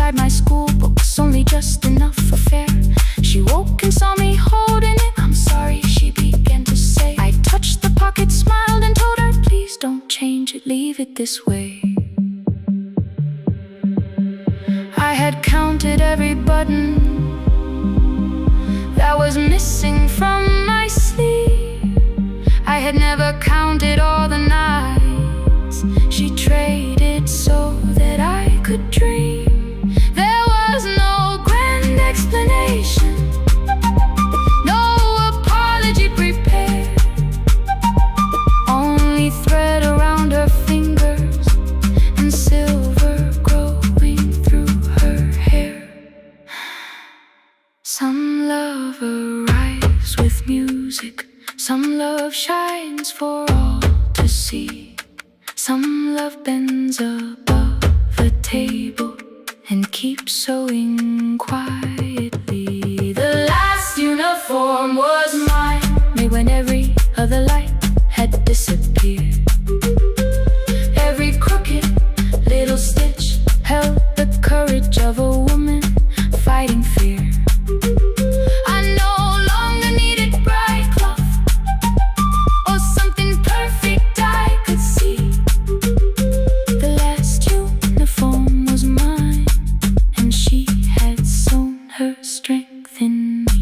inside my school books, only just enough for fare. She woke and saw me holding it. I'm sorry, she began to say. I touched the pocket, smiled and told her, please don't change it, leave it this way. I had counted every button that was missing from my sleeve. I had never counted all the nights she traded so that I could dream. There was no grand explanation, no apology prepared, only thread around her fingers and silver growing through her hair. Some love arrives with music, some love shines for all to see. Some love bends above the table and keeps sewing quietly. The last uniform was mine, made when every other light had disappeared. Every crooked little stitch held the courage of a woman fighting fear. I no longer needed bright cloth or something perfect I could see. The last uniform was mine, and she had sewn her strength in me.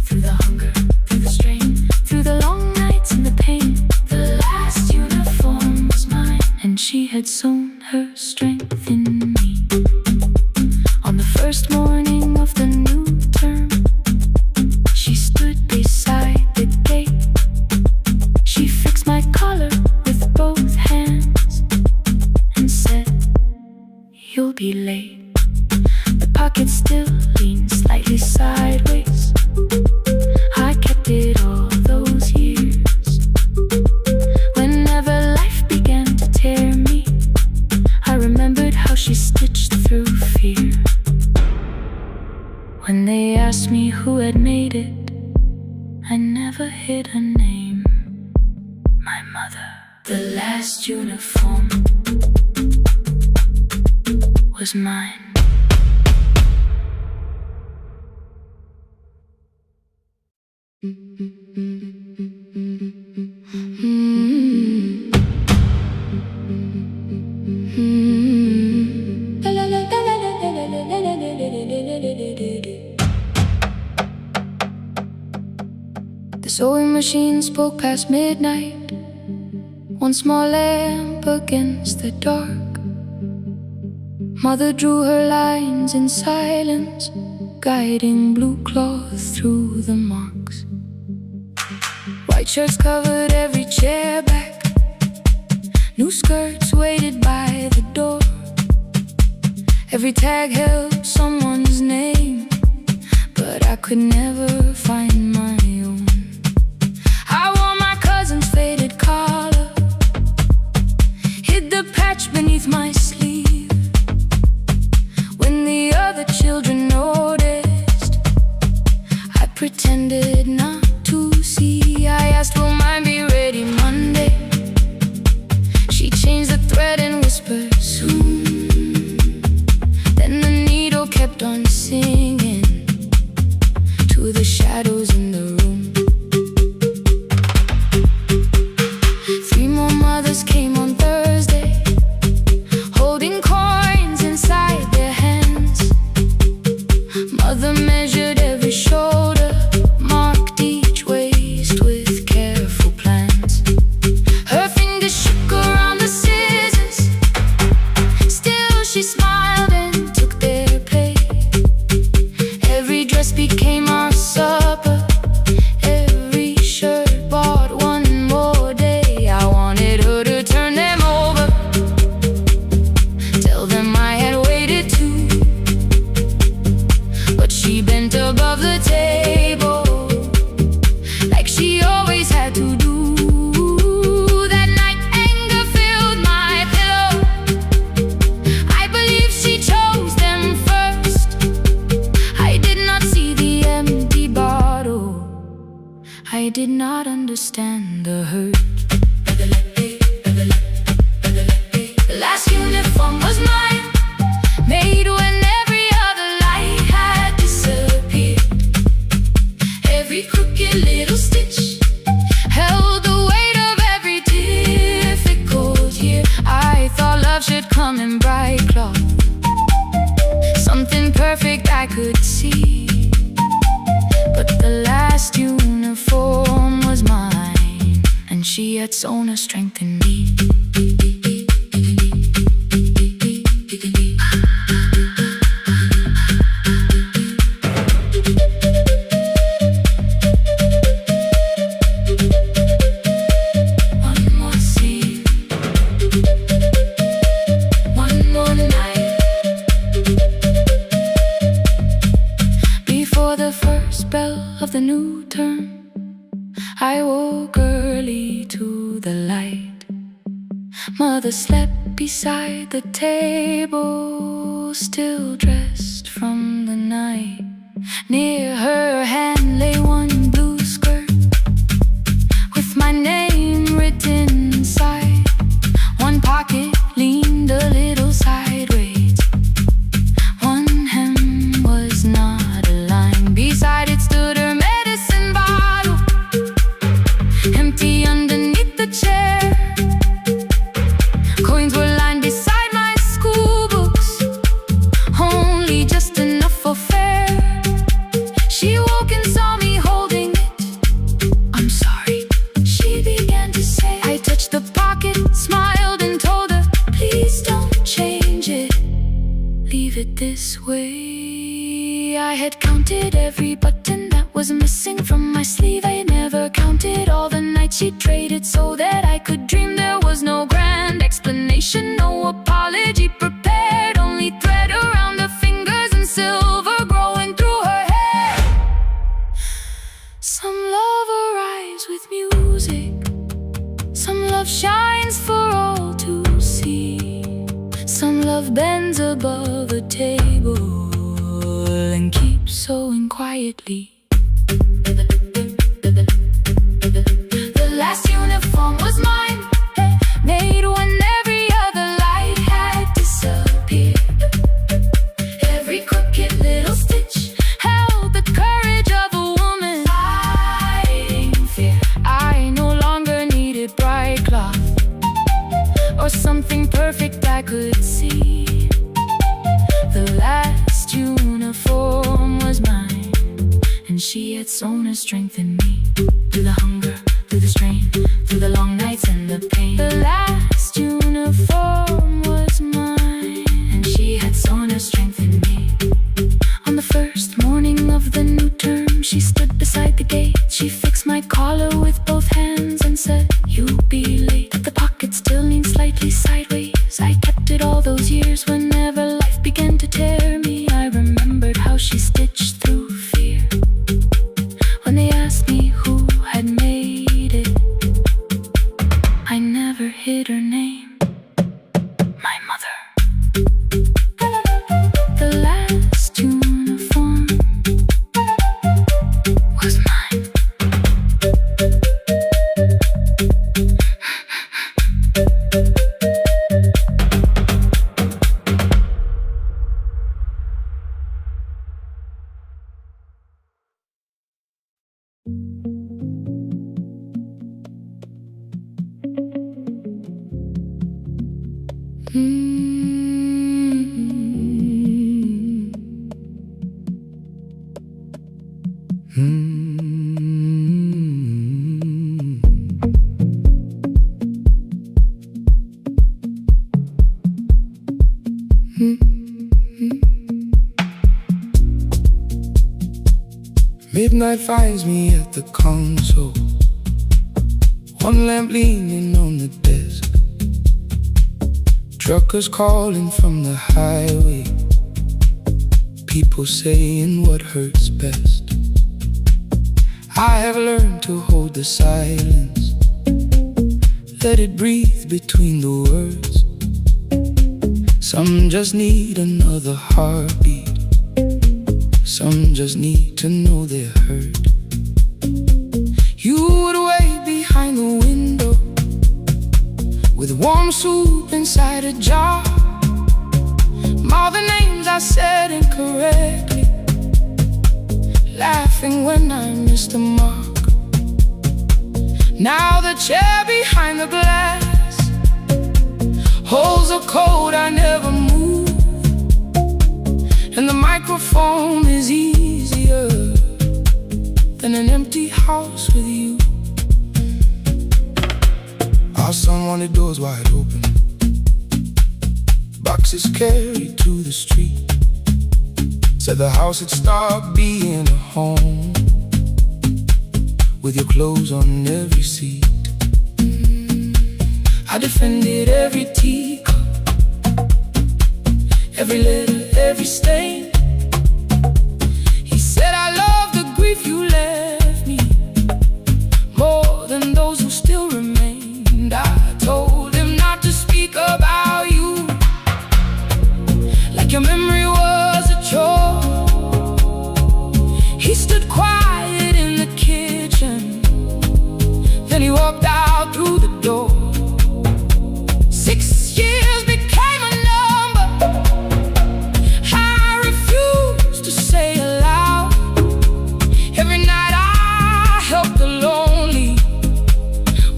Through the hunger, through the strain, through the long nights and the pain, the last uniform was mine, and she had sewn her strength in me. On the first morning of the new term, she stood beside the gate. She fixed my collar with both hands and said, you'll be late. The pocket still leaned slightly sideways. I kept it all those years. Whenever life began to tear me, I remembered how she stitched through fear. When they asked me who had made it, I never hid her name. My mother. The last uniform was mine. The sewing machine spoke past midnight, one small lamp against the dark. Mother drew her lines in silence, guiding blue cloth through the marks. White shirts covered every chair back, new skirts waited by the door. Every tag held someone's name, but I could never find my own. I wore my cousin's faded collar, hid the patch beneath my sleeve. When the other children noticed, I pretended not to see. I asked, will mine be ready Monday? She changed the thread and whispered, soon. Then the needle kept on singing to the shadows in the room. 3 more mothers came on Thursday, holding coins inside their hands. Mother measured every shoulder, marked each waist with careful plans. Her fingers shook around the scissors, still she smiled and took their pay. Every dress became our supper, every shirt bought one more day. I wanted her to turn them over, tell them I had waited too. But she bent above the table, like she always had to do. That night anger filled my pillow, I believe she chose them first. I did not see the empty bottle, I did not understand the hurt. The last uniform was mine, made come in bright cloth, something perfect I could see. But the last uniform was mine, and she had sewn her strength in me. The new term, I woke early to the light. Mother slept beside the table, still dressed from the night. Near her hand lay one blue skirt with my name written inside. One pocket leaned a little sideways, one hem was not aligned. Beside it stood her medicine bottle, empty underneath the chair. Coins were lined beside my school books, only just enough for fare. She woke and saw me holding it. I'm sorry, she began to say. I touched the pocket, smiled and told her, please don't change it, leave it this way. I had counted every button that was missing from my sleeve. I had never counted all the nights she traded so that I could dream. There was no grand explanation, no apology prepared, only thread around her fingers and silver growing through her hair. Some love arrives with music, some love shines for all to see. Some love bends above a table and keeps sewing quietly. The last uniform was mine, made when every other light had disappeared. Every crooked little stitch held the courage of a woman fighting fear. I no longer needed bright cloth or something perfect I could see. The last uniform was mine, and she had sewn her strength in me. Through the hunger, through the strain, through the long nights and the pain. The last uniform was mine, and she had sewn her strength in me. On the first morning of the new term, she stood beside the gate. She fixed my collar with both hands and said, you'll be late. But the pocket still leaned slightly sideways. I kept it all those years. Whenever life began to tear me, I remembered how she stitched through fear. When they asked me who had made it, I never hid her name, my mother. The last uniform was mine. Midnight finds me at the console, one lamp leaning on the desk. Truckers calling from the highway, people saying what hurts best. I have learned to hold the silence, let it breathe between the words. Some just need another heartbeat, some just need to know they're hurt. You would wait behind the window with warm soup inside a jar. All the names I said incorrectly, laughing when I missed the mark. Now the chair behind the glass Holes are cold, I never move, and the microphone is easier than an empty house with you. Our son wanted doors wide open, boxes carried to the street. Said the house had stopped being a home, with your clothes on every seat. I defended every teacup, every letter, every stain. He said I love the grief you left me more than those who still remained. I told him not to speak about you like your memory was a chore. He stood quiet in the kitchen, then he walked out through the door. 6 years became a number I refused to say aloud. Every night I helped the lonely,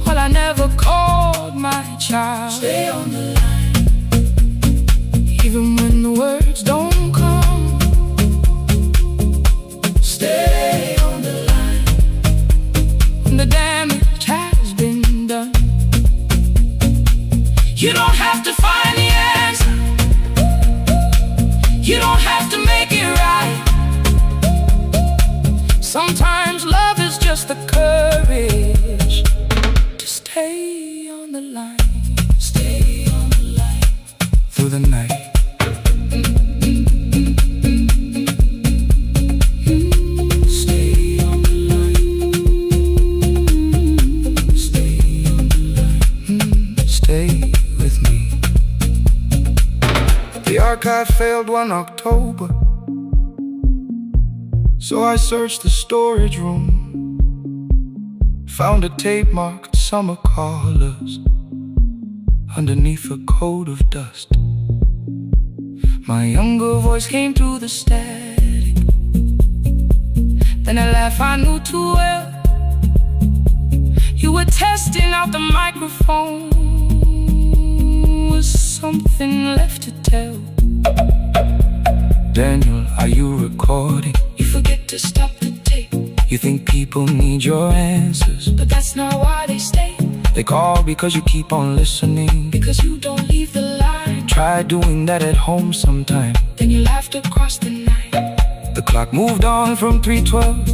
while I never called my child. Stay on the line, even when the words don't come. Stay on the line, when the damage has been done. You don't have to find the answer, you don't have to make it right. Sometimes love is just the courage to stay on the line. Stay on the line through the night. Stay on the line. Stay on the line. Stay with me. The archive failed one October, so I searched the storage room, found a tape marked summer callers underneath a coat of dust. My younger voice came through the static, then a laugh I knew too well. You were testing out the microphone, was something left to tell? Daniel, are you recording? You forget to stop the tape. You think people need your answers, but that's not why they stay. They call because you keep on listening, because you don't leave the line. Try doing that at home sometime, then you laughed across the night. The clock moved on from 3:12.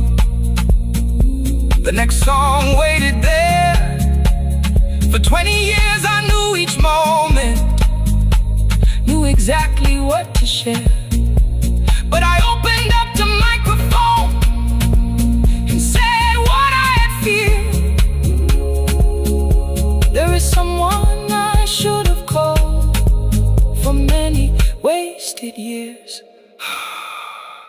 The next song waited there. For 20 years I knew each moment, knew exactly what to share. But I opened up the microphone and said what I had feared. There is someone I should have called for many wasted years.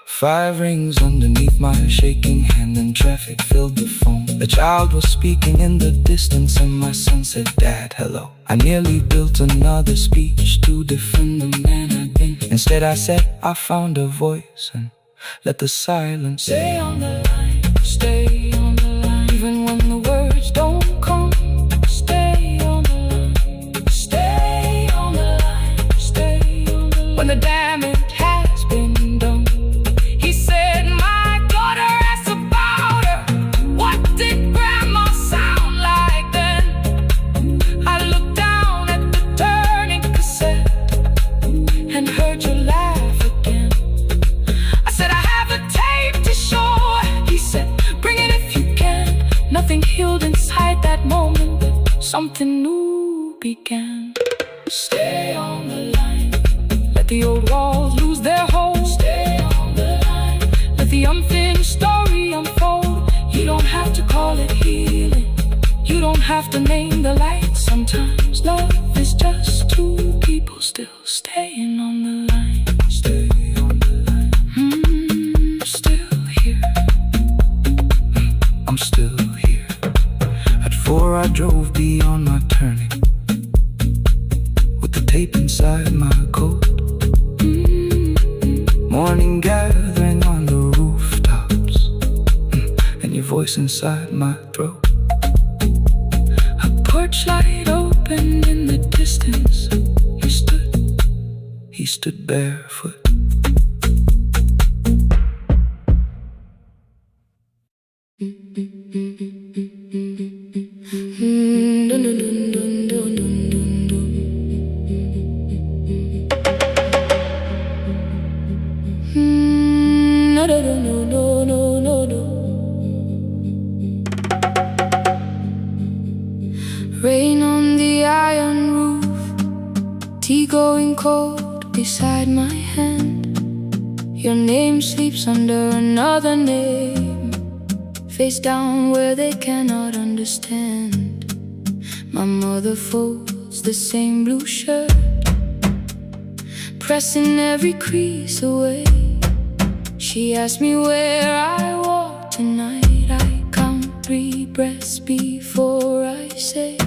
5 rings underneath my shaking hand, and traffic filled the phone. The child was speaking in the distance, and my son said, "Dad, hello." I nearly built another speech to defend the man I'd been. Instead I said, I found a voice, and let the silence stay on the line. Stay on the line, even when the words don't come. Stay on the line. Stay on the line. Stay on the line. When the damage has been done. He said, my daughter asked about her. What did grandma sound like then? I looked down at the turning cassette and heard you laugh again. I said, I have a tape to show. He said, bring it if you can. Nothing healed inside that moment, but something new began. Stay on the line, let the old walls lose their hold. Stay on the line, let the unfinished story unfold. You don't have to call it healing, you don't have to name the light. Sometimes love is just 2 people still staying on the line. Stay on the line. Still here. I'm still here. At 4 I drove beyond my turning, with the tape inside my coat. Morning gathering on the rooftops, and your voice inside my throat. A porch light opened in the distance, he stood barefoot. Rain on the iron roof, tea going cold beside my hand. Your name sleeps under another name, face down where they cannot understand. My mother folds the same blue shirt, pressing every crease away. She asked me where I walk tonight. I count 3 breaths before I say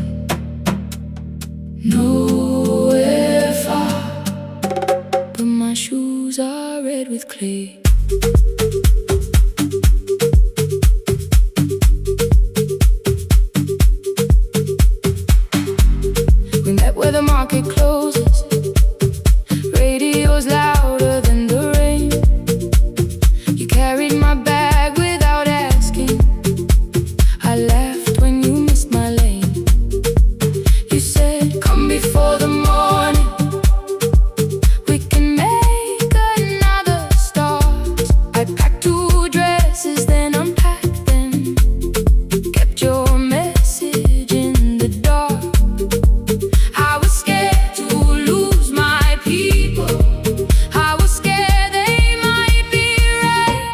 nowhere far, but my shoes are red with clay. We met where the market closes, radio's louder than the rain. You carried my bag without asking, I laughed when you missed my lane. You said, come before the morning, we can make another start. I packed 2 dresses, then unpacked them, kept your message in the dark. I was scared to lose my people, I was scared they might be right.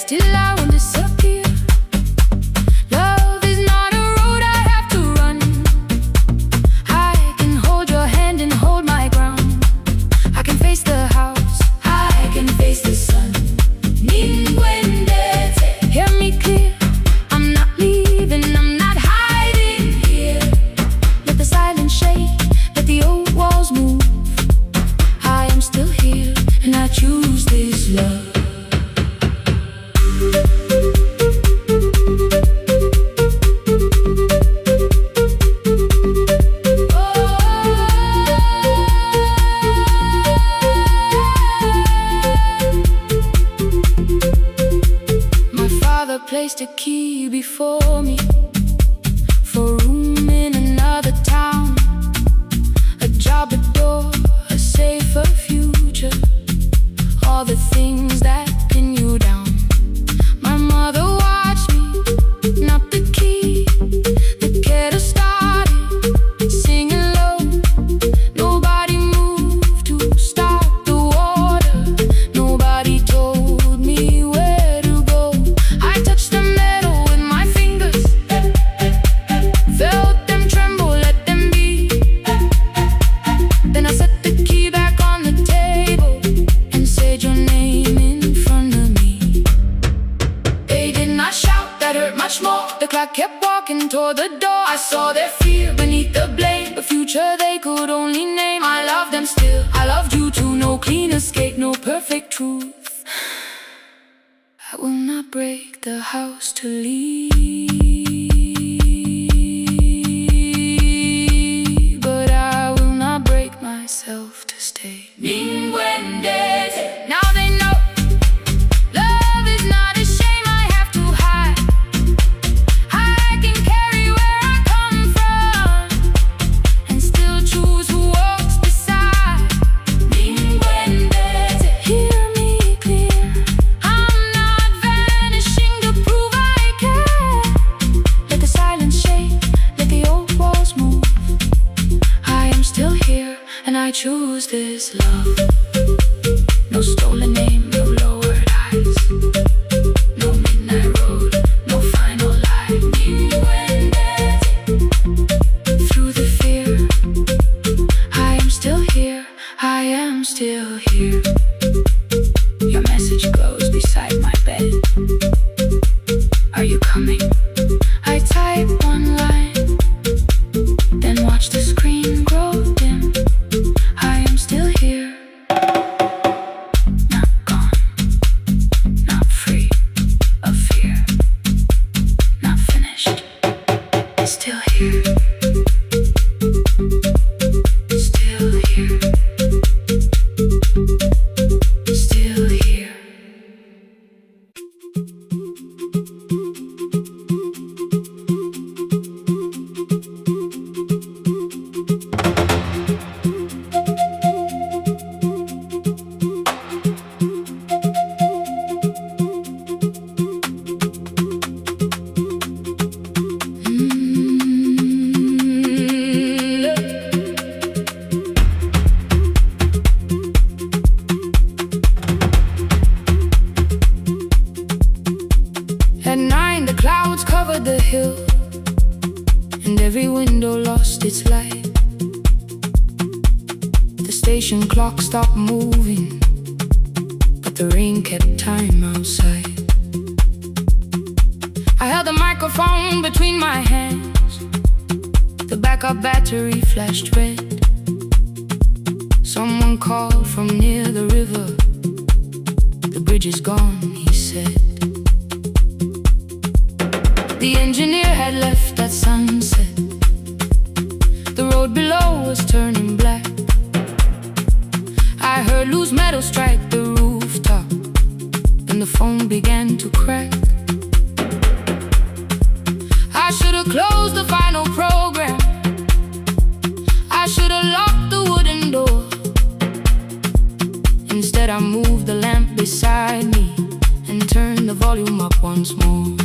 Still I won't disappear. Love is not a road I have to run. I can hold your hand and hold my ground. I can face the house, I can face the sun. Hear me clear, I'm not leaving, I'm not hiding here. Let the silence shake, let the old walls move. I am still here, and I choose this love. My father placed a key before me for room in another town, a job, a door, a safer future, all the things that pin you down. My mother watched me, not the key, the kettle started singing low. Nobody moved to stop the water, nobody told me where to go. I touched the metal with my fingers, felt them tremble, let them be. Then I set the key back on the table and said your name in front of me. They did not shout, that hurt much more. The clock kept walking toward the door. I saw their fear beneath the blame, a future they could only name. I loved them still, I loved you too. No clean escape, no perfect truth. I will not break the house to leave, but I will not break myself to stay. Now they know love is not a shame I have to hide. I can carry where I come from and still choose who walks beside. Hear me clear, I'm not vanishing to prove I care. Let the silence shake, let the old walls move. I am still here, and I choose this love. No stolen name, no lowered eyes, no midnight road, no final lie. Through the fear, I am still here, I am still here. Your message glows beside my bed. Are you coming? I type one line, then watch the screen grow dim. I am still here, not gone. The station clock stopped moving, but the rain kept time outside. I held the microphone between my hands. The backup battery flashed red. Someone called from near the river. The bridge is gone, he said. The engineer had left at sunset. The road below was turning black. I heard loose metal strike the rooftop, and the phone began to crack. I should have closed the final program. I should have locked the wooden door. Instead I moved the lamp beside me and turned the volume up once more.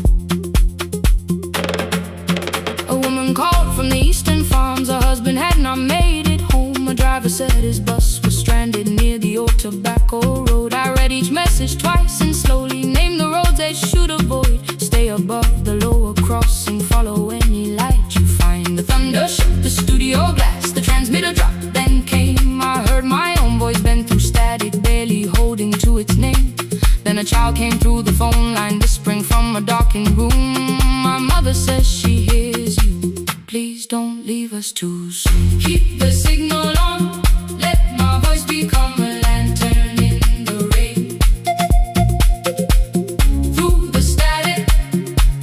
A woman called from the eastern farms. Her husband had not made it home. A driver said his bus was stranded near the old tobacco road. I read each message twice and slowly named the roads they should avoid. Stay above the lower crossing, follow any light you find. The thunder shook the studio glass, the transmitter dropped, then came. I heard my own voice bend through static, barely holding to its name. Then a child came through the phone line, whispering from a darkened room. My mother says she hears you. Please don't leave us too soon. Keep the signal on, let my voice become a lantern in the rain. Through the static,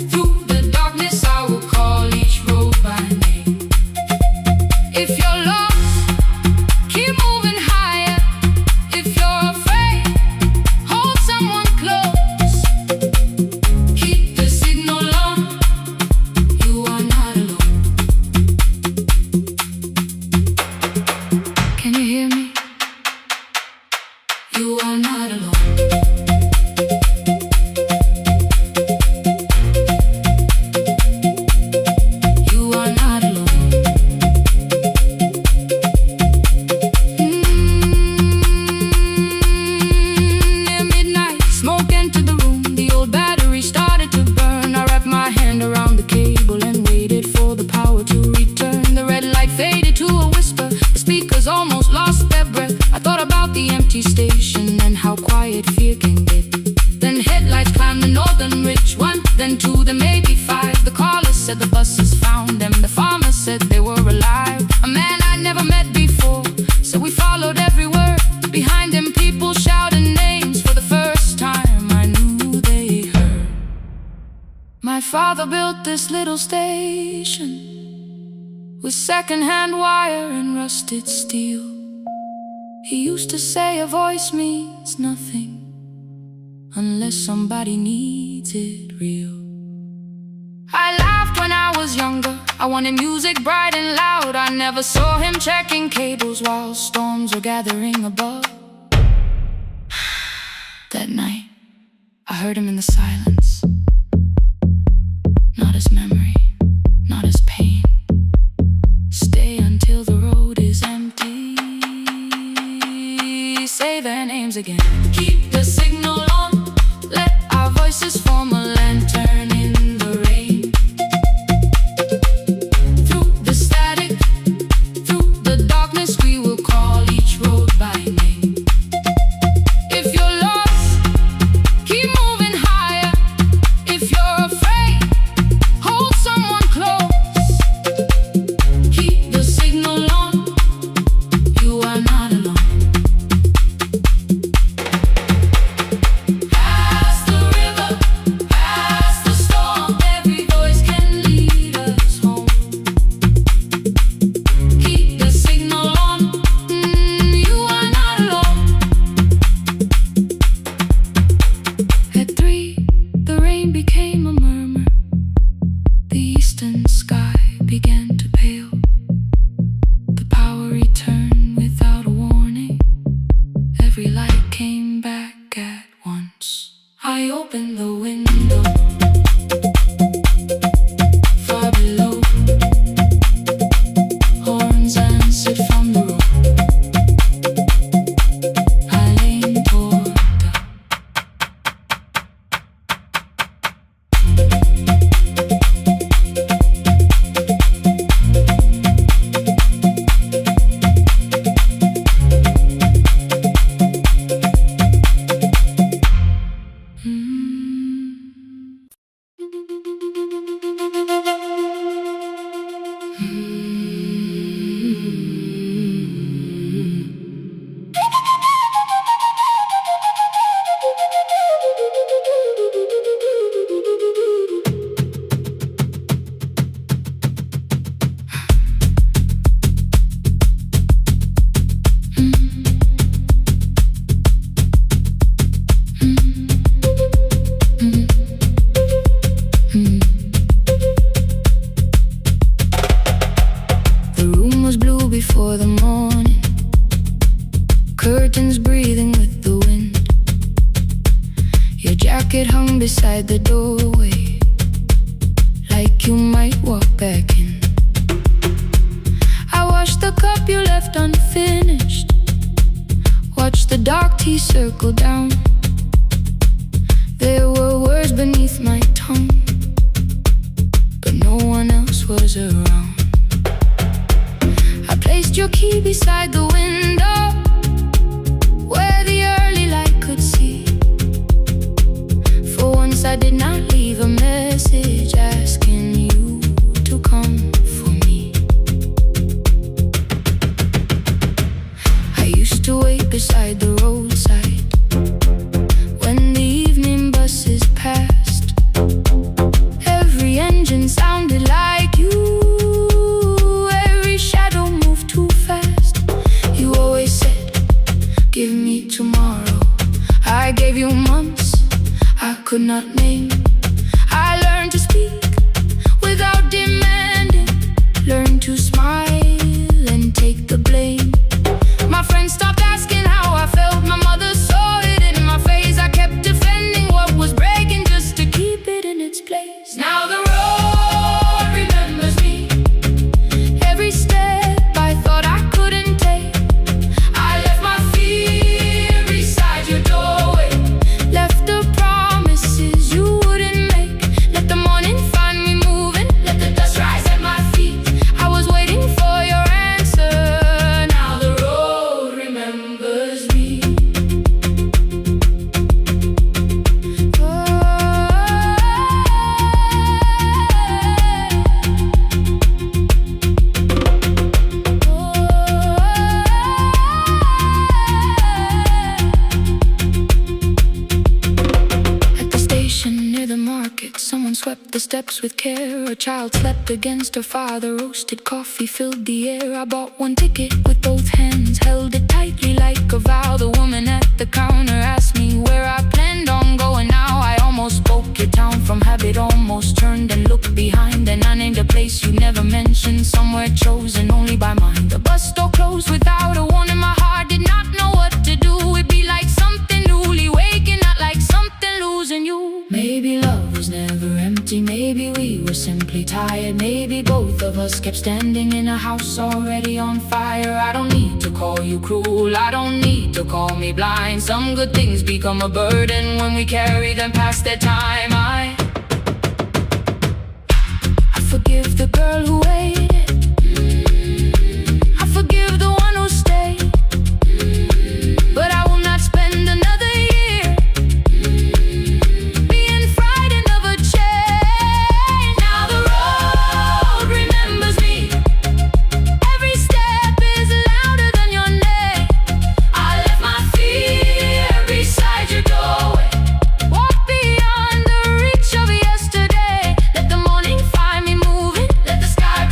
through the darkness, I will call each road by name. If you're lost, keep moving higher. If you're afraid, hold someone close. Keep the signal on, you are not alone. Can you hear me? You are not alone. You are not alone. Near midnight, smoke entered the room. The old battery started to burn. I wrapped my hand around the cable and waited for the power to return. The red light faded to a whisper. The speakers almost lost their breath. I thought about the empty station and how quiet fear can get. Then headlights climbed the northern ridge. One, then two, then maybe five. The caller said the buses found them. The farmer said they were alive. A man I'd never met before, so we followed every word. Behind him people shouted names. For the first time I knew they heard. My father built this little station with second-hand wire and rusted steel. He used to say a voice means nothing unless somebody needs it real. I laughed when I was younger. I wanted music bright and loud. I never saw him checking cables while storms were gathering above. That night, I heard him in the silence. Not as memory, not as pain. Stay until the road is empty. Say their names again. Keep the signal on, let our voices form a lantern in the rain. Through the static, through the darkness, we will call each road by name. If you're lost, keep moving higher. If you're afraid, hold someone close. Keep the signal on, you are not alone. Past the river, past the curtains breathing with the wind. Your jacket hung beside the doorway, like you might walk back in. I washed the cup you left unfinished, watched the dark tea circle down. There were words beneath my tongue, but no one else was around. I placed your key beside the window, where the early light could see. For once I did not leave a message asking you to come for me. I used to wait beside the roadside when the evening buses passed. Every engine sounded like you, every shadow moved too fast. You always said, give me tomorrow. I gave you months I could not name. I learned to speak without demanding, learned to smile and take the blame. My friends stopped asking how I felt, my mother saw it in my face. I kept defending what was breaking just to keep it in its place. Now the road remembers me, every step I thought I couldn't take. I left my fear beside your doorway, left the promises you wouldn't make. Let the morning find me moving, let the dust rise at my feet. I was waiting for your answer. Now the road remembers me. At the station near the market, someone swept the steps with care. A child slept against her father, roasted coffee filled the air. I bought one ticket with both hands, held it tightly like a vow. The woman at the counter asked me where I planned on going now. I almost spoke your town from habit, almost turned and looked behind. And I named a place you never mentioned, somewhere chosen only by mine. The bus door closed without a warning, my heart did not know what to do. It'd be like something newly waking, not like something losing you. Maybe love was never empty, maybe we were simply tired. Maybe both of us kept standing in a house already on fire. I don't need to call you cruel, I don't need to call me blind. Some good things become a burden when we carry them past their time. I forgive the girl who waited, I forgive the one who stayed, but I will not spend another year being frightened of a change. Now the road remembers me, every step is louder than your name. I left my fear beside your doorway, walk beyond the reach of yesterday. Let the morning find me moving, let the sky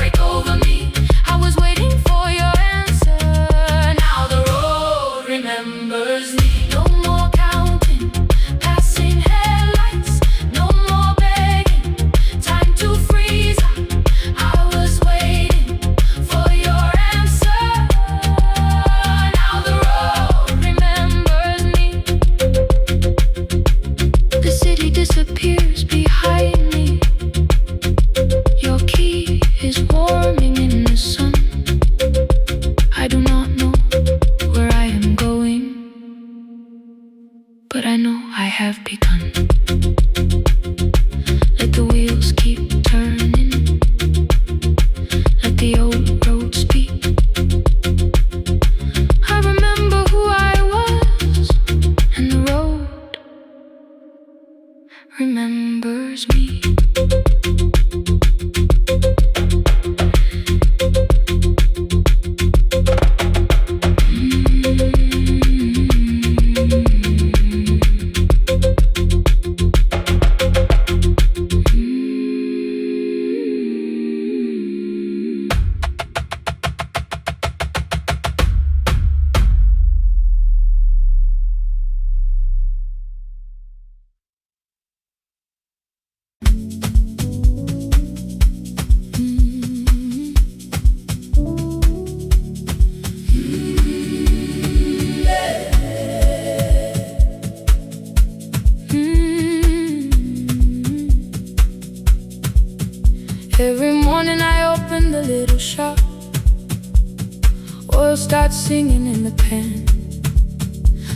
starts singing in the pen.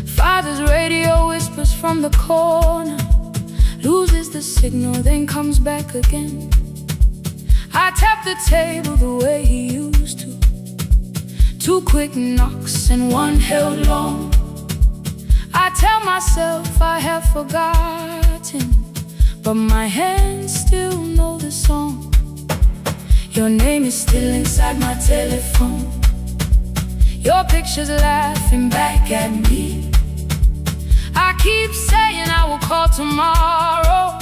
Father's radio whispers from the corner, loses the signal, then comes back again. I tap the table the way he used to. 2 quick knocks and 1 held long. I tell myself I have forgotten, but my hands still know the song. Your name is still inside my telephone. Your picture's laughing back at me. I keep saying I will call tomorrow,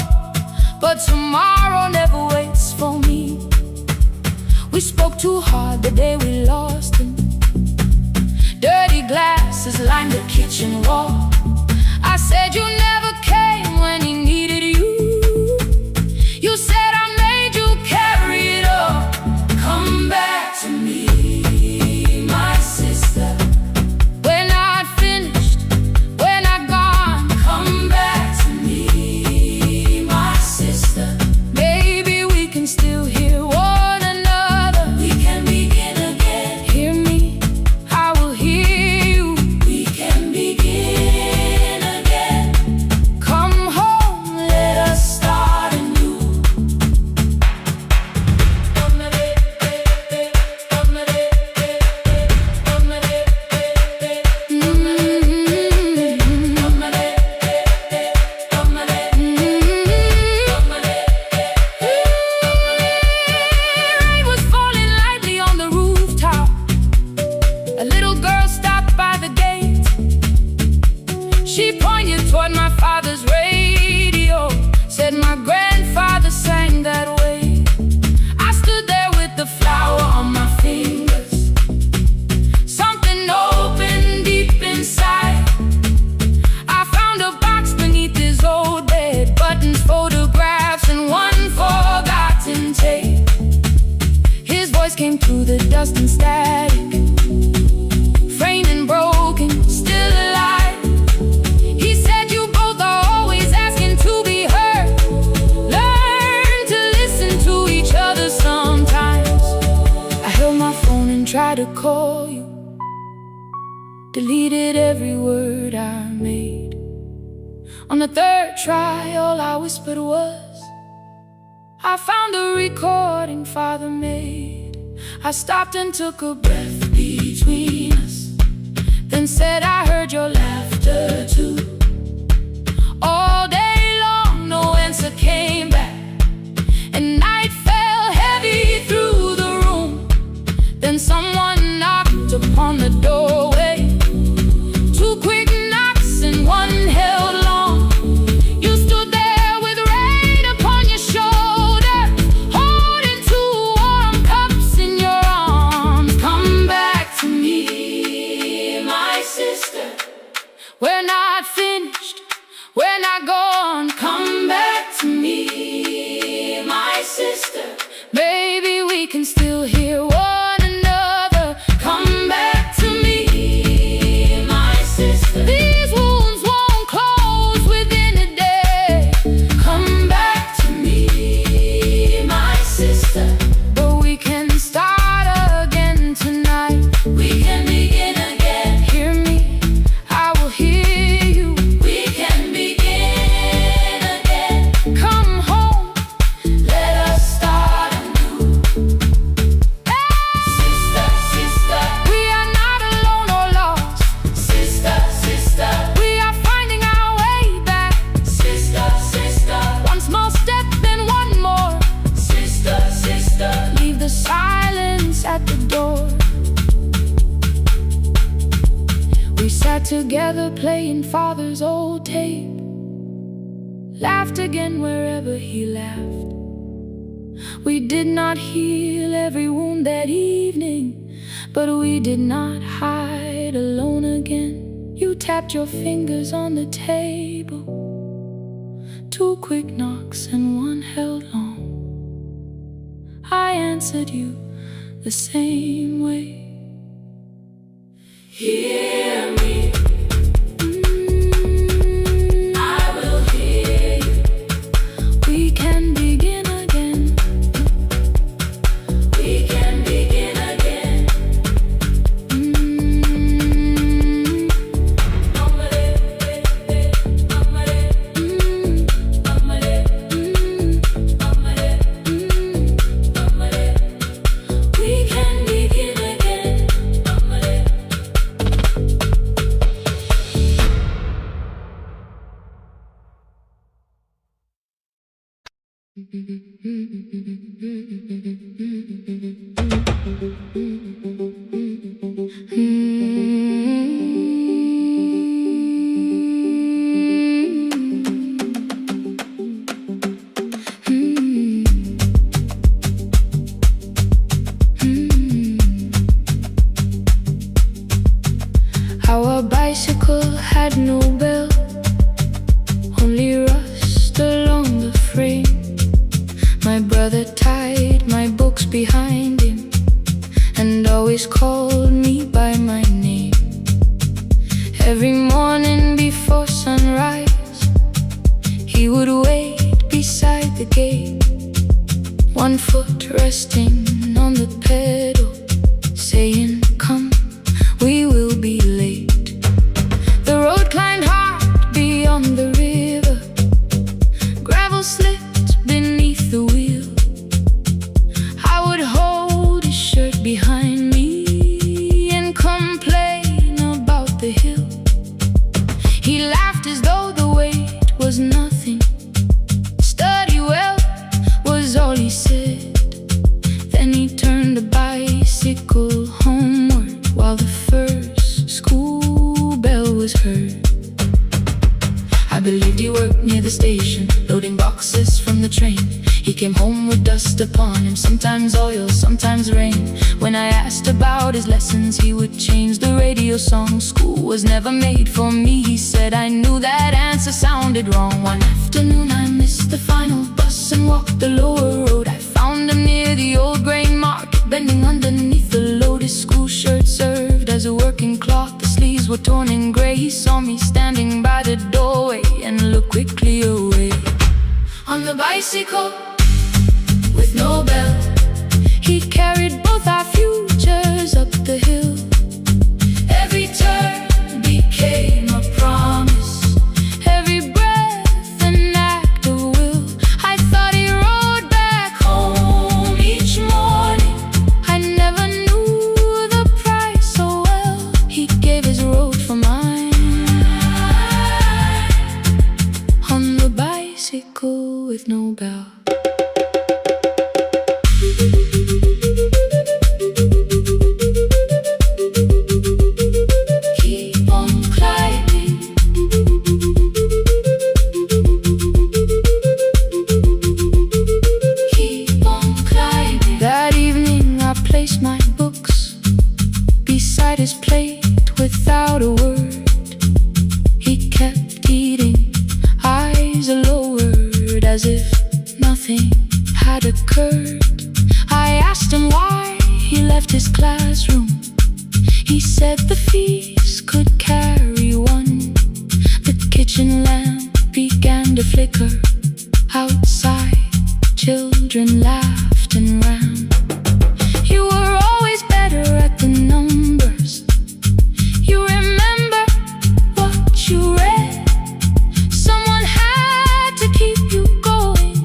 but tomorrow never waits for me. We spoke too hard the day we lost him. Dirty glasses lined the kitchen wall. I said you never came when he needed you. You said I made you carry it all. Come back to me, my sister. We're not finished, we're not gone. Come back to me, my sister. Maybe we can still hear one another. We can begin again. Hear me, I will hear you. We can begin again. Come home, let us start anew. Rain was falling lightly on the rooftop. A little girl stopped by the gate. She pointed toward my father's radio, said my grandfather sang that way. I stood there with the flower on my fingers. Something opened deep inside. I found a box beneath his old bed, buttons, photographs, and 1 forgotten tape. His voice came through the dust and static, framed and broken, still alive. He said you both are always asking to be heard. Learn to listen to each other sometimes. I held my phone and tried to call you, deleted every word I made. On the 3rd try, all I whispered was, I found a recording Father made. I stopped and took a breath between us, then said I heard your laughter too. All day long no answer came back, and night fell heavy through the room. Then someone knocked upon the doorway. 2 quick knocks and 1 held long. You stood there with rain upon your shoulder, holding 2 warm cups in your arms. Come back to me, my sister. We're not finished, we're not gone. Come back to me, my sister. Maybe we can still hear one another. Come back to me, my sister. These wounds won't close within a day. Come back to me, my sister. But we can start again tonight. We can begin again. Hear me, I will hear you. We can begin again. Come home, let us start anew. Sister, sister, we are not alone or lost. Sister, sister, we are finding our way back. Sister, sister, 1 small step, then 1 more. Sister, sister, leave the silence at the door. We sat together playing Father's old tape, laughed again wherever he laughed. We did not heal every wound that evening, but we did not hide alone again. You tapped your fingers on the table, 2 quick knocks and 1 held long. I answered you the same way. Hear me, I will hear you. We can begin again. We can begin again. How our bicycle had no bell, only rust along the frame. My brother tied my books behind him and always called me by my name. Every morning before sunrise, he would wait beside the gate, one foot resting on the pedal, saying, "Come, we will be late." The road climbed hard beyond the river, gravel slipped beneath the wheel. I would hold his shirt behind me and complain about the hill. He laughed as though the weight was nothing. Study well was all he said. Then he turned the bicycle homeward while the first school bell was heard. I believed he worked near the station, loading boxes from the train. He came home with dust upon him, sometimes oil, sometimes rain. When I asked about his lessons, he would change the radio song. School was never made for me, he said. I knew that answer sounded wrong. One afternoon I missed the final bus and walked the lower road. I found him near the old grain market, bending underneath the load. His school shirt served as a working cloth, the sleeves were torn and gray. He saw me standing by the doorway and looked quickly away. On the bicycle with no bell, he carried both our futures up the hill. Every turn became a promise, every breath an act of will. I thought he rode back home each morning. I never knew the price so well. He gave his road for mine. On the bicycle with no bell. My books beside his plate without a word. He kept eating, eyes lowered, as if nothing had occurred. I asked him why he left his classroom. He said the fees could carry one. The kitchen lamp began to flicker. Outside, children laughed and ran. You were always better at the numbers. You remember what you read. Someone had to keep you going.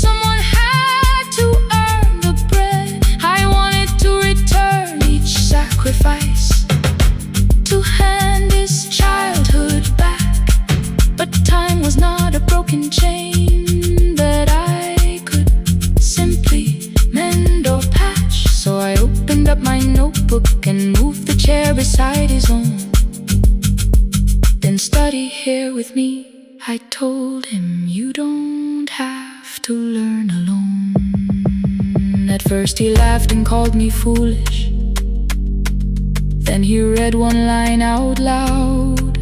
Someone had to earn the bread. I wanted to return each sacrifice, to hand his childhood back. But time was not a broken chain that I could simply mend or patch. So I opened up my notebook and moved the chair beside his own. Then study here with me, I told him. You don't have to learn alone. At first he laughed and called me foolish. Then he read one line out loud.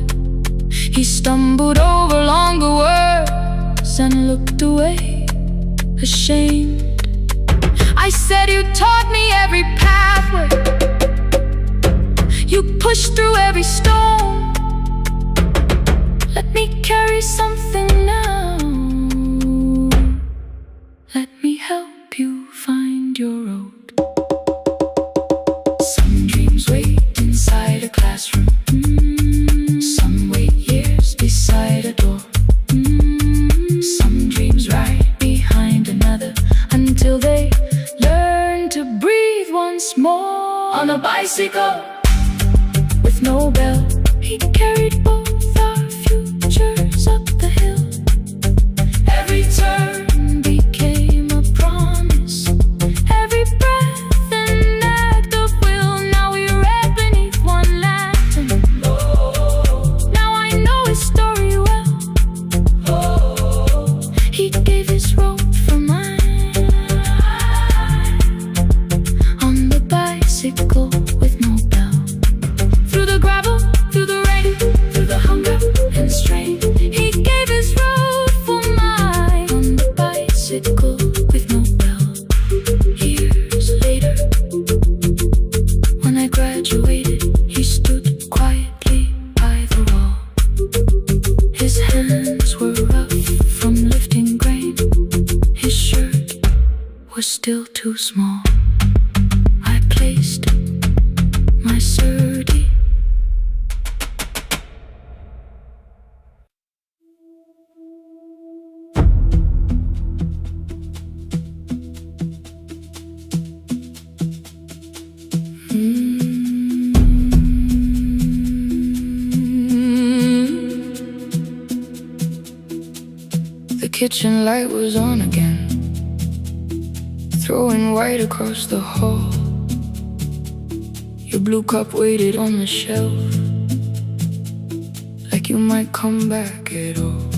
He stumbled over longer words and looked away, ashamed. I said, you taught me every pathway, you pushed through every stone. Let me carry something now. Let me help you find your road. Some dreams wait inside a classroom. Some wait years beside a door. Some dreams right behind another until they learn to breathe once more. On a bicycle with no bell, he carried both our futures up the hill. Every turn became a promise, every breath an act of will. Now we read beneath one lantern. Now I know his story well. He gave his road for mine. On the bicycle with no bell, through the gravel dirty. The kitchen light was on again, throwing white across the hall. Your blue cup waited on the shelf, like you might come back at all.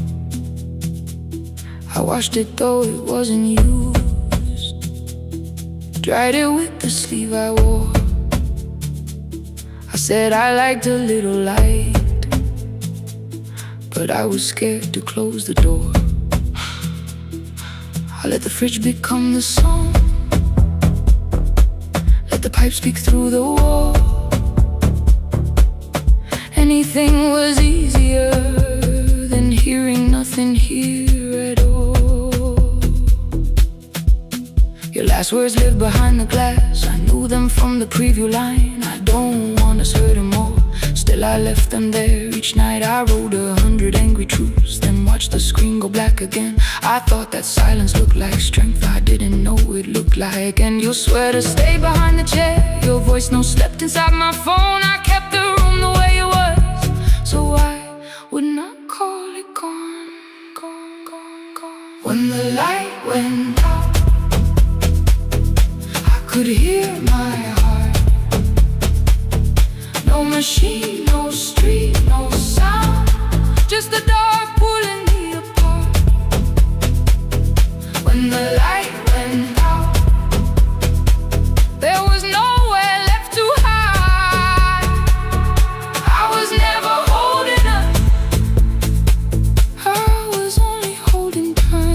I washed it though it wasn't used, dried it with the sleeve I wore. I said I liked a little light, but I was scared to close the door. I let the fridge become the song, let the pipe speak through the wall. Anything was easier than hearing nothing here at all. Your last words lived behind the glass, I knew them from the preview line. I don't want us hurting more, still I left them there. Each night I wrote 100 angry truths, then watched the screen go black again. I thought that silence looked like strength, I didn't know it looked like. And you'll swear to stay behind the chair, your voice no slept inside my phone. I kept the room the way it was, so I would not call it gone, gone, gone, gone. When the light went out, I could hear my heart. No machine, no street, no sound, just the dark pulling me apart. When the light went out, there was nowhere left to hide. I was never holding up, I was only holding time.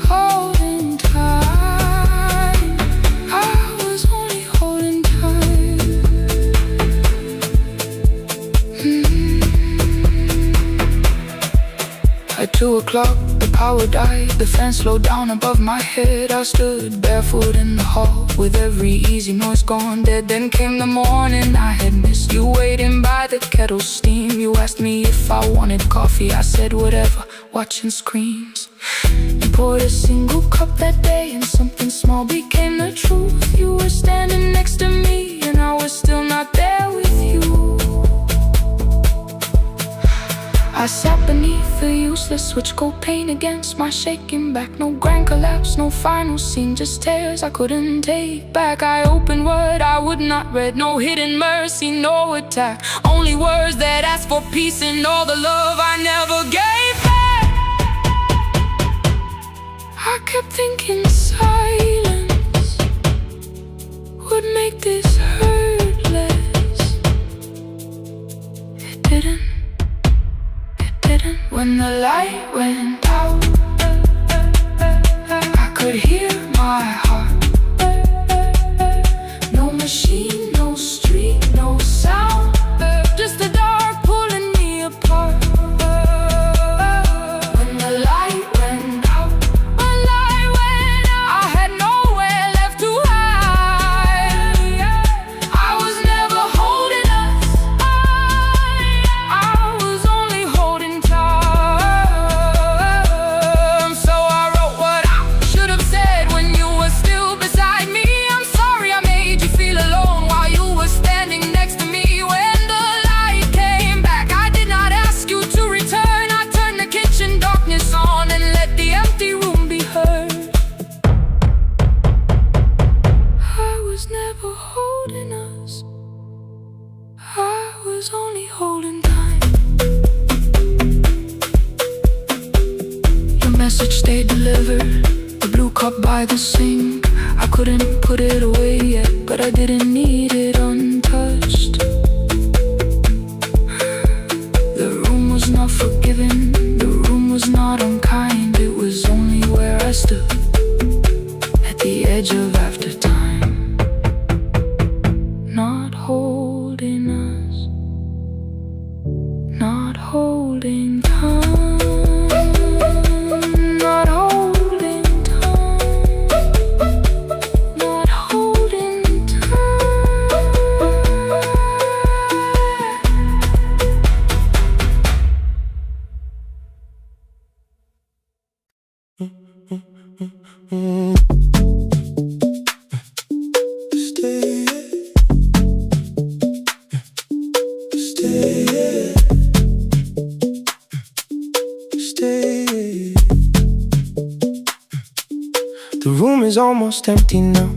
Holding time, I was only holding time. At 2 o'clock, the power died, the fan slowed down above my head. I stood barefoot in the hall, with every easy noise gone dead. Then came the morning I had missed, you waiting by the kettle steam. You asked me if I wanted coffee, I said whatever, watching screens. You poured a single cup that day, and something small became the truth. You were standing next to me, and I was still not there with you. I sat beneath the useless switch, cold pain against my shaking back. No grand collapse, no final scene, just tears I couldn't take back. I opened what I would not read, no hidden mercy, no attack. Only words that asked for peace and all the love I never gave back. I kept thinking silence would make this hurt less. It didn't. When the light went out, I could hear my heart. No machine, no street, no sound, just the dark pulling me apart. When the light went out, I had nowhere left to hide. I was never holding us, I was only holding time. Only holding time. Your message stayed delivered, the blue cup by the sink. I couldn't put it away yet, but I didn't need it untouched. The room was not forgiving, the room was not unkind. It was only where I stood, at the edge of after time. Not holding us, not holding time, not holding time. is almost empty now.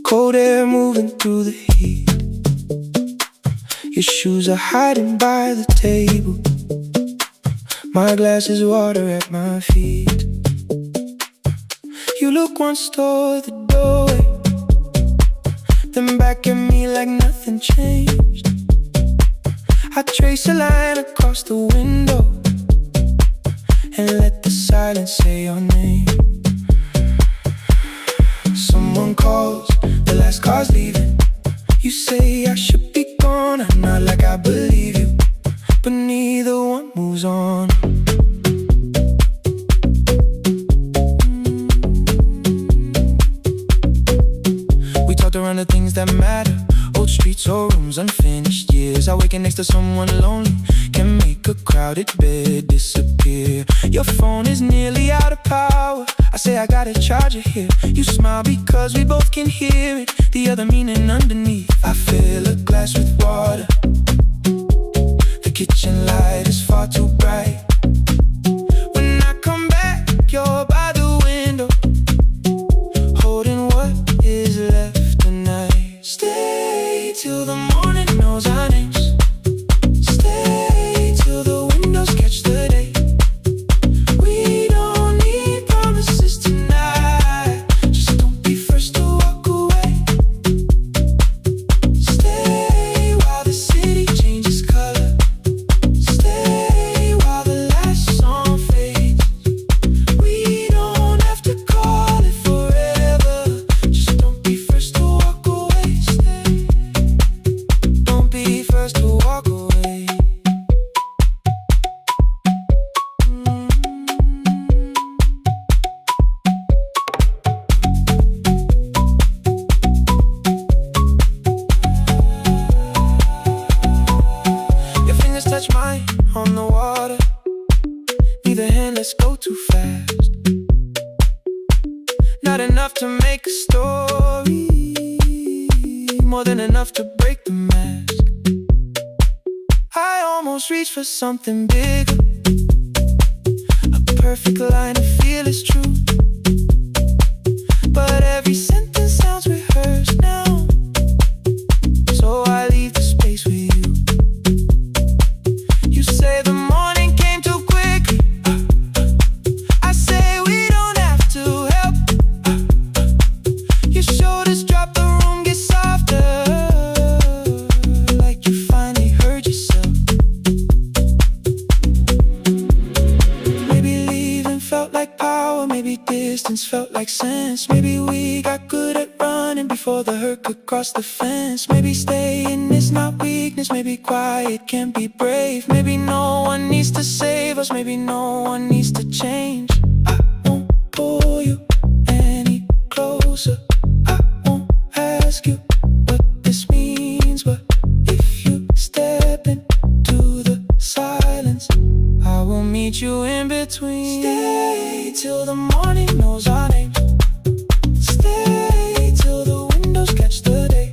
Cold air moving through the heat. Your shoes are hiding by the table. My glass is water at my feet. You look once toward the doorway, then back at me like nothing changed. I trace a line across the window and let the silence say your name. Someone calls, the last car's leaving. You say I should be gone, I nod like I believe you, but neither one moves on. We talked around the things that matter, old streets or rooms, unfinished years. Awaken next to someone lonely can make a crowded bed disappear. Your phone is nearly out of power. I say I got a charger here. You smile because we both can hear it, the other meaning underneath. I fill a glass with water. The kitchen light is far too bright. When I come back, you're by the window, holding what is left tonight. Stay till the morning knows our names. Stay till the windows catch the day. We don't need promises tonight. Just don't be first to walk away. Stay while the city changes color. Stay while the last song fades. We don't have to call it forever. Just don't be first to walk away. Stay. Don't be first to walk away. Your fingers touch mine on the water. Neither hand, let's go too fast. Not enough to make a story, more than enough to break the mask. I almost reach for something bigger, a perfect line of feel is true. But every sentence sounds rehearsed now, so I leave the space with you. You say the morning came too quickly. I say we don't have to help. Your shoulders drop, the room gets softer, like you finally heard yourself. Maybe leaving felt like power, maybe distance felt like sense. Maybe we got good at running before the hurt could cross the fence. Maybe staying is not weakness, maybe quiet can be brave. Maybe no one needs to save us, maybe no one needs to change. I won't pull you any closer. I won't ask you what this means, but if you step into the silence, I will meet you in between. Stay till the morning knows our names. Stay till the windows catch the day.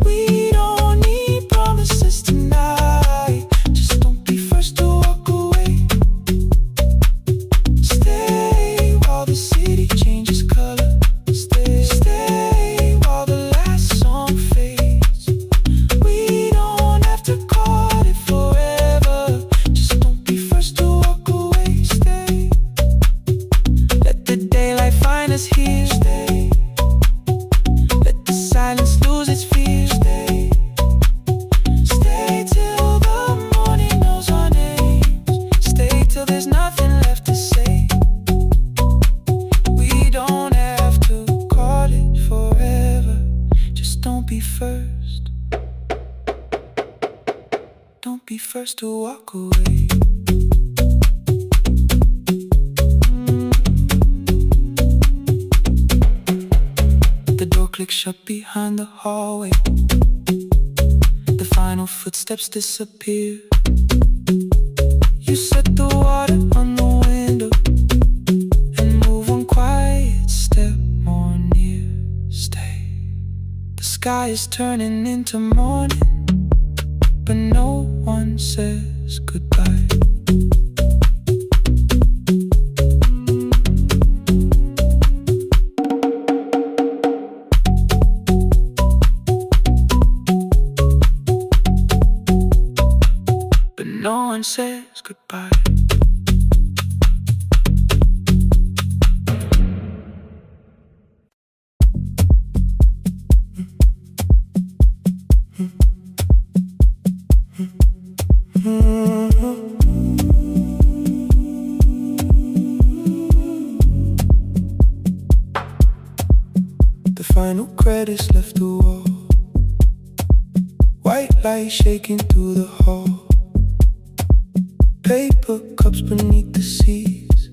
We don't need promises tonight. Just don't be first to walk away. Stay while the city changes color. Stay while the last song fades. We don't have to call it forever. Just don't be first to walk away. Stay. Let the daylight find us here. Stay. Let the silence lose its fear. Stay. Stay till the morning knows our names. Stay till there's nothing left to say. We don't have to call it forever. Just don't be first. Don't be first to walk away. The door clicks shut behind the hallway. The final footsteps disappear. You set the water on the window and move one quiet step more near. Stay. The sky is turning into morning, but no one says goodbye. says goodbye. The final credits left the wall, white light shaking through the hall, paper cups beneath the seas.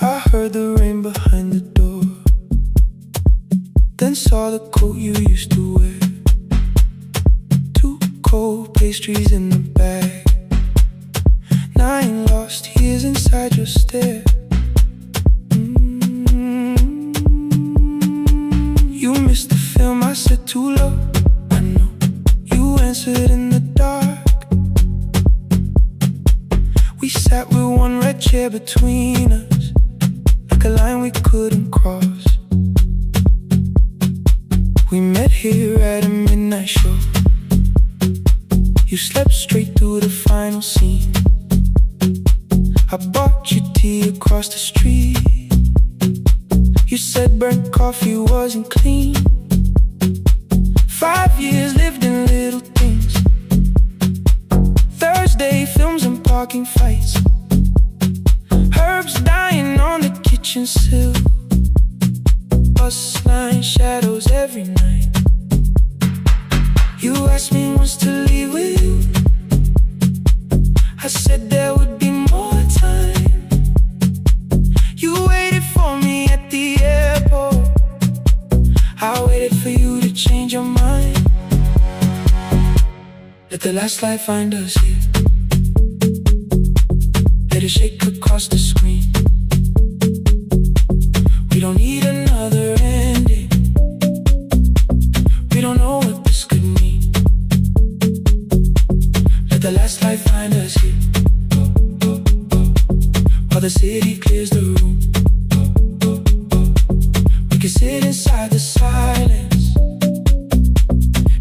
I heard the rain behind the door, then saw the coat you used to wear, two cold pastries in the bag, 9 lost years inside your stare. You missed the film, I said too low. I know you answered in the dark. We sat with one red chair between us, like a line we couldn't cross. We met here at a midnight show. You slept straight through the final scene. I bought you tea across the street. You said burnt coffee wasn't clean. 5 years lived in little things, Thursday films and parking fights, herbs dying on the kitchen sill, Basslines shadows every night. You asked me once to leave with you. I said there would be more time. You waited for me at the airport. I waited for you to change your mind. Let the last light find us here. Let it shake across the screen. We don't need another ending. We don't know what this could mean. Let the last light find us here, while the city clears the room. We can sit inside the silence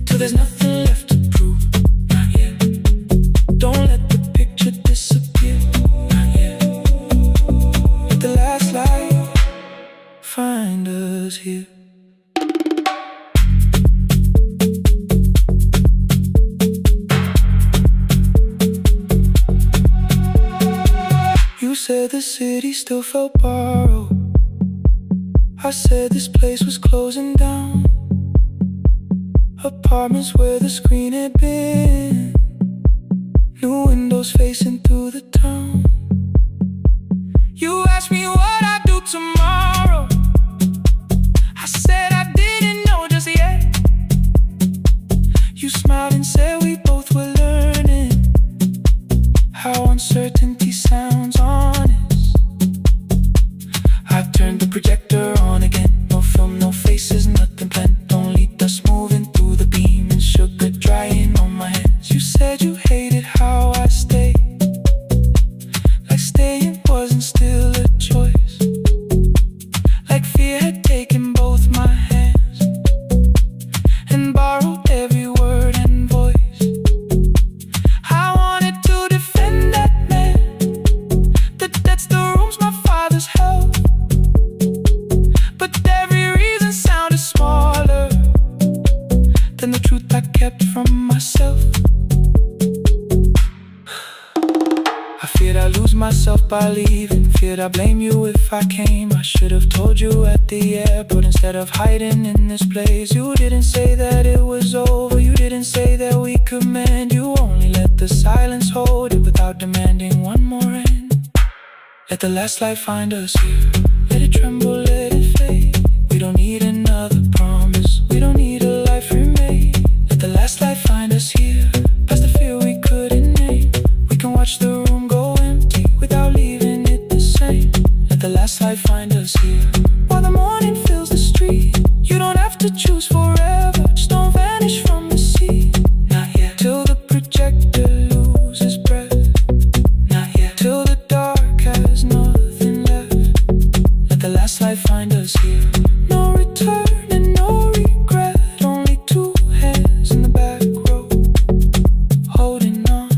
till there's nothing left to prove. Not yet. Don't let the picture disappear. Not yet. Let the last light find us here. You said the city still felt borrowed. I said this place was closing down. Apartments where the screen had been, new windows facing through the town. You asked me what I'd do tomorrow. I said I didn't know just yet. You smiled and said we both were learning how uncertainty sounds honest. I turned the projector on again. No film, no faces, nothing planned. Only dust moving through the beam and sugar drying on my hands. You said you hated how I stayed, like staying wasn't still a choice, like fear had taken both my hands and borrowed every word and voice. I wanted to defend that man, that's the rooms my father's held, but every reason sounded smaller than the truth I kept from myself. I feared I'd lose myself by leaving, feared I'd blame you if I came. I should have told you at the airport instead of hiding in this place. You didn't say that it was over, you didn't say that we could mend. You only let the silence hold it without demanding one more end. Let the last light find us here. Let it tremble, let it fade. We don't need another promise, we don't need a life remade. Let the last light find us here, past the fear we couldn't name. We can watch the room go empty without leaving it the same. Let the last light find us here, while the morning fills the street. You don't have to choose forever, just don't vanish from the sea. Not yet. Till the projector loses breath. Not yet. Till the dark has nothing left. Let the last light find us here. No return and no regret. Only two hands in the back row, holding on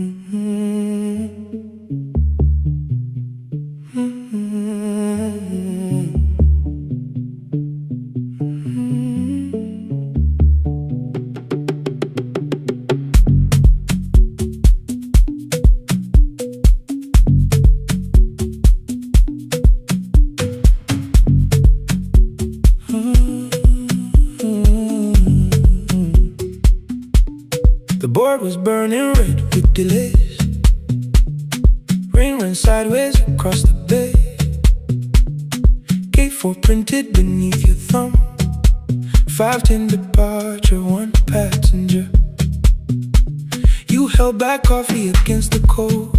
The board was burning red with delays. Rain ran sideways across the bay. Gate 4 printed beneath your thumb. 5:10 departure, 1 passenger. You held back coffee against the cold.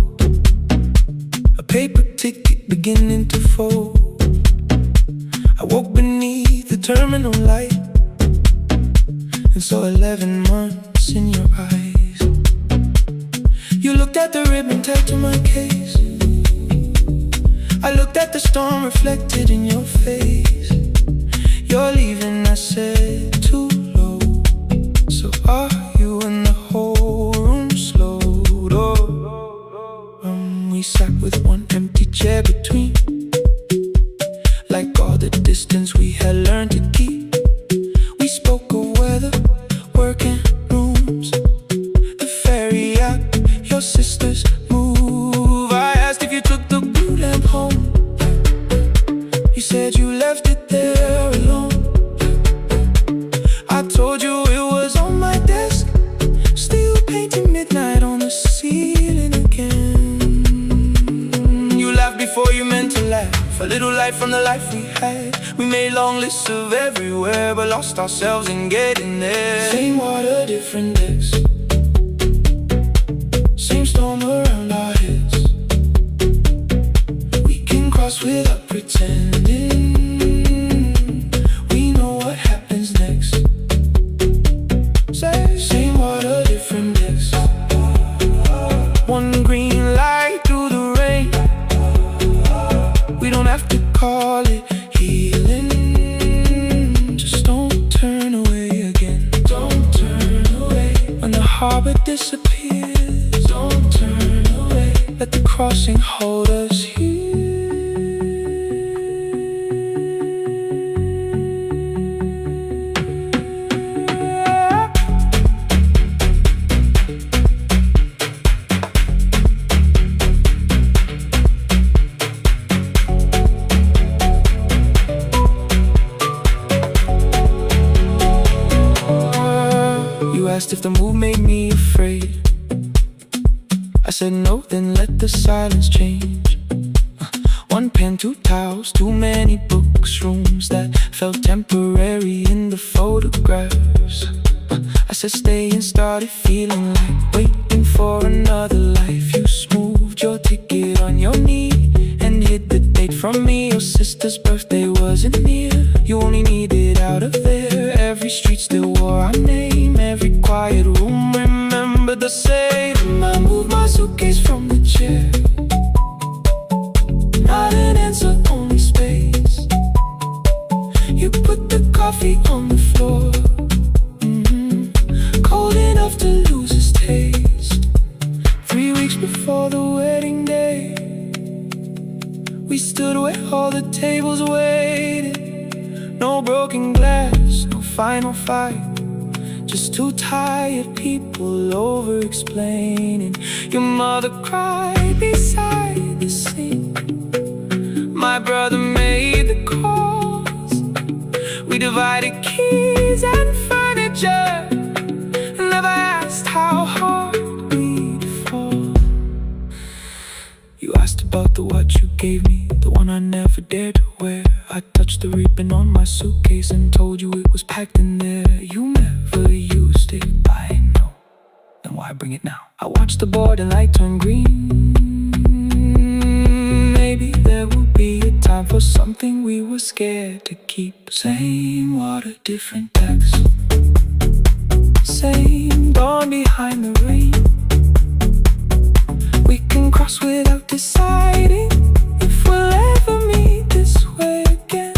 A paper ticket beginning to fold. I woke beneath the terminal light and saw 11 months in your eyes. You looked at the ribbon tied to my case. I looked at the storm reflected in your face. You're leaving, I said, too low. So are you? And the whole room slowed. We sat with one empty chair between, like all the distance we had learned to keep. We spoke of weather, work and rooms, the ferry out, your sister's move. I asked if you took the blue lamp home. You said you left it there alone. I told you it was on my desk, still painting midnight on the ceiling again. You laughed before you meant to laugh, a little light from the life we had. We made long lists of everywhere, but lost ourselves in getting there. Same water, different decks, same storm around our heads. We can cross without pretending. We know what happens next. Same water, different decks. One green light through the rain. We don't have to call it healing. Just don't turn away again. Don't turn away. When the harbor disappears, don't turn away. Let the crossing hold us here. Asked if the move made me afraid. I said no, then let the silence change. One pen, 2 towels, too many books, rooms that felt temporary in the photographs. I said stay and started feeling like waiting for another life. You smoothed your ticket on your knee and hid the date from me. Your sister's birthday wasn't near. You only needed out of there. Every street still wore our name. Every quiet room remembered the same. I moved my suitcase from the chair. Not an answer, only space. You put the coffee on the floor, cold enough to lose its taste. 3 weeks before the wedding day, we stood where all the tables waited. No broken glass, no final fight, just 2 tired people over-explaining. Your mother cried beside the sink. My brother made the calls. We divided keys and furniture. Never asked how hard we'd fall. You asked about the watch you gave me, the one I never dared to wear. I touched the ribbon on my suitcase and told you it was packed in there. You never used it, I know. Then why bring it now? I watched the board and light turn green. Maybe there will be a time for something we were scared to keep. Same water, different decks. Same dawn behind the rain. We can cross without deciding if we'll ever meet this way again.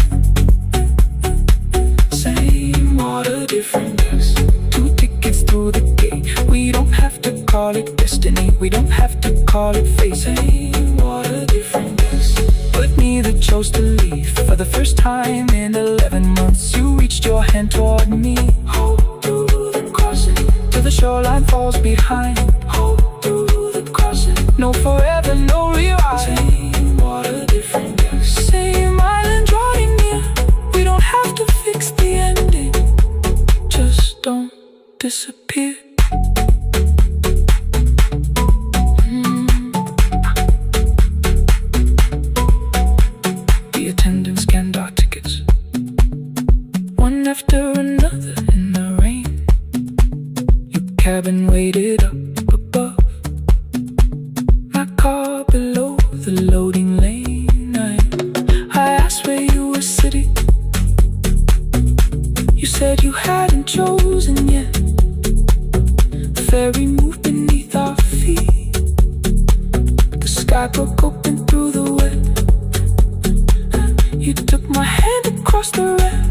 Same water, different decks. 2 tickets through the gate. We don't have to call it destiny. We don't have to call it fate. Same water, different days. But neither chose to leave. For the first time in 11 months, you reached your hand toward me. Hold through the crossing till the shoreline falls behind. Hold through the crossing. No forever, no rewind. Same water, different days. Same island drawing near. We don't have to fix the ending. Just don't disappear. The attendant scanned our tickets, one after another in the rain. Your cabin waited up above, my car below the loading lane. I asked where you were sitting. You said you hadn't chosen yet. The ferry moved beneath our feet. The sky broke open through the wet. You took my hand across the red.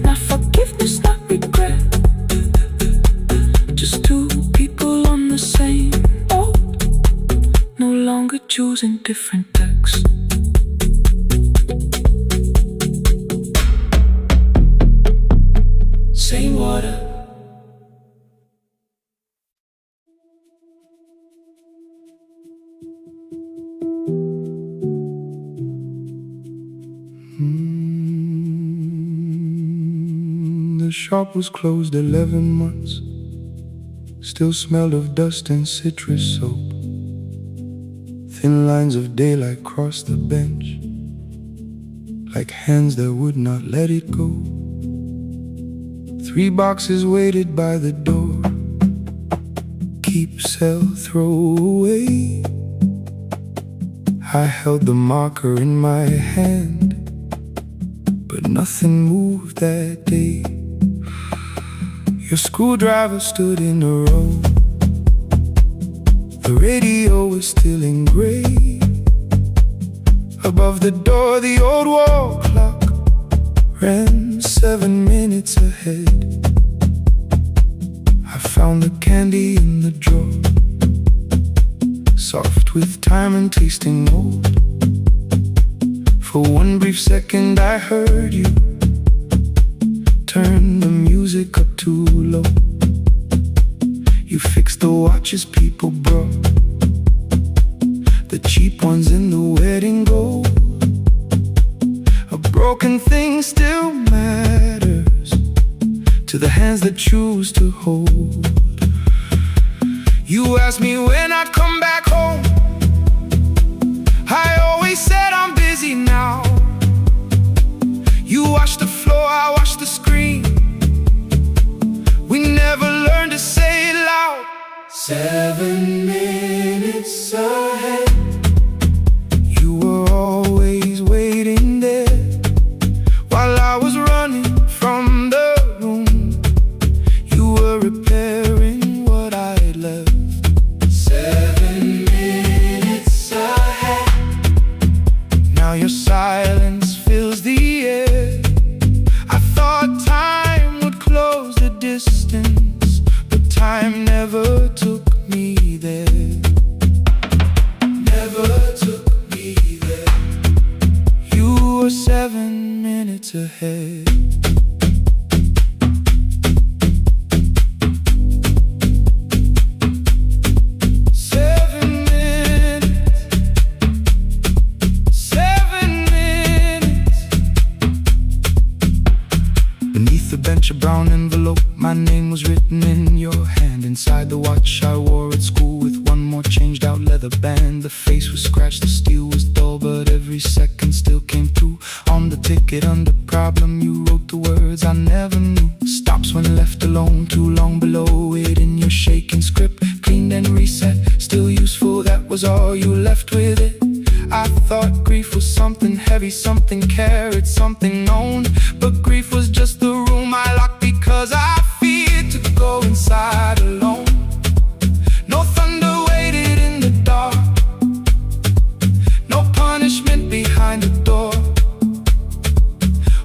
Not forgiveness, not regret. Just two people on the same boat, no longer choosing different decks. Same water. The shop was closed 11 months. Still smelled of dust and citrus soap. Thin lines of daylight crossed the bench, like hands that would not let it go. 3 boxes waited by the door. Keep, sell, throw away. I held the marker in my hand, but nothing moved that day. Your screwdriver stood in a row. The radio was still in gray. Above the door, the old wall clock ran 7 minutes ahead. I found the candy in the drawer, soft with time and tasting old. For one brief second I heard you turn the music up too low. You fixed the watches people brought, the cheap ones in the wedding gold. A broken thing still matters to the hands that choose to hold. You asked me when I'd come back home. I always said I'm busy now. You washed the floor, I washed the screen. We never learned to say it loud. 7 minutes ahead. You were always waiting there while I was running from the room. You were repairing what I had left. 7 minutes ahead. Now your silence fills the air. I thought time would close the distance, but time never took me there. Never took me there. You were 7 minutes ahead. A brown envelope, my name was written in your hand. Inside the watch I wore at school with one more changed out leather band. The face was scratched, the steel was dull, but every second still came through. On the ticket under problem you wrote the words I never knew. Stops when left alone, too long below it in your shaking script. Cleaned and reset, still useful, that was all you left with it. I thought grief was something heavy, something carried, something known. But grief was just the room I locked because I feared to go inside alone. No thunder waited in the dark, no punishment behind the door.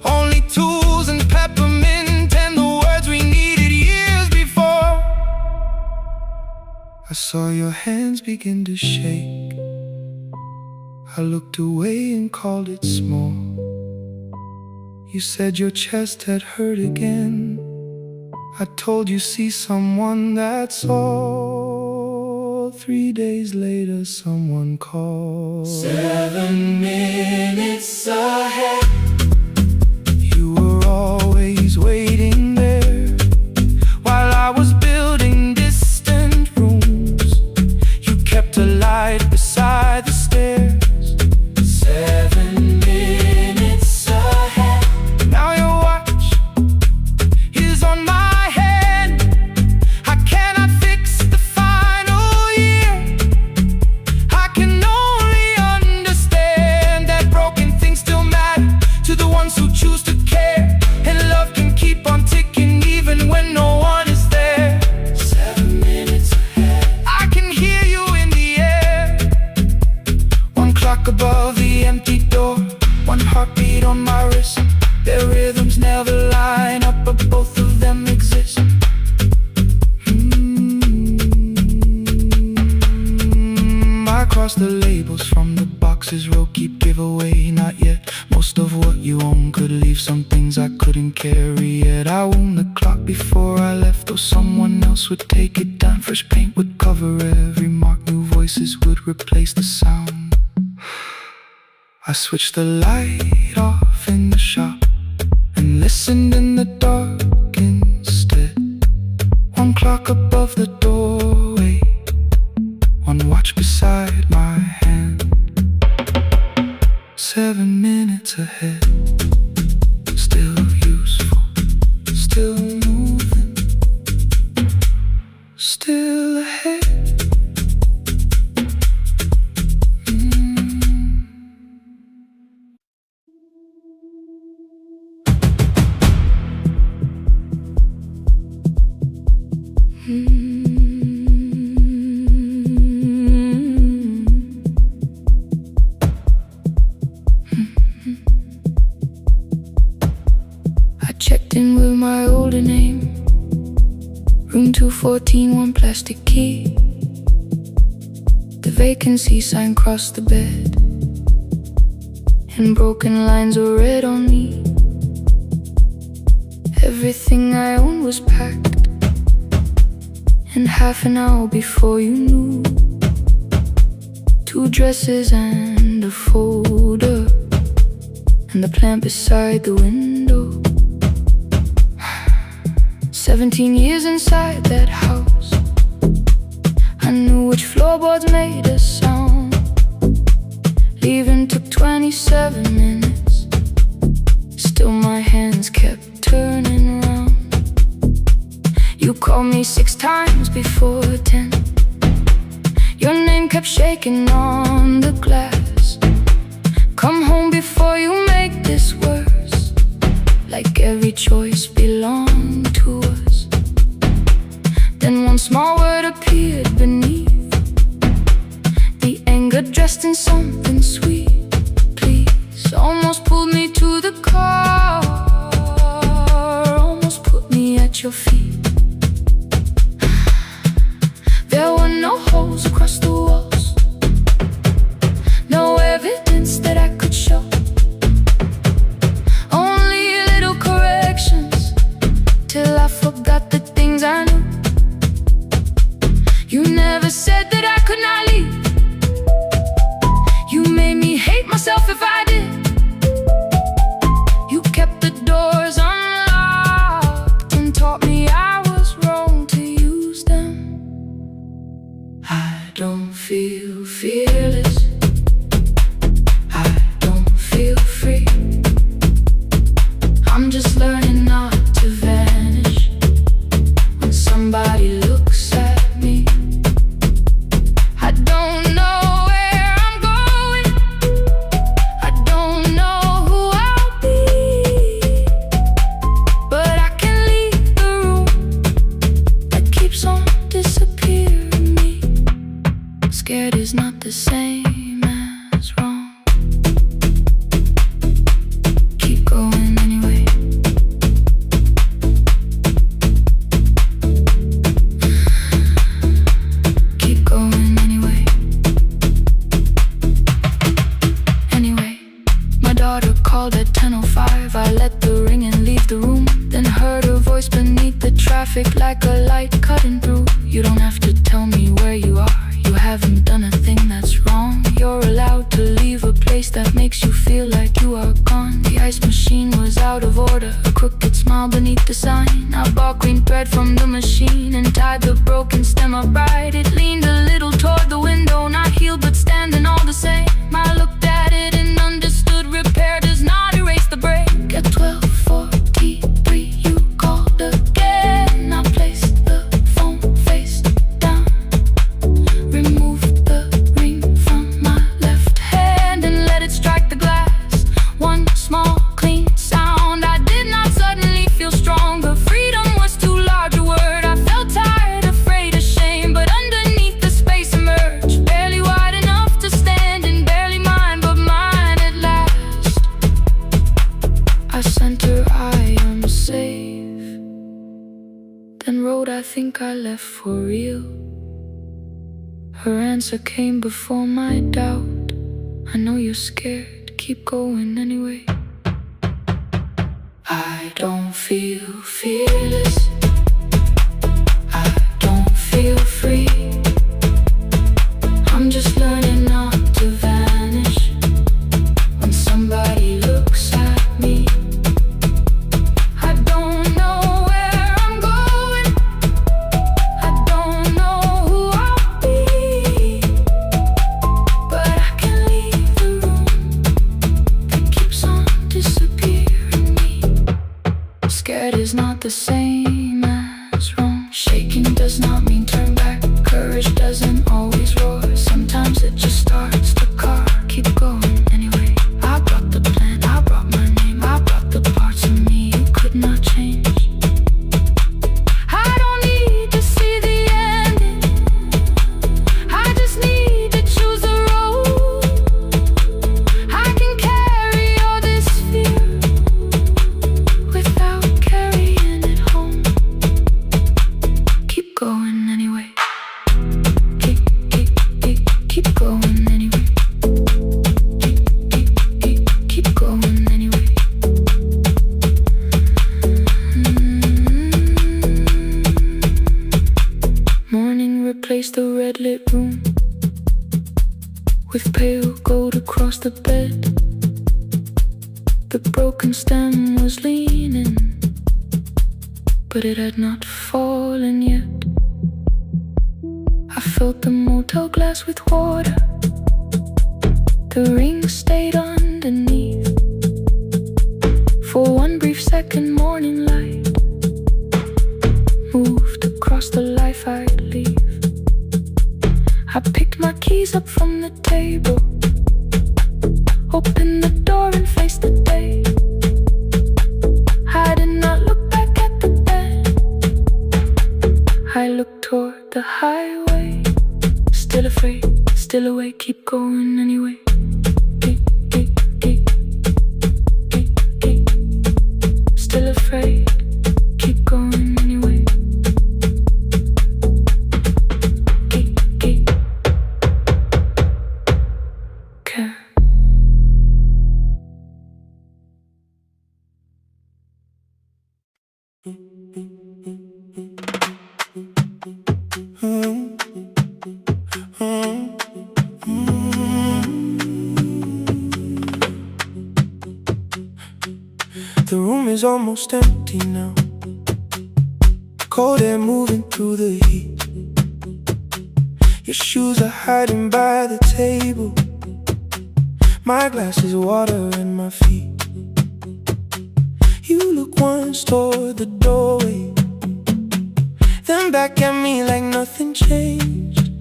Only tools and peppermint. 7 I saw your hands begin to shake. I looked away and called it small. You said your chest had hurt again. I told you see someone, that's all. 3 days later someone called. 7 minutes ahead. You were always waiting there while I was building distant rooms. You kept a light beside the stairs. 7 minutes ahead. Now your watch is on my hand. I cannot fix the final year. I can only understand that broken things still matter to the ones who choose to care. And love can keep on ticking even when no one is there. 7 minutes ahead. I can hear you in the air. One clock above the empty door, one heartbeat on my wrist. Their rhythms never line up, but both of them exist. I cross the labels from the boxes, row keep giveaway, not yet. Most of what you own could leave some things I couldn't carry yet. I wound the clock before I left, though someone else would take it down. Fresh paint would cover every mark, new voices would replace the sound. I switched the light off in the shop and listened in the dark instead. One clock above the doorway, one watch beside my hand. 7 minutes ahead, still useful, still moving, still ahead. I checked in with my older name. Room 214, one plastic key. The vacancy sign crossed the bed, and broken lines were read on me. Everything I owned was packed, and half an hour before you knew, 2 dresses and a folder, and the plant beside the window. 17 years inside that house, I knew which floorboards made a sound. Leaving took 27 minutes, still my hands kept turning round. You called me 6 times before 10. Your name kept shaking on the glass. Come home before you make this worse, like every choice belonged to us. Then one small word appeared beneath, the anger dressed in something sweet. Please, almost pulled me to the car, almost put me at your feet. There were no holes across the walls, no evidence that I could show, only little corrections till I forgot the things I knew. You never said that I could not leave. You made me hate myself if I did. You kept the doors unlocked and taught me I was wrong to use them. I don't feel fearless, I don't feel free. I'm just learning not to vanish when somebody looks at me. I don't know where I'm going, I don't know who I'll be, but I can leave the room that keeps on disappearing me. Scared is not the same as wrong. Keep going anyway. right. It leaned a little toward the window, not healed but standing all the same. I looked at it and understood repair does not erase the break. At 12:43 you called again. I placed the phone face down, removed the ring from my left hand and let it strike the glass. One small clean sound. I did not suddenly feel stronger. Freedom was too large a word. I felt tired, afraid, ashamed, but underneath the space emerged, barely wide enough to stand and barely mine, but mine at last. I sent her, I am safe. Then wrote, I think I left for real. Her answer came before my doubt. I know you're scared, keep going anyway. I don't feel fearless, I don't feel free. I'm just learning not to vanish when somebody looks at me. I don't know where I'm going, I don't know who I'll be, but I can leave the room that keeps on disappearing me. Scared is not the same as wrong. Shaking does not mean turn back. Courage doesn't always roar. Sometimes it just starts the car. Keep going anyway. I brought the plan, I brought my name, I brought the parts of me you could not change. I don't need to see the ending, I just need to choose the road. I can carry all this fear without carrying it home. Keep going anyway. Keep going anyway. Keep going anyway. Morning replaced the red lit room with pale gold across the bed. The broken stem was leaning, but it had not fallen yet. I filled the motel glass with water. The ring stayed underneath for one brief second. Morning light moved across the life I'd leave. I picked my keys up from the table, opened the door and faced the day. I did not look back at the bed, I looked toward the highway. Still afraid, still awake, keep going anyway. Still afraid, keep going anyway. Care. The room is almost empty now. Cold air moving through the heat. Your shoes are hiding by the table. My glass is water in my feet. You look once toward the doorway, then back at me like nothing changed.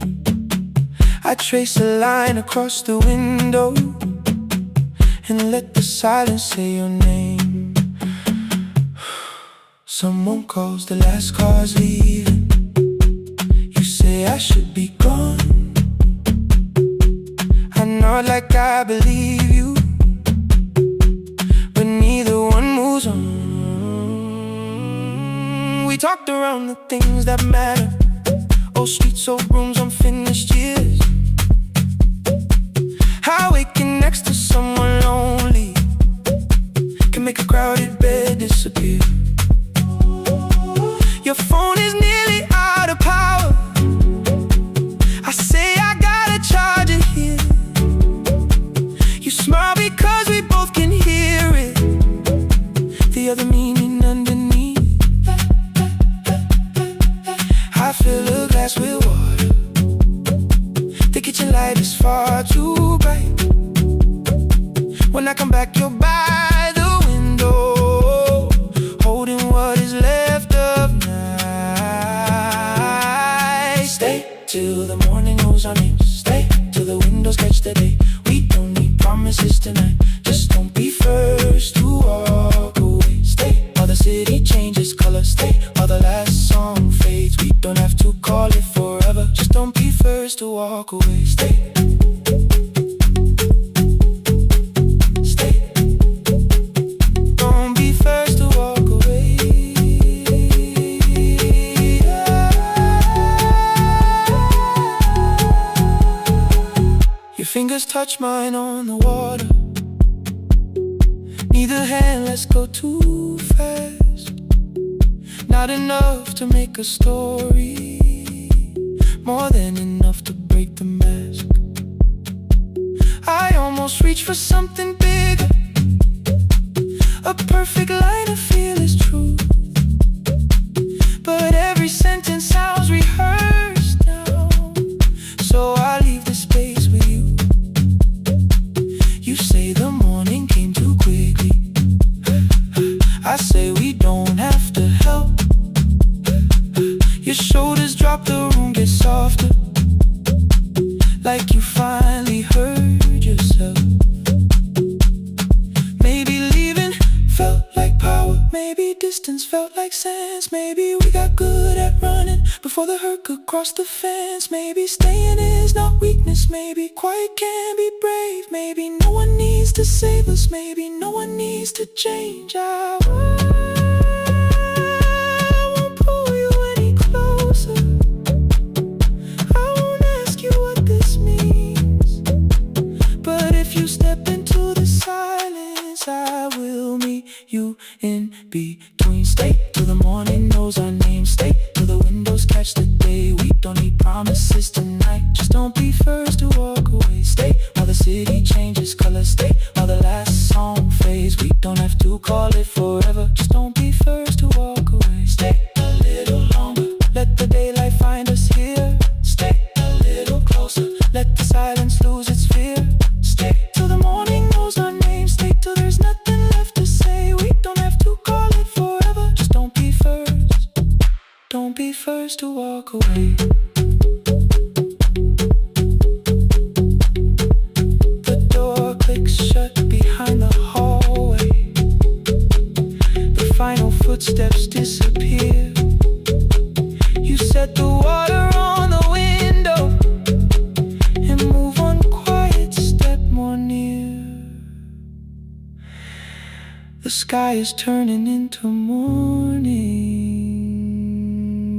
I trace a line across the window and let the silence say your name. Someone calls, the last car's leaving. You say I should be gone. I nod like I believe you, but neither one moves on. We talked around the things that matter. Old streets, old rooms, unfinished years. How waking next to someone lonely can make a crowded bed disappear. Your phone is nearly out of power. I say I gotta charge it here. You smile because we both can hear it, the other meaning underneath. I fill a glass with water, light is far too bright. When I come back, you're by the window, holding what is left of night. Stay till the morning knows our names. Stay till the windows catch the day. We don't need promises tonight. Just don't be first to walk away. Stay while the city changes color. Stay while the last song fades. We don't have to call it forever. Just don't be first to walk away. Stay. Don't be first to walk away. Your fingers touch mine on the water. Neither hand, let's go too fast. Not enough to make a story, more than enough to break the mask. I almost reach for something bigger, a perfect line of fearless truth. But every sentence sounds rehearsed now, so I leave the space with you. You say the morning came too quickly. I say we don't have to help. Your shoulders drop, the room gets softer, like you finally heard yourself. Maybe leaving felt like power, maybe distance felt like sense. Maybe we got good at running before the hurt could cross the fence. Maybe staying is not weakness, maybe quiet can be brave. Maybe no one needs to save us, maybe no one needs to change our world. I will meet you in between. Stay till the morning knows our name. Stay till the windows catch the day. We don't need promises tonight. Just don't be first to walk away. Stay while the city changes color. Stay while the last song fades. We don't have to call it forever. Just don't be first to walk away. Stay a little longer, let the daylight find us here. Stay a little closer, let the silence lose its fear. Stay till the morning knows our name. Stay till there's nothing left to say. We don't have to call it forever. Just don't be first. Don't be first to walk away. The door clicks shut behind the hallway. The final footsteps disappear. You set the water on the window and move one quiet step more near. The sky is turning into morning,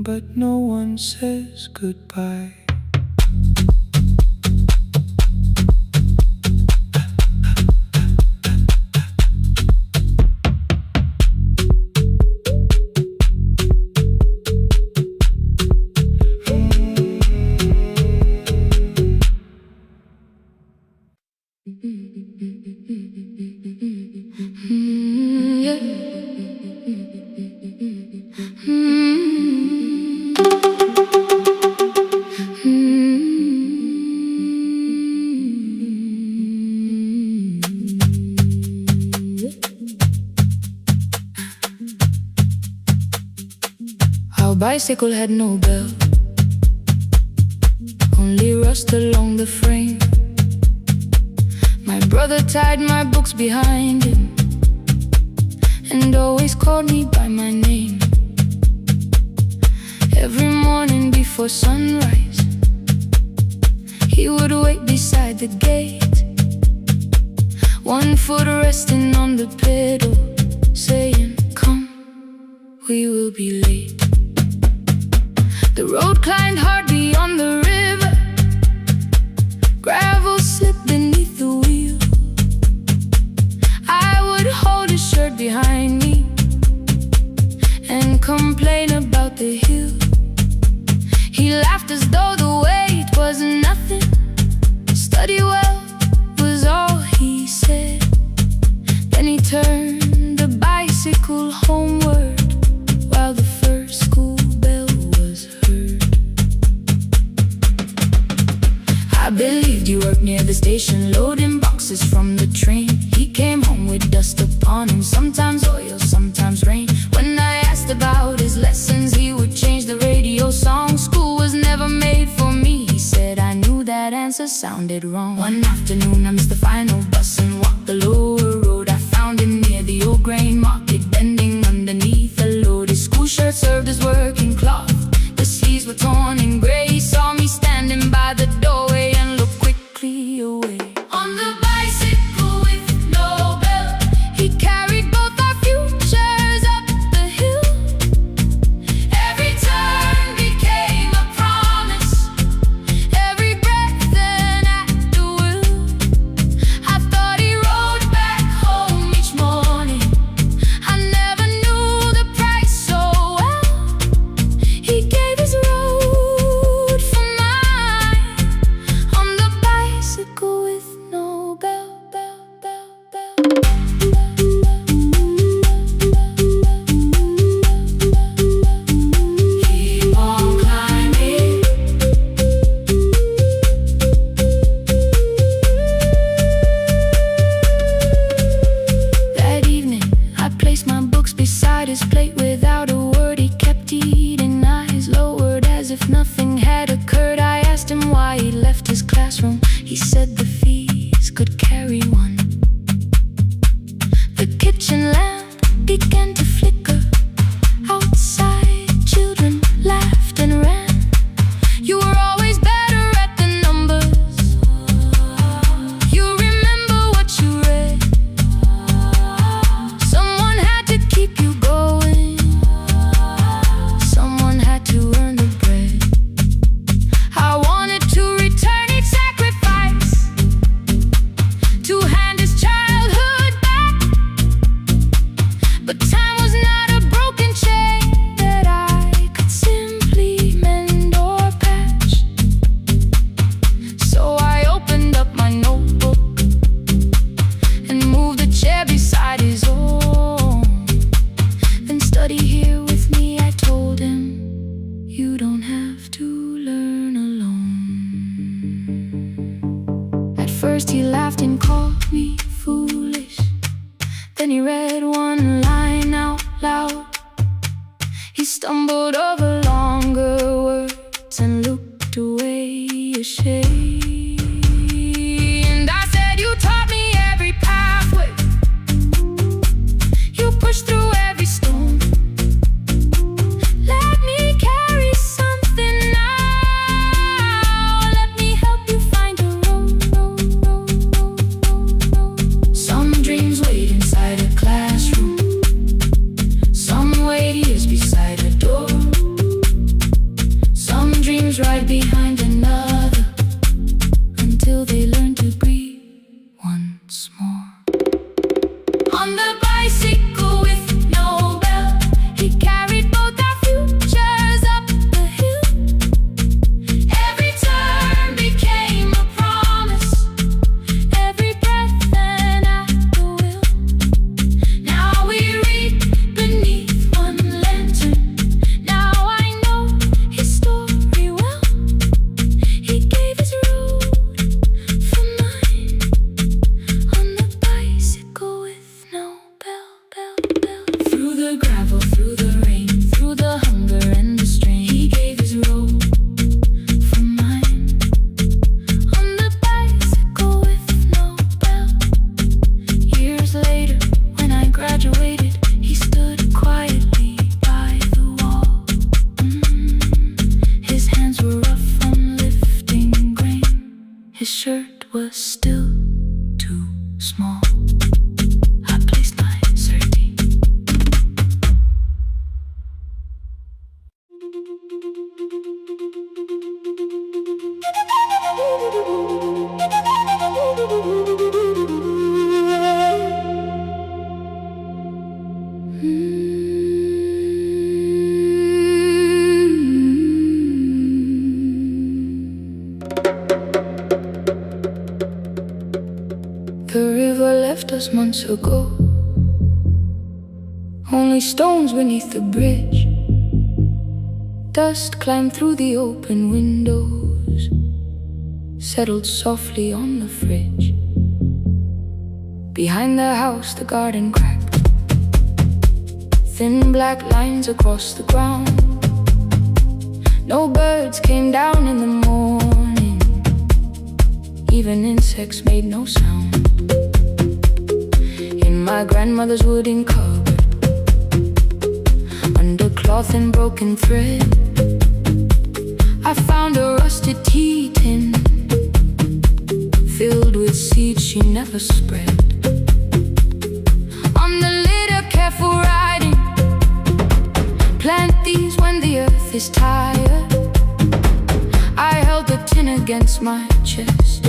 but no one says goodbye. Our bicycle had no bell, only rust along the frame. My brother tied my books behind him and always called me by my name. Every morning before sunrise, he would wait beside the gate, one foot resting on the pedal, saying, "Come, we will be late." The road climbed hard beyond the river, gravel slipped beneath the wheel. I would hold his shirt behind me and complain about the hill. He laughed as though the weight was nothing. Study well was all he said. Then he turned the bicycle homeward while the first school bell was heard. believed you worked near the station, loading boxes from the train. He came home with dust upon him, sometimes oil, sometimes rain. When I asked about his lessons, he would change the radio song. School was never made for me, he said. I knew that answer sounded wrong. One afternoon I missed the final bus and walked the lower road. I found him near the old grain market, bending underneath a load. His school shirt served as working cloth, the sleeves were torn and gray. He saw me standing by the doorway and looked quickly away. On the bicycle with no belt, he carried both our futures up the hill. Every turn became a promise, every breath an act of will. I thought he rode back home each morning, I never knew the price so well. He gave his road for mine, on the bicycle with no bell, bell, bell, bell. Keep on climbing. That evening, I placed my books beside his plate. Without a word, he kept eating, eyes lowered as if nothing had occurred. I asked him why he left his classroom. He said the fees could carry one. The kitchen lamp began to flicker. Outside, children laughed and ran. You were always better at the numbers. You remember what you read. Someone had to keep you going, someone had to earn the bread. I wanted to return each sacrifice, to hand his childhood back. But time was not a broken chain that I could simply mend or patch. So I opened up my notebook and moved the chair beside his own. Then study here with me, I told him. You don't have to learn alone. At first he laughed and called me foolish. Then he read one line out loud. He stumbled over longer words and looked away ashamed. And I said, you taught me every pathway, you pushed through every stone. Let me carry something now, let me help you find a road. Some dreams wait inside a classroom, some wait years beside a door. Some dreams right behind another, until they learn to breathe once more. On the bicycle with no bell, he carried both our futures up the hill. Every turn became a promise, every breath an act of will. Now we read beneath one lantern, now I know his story well. He gave his road for mine, on the bicycle with no bell, bell, bell. Through the gravel, through the rain, through the hunger and the strain, he gave his road for mine, on the bicycle with no bell. Years later, when I graduated, he stood quietly by the wall. His hands were rough from lifting grain, his shirt was still too small. I placed my sardine. The river left us months ago, only stones beneath the bridge. Dust climbed through the open windows, settled softly on the fridge. Behind the house, the garden cracked, thin black lines across the ground. No birds came down in the morning, even insects made no sound. In my grandmother's wooden cupboard, under cloth and broken thread, I found a rusted tea tin filled with seeds she never spread. On the lid, a careful writing: plant these when the earth is tired. I held the tin against my chest,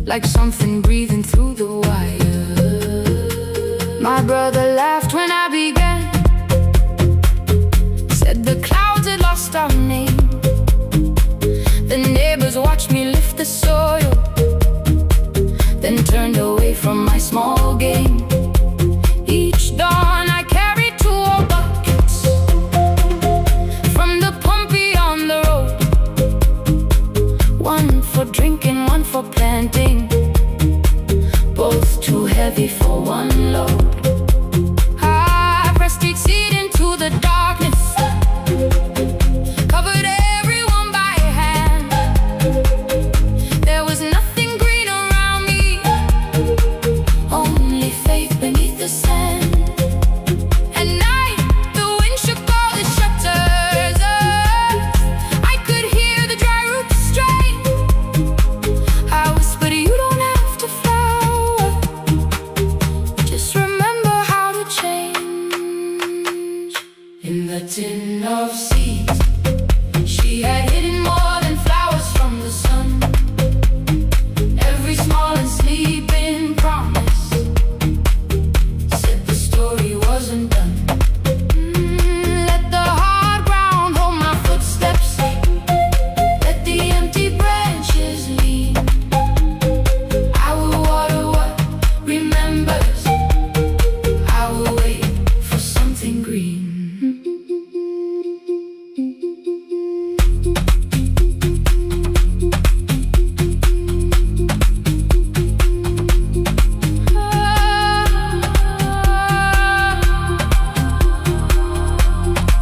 like something breathing through the wire. My brother laughed when I began, said the clouds had lost our name. The neighbors watched me lift the soil, then turned away from my small game. Each dawn I carried 2 old buckets from the pump beyond the road, one for drinking, one for planting, both too heavy for one load. I pressed each seed into the darkness, covered everyone by hand. There was nothing green around me, only faith beneath the sand. At night, the wind shook all the shutters. I could hear the dry roots strain. I whispered, you don't have to flower, just remember how to change. In the tin of seeds, she had hidden more than flowers from the sun. Every small and sleeping promise said the story wasn't done. Let the hard ground hold my footsteps, let the empty branches lean. I will water what remembers, I will wait for something green.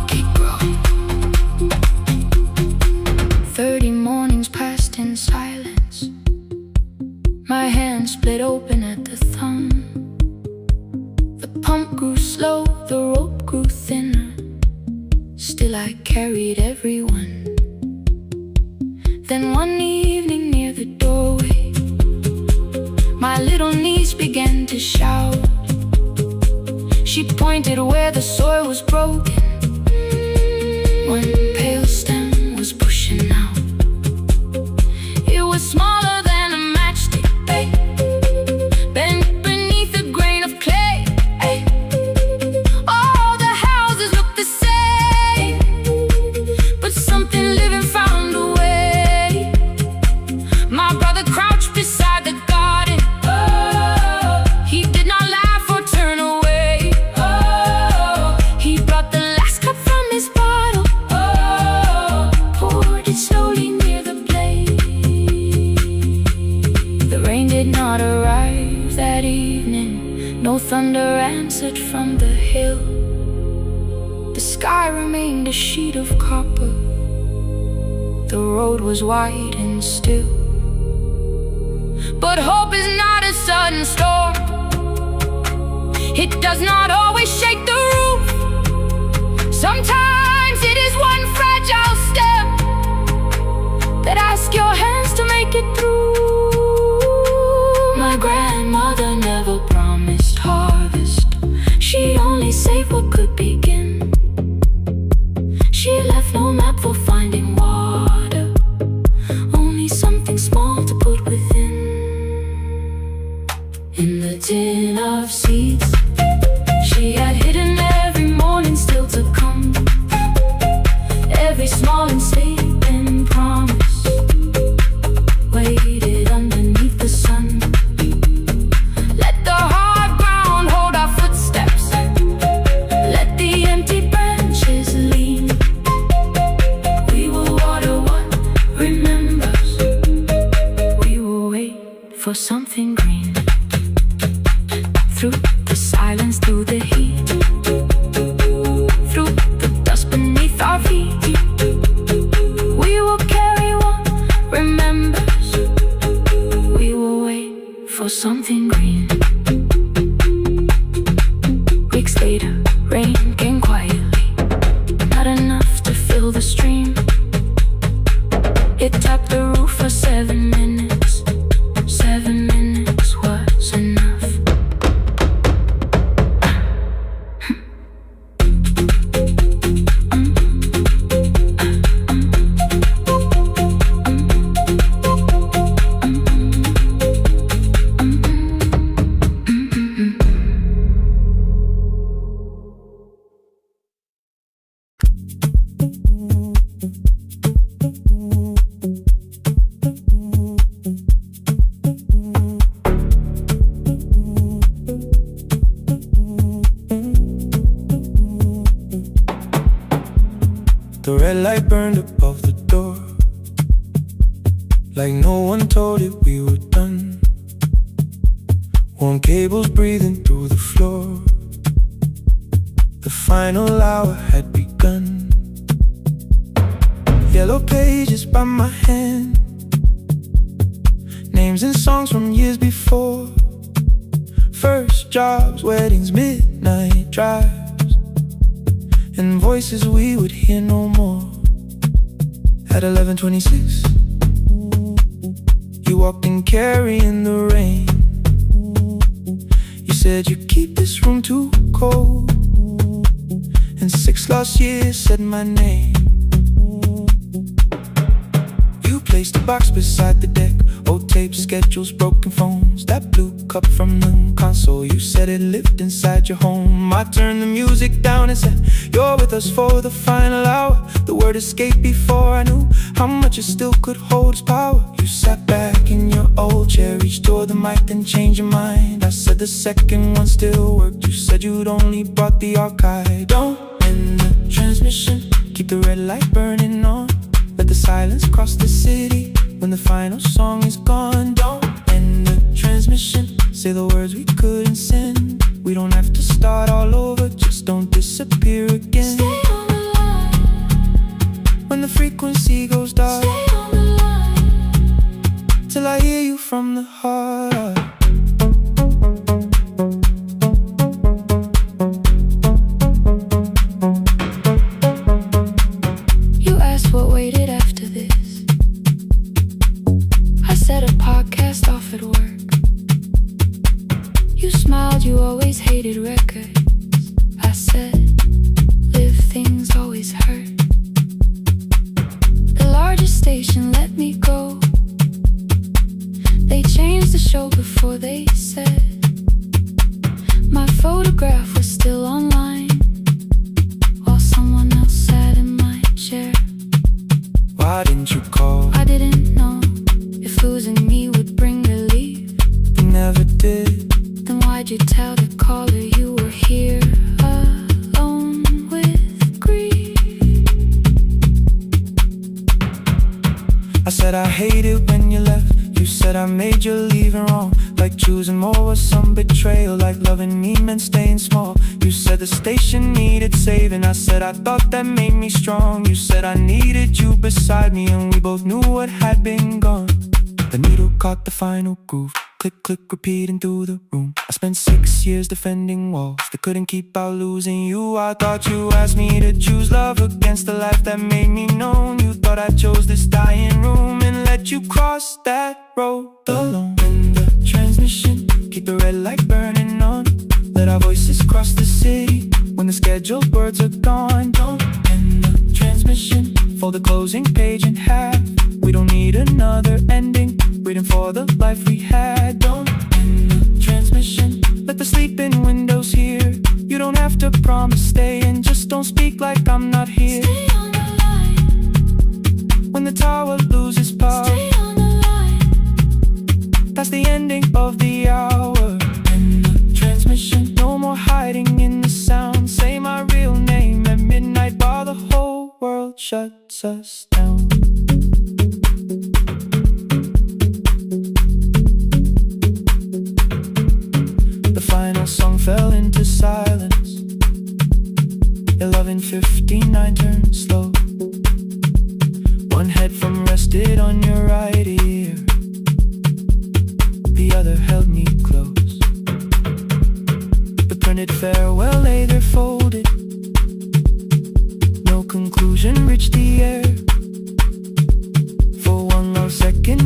Keep growing. 30 mornings passed in silence. My hand split open at the thumb. The pump grew slow, the rope grew thinner. Still I carried everyone. Then one evening near the doorway, my little niece began to shout. She pointed where the soil was broken. One pale stem was pushing out. It was smaller than a matchstick, babe, bent beneath a grain of clay. All the houses looked the same, but something living found a way. My brother crouched beside the garden. He did not laugh or turn away. He brought the last cup from his bottle, poured it slowly near the blaze. The rain did not arrive that evening, no thunder answered from the hill. The sky remained a sheet of copper, the road was wide and still. But hope is not a sudden storm, it does not always shake the roof. Sometimes it is one fragile step that asks your hands to make it through. My grandmother never promised harvest, she only saved what could begin. She left no map for finding water, only something small to put within. In the tin of seeds, she had hidden every morning still to come. Every small and sleeping promise waited underneath the sun. Let the hard ground hold our footsteps, let the empty branches lean. We will water what remembers, for something green. Through the silence, through the heat, through the dust beneath our feet, we will carry what remembers. We will wait for something green. Weeks later, rain came quietly, not enough to fill the stream. It tapped the roof for 7 minutes. 7 minutes was enough. The red light burned above the door, like no one told it we were done. Warm cables breathing through the floor. The final hour had begun. Yellow pages by my hand, names and songs from years before. First jobs, weddings, midnight drives, and voices we would hear no more. At 11:26, you walked in carrying the rain. You said you keep this room too cold, and 6 lost years said my name. You placed a box beside the deck, old tapes, schedules, broken phones, that blue cup from the console. You said it lived inside your home. I turned the music down and said, you're with us for the final hour. The word escaped before I knew how much it still could hold its power. You sat back in your old chair, reached toward the mic, then changed your mind. I said the second one still worked. You said you'd only brought the archive. Don't end the transmission, keep the red light burning on. Let the silence cross the city when the final song is gone. Don't end the transmission, say the words we couldn't send. We don't have to start all over, just don't disappear again. Stay on the line. When the frequency goes dark, Stay on the line. till I hear you from the heart. You asked what waited after this. I said a podcast off at work. You smiled, you always hated records. I said, live things always hurt. The largest station let me go. They changed the show before they said my photograph was still online, while someone else sat in my chair. Why didn't you call? I didn't know if losing me would bring relief. You never did. Then why'd you tell the caller you were here alone with grief? I said I hate it when you left. You said I made you leaving wrong, like choosing more was some betrayal, like loving me meant staying small. You said the station needed saving. I said I thought that made me strong. You said I needed you beside me, and we both knew what had been gone. The needle caught the final groove, click, click, repeating through the room. I spent 6 years defending walls that couldn't keep out losing you. I thought you asked me to choose love against the life that made me known. You thought I chose this dying room and let you cross that road alone. In the transmission, keep the red light burning on. Let our voices cross the city when the scheduled words are gone. Don't end the transmission, fold the closing page in half. We don't need another ending, waiting for the life we had. Don't end the transmission, let the sleeping windows hear. You don't have to promise staying, just don't speak like I'm not here. Stay on the line. When the tower loses power, Stay on the line. that's the ending of the hour. End the transmission, no more hiding in the sound. Say my real name at midnight while the whole world shuts us down.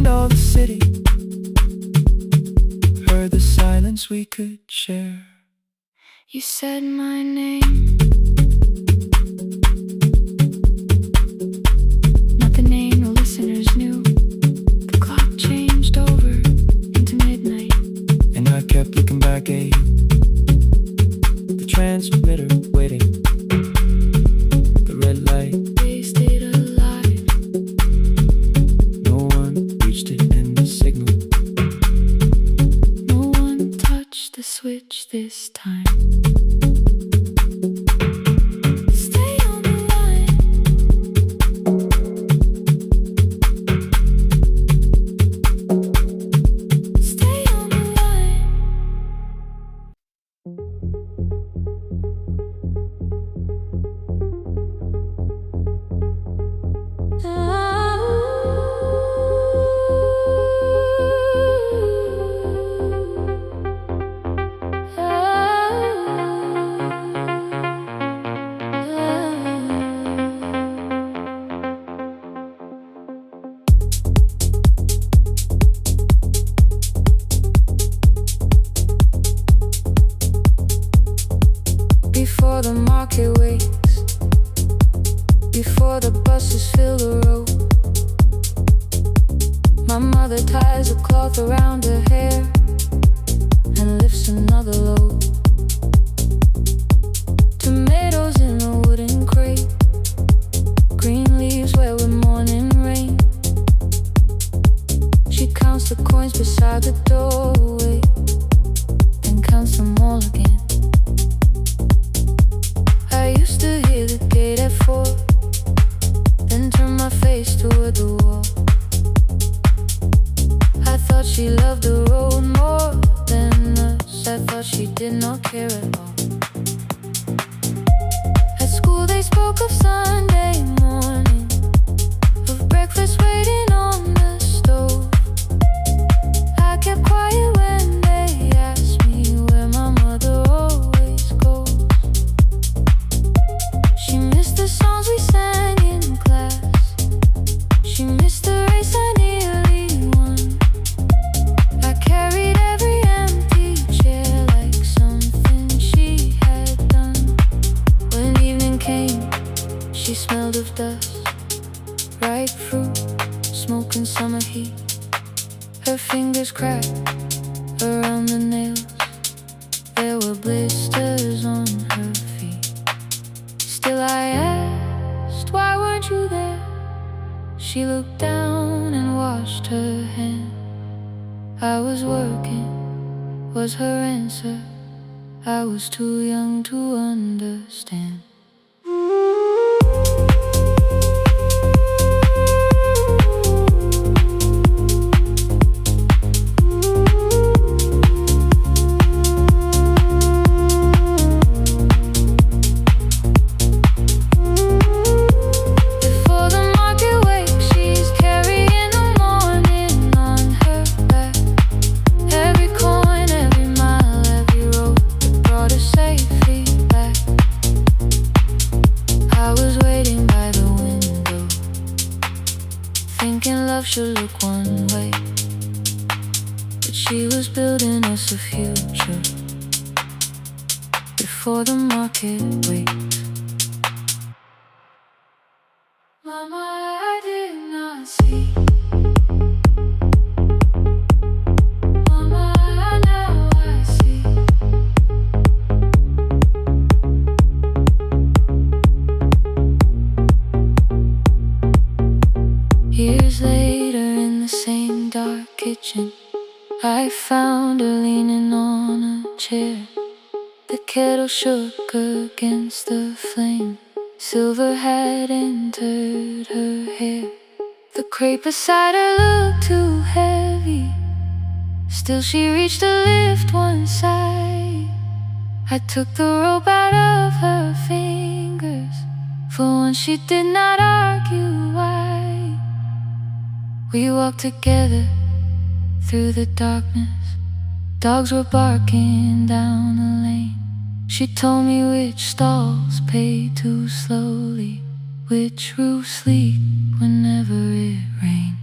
and all the city heard the silence we could share. You said my name, not the name the listeners knew. The clock changed over into midnight, And I kept looking back at you, the transmitter waiting, the red light. they stayed alive. No one reached it in the signal. No one touched the switch this time. Stay on the line. Stay on the line. Before the market wakes, before the buses fill the road, my mother ties a cloth around her hair and lifts another load. Tomatoes in a wooden crate, green leaves where we're morning rain. She counts the coins beside the doorway, then counts them all again. I used to hear the gate at 4, then turn my face toward the wall. I thought she loved the road more than us. I thought she did not care at all. At school they spoke of Sunday morning, of breakfast waiting on the stove. I kept quiet when they asked me where my mother always goes. She missed the songs we sang in class. She missed the race I nearly won. I carried every empty chair like something she had done. When evening came, she smelled of dust, ripe fruit, smoke and summer heat. Her fingers cracked around the nails. There were blisters on her feet. Still I asked, why weren't you there? She looked down and washed her hand. I was working, was her answer. I was too young to understand. Before the market wakes, she's carrying the morning on her back. Every coin, every mile, every road that brought her safely back. I was waiting by the window, thinking love should look one way, but she was building us a future. Before the market wakes, Mama, I did not see. Mama, now I see. Years later in the same dark kitchen, I found her leaning on a chair. The kettle shook against the flame. Silver had entered her hair. The crepe beside her looked too heavy. Still she reached to lift one side. I took the rope out of her fingers. For once she did not argue why. We walked together through the darkness. Dogs were barking down the lane. She told me which stalls pay too slowly, which roofs leak whenever it rains.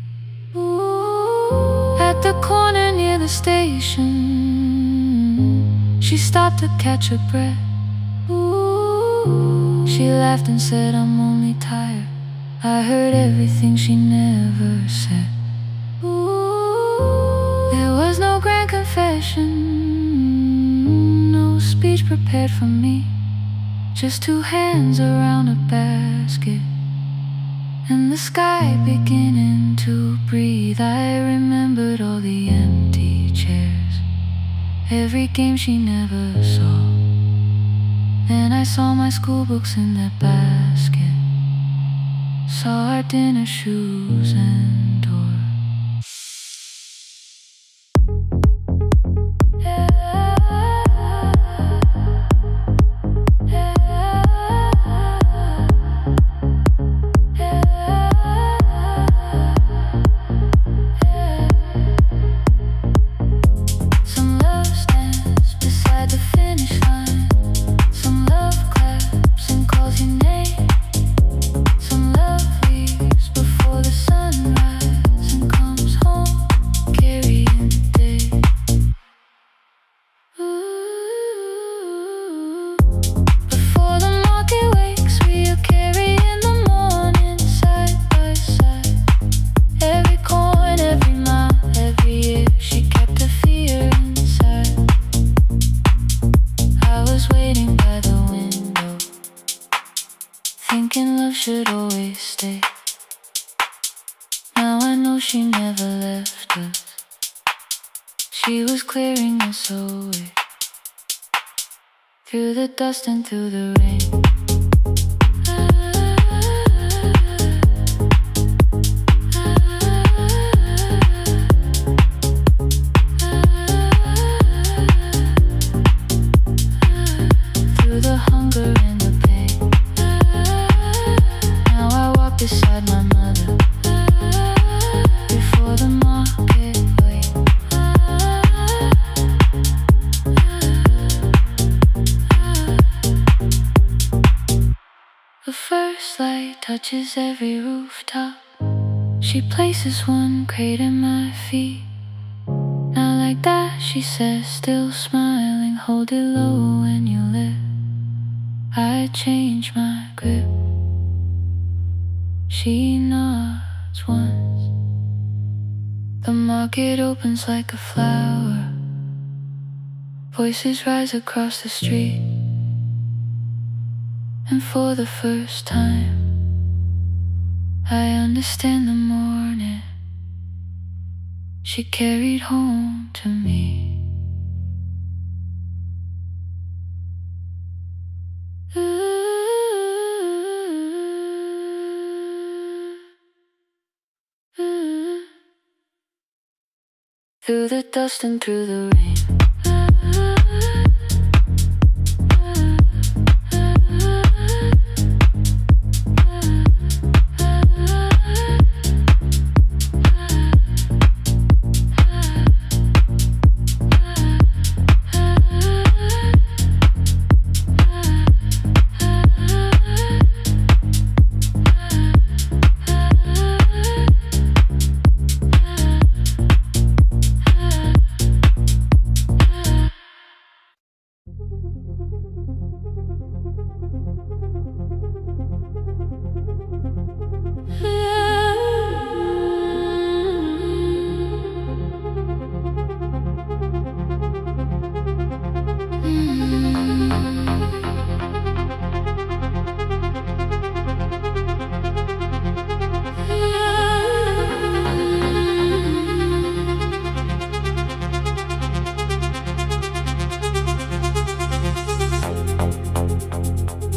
Ooh. the corner near the station, she stopped to catch her breath. Ooh. She laughed and said, I'm only tired. I heard everything she never said. Ooh. There was no grand confession, no speech prepared for me, just two hands around a basket and the sky beginning to breathe. I remembered all the empty chairs, every game she never saw. Then I saw my school books in that basket, saw our dinner shoes and door. Thinking love should always stay. Now I know she never left us. She was clearing us away, through the dust and through the rain. Through the hunger and the pain. Now I walk beside my mother, before the market wait. The first light touches every rooftop. She places one crate at my feet. Now like that, she says, still smiling, hold it low when you live. I change my grip. She nods once. The market opens like a flower. Voices rise across the street. And for the first time, I understand the morning she carried home to me. Through the dust and through the rain.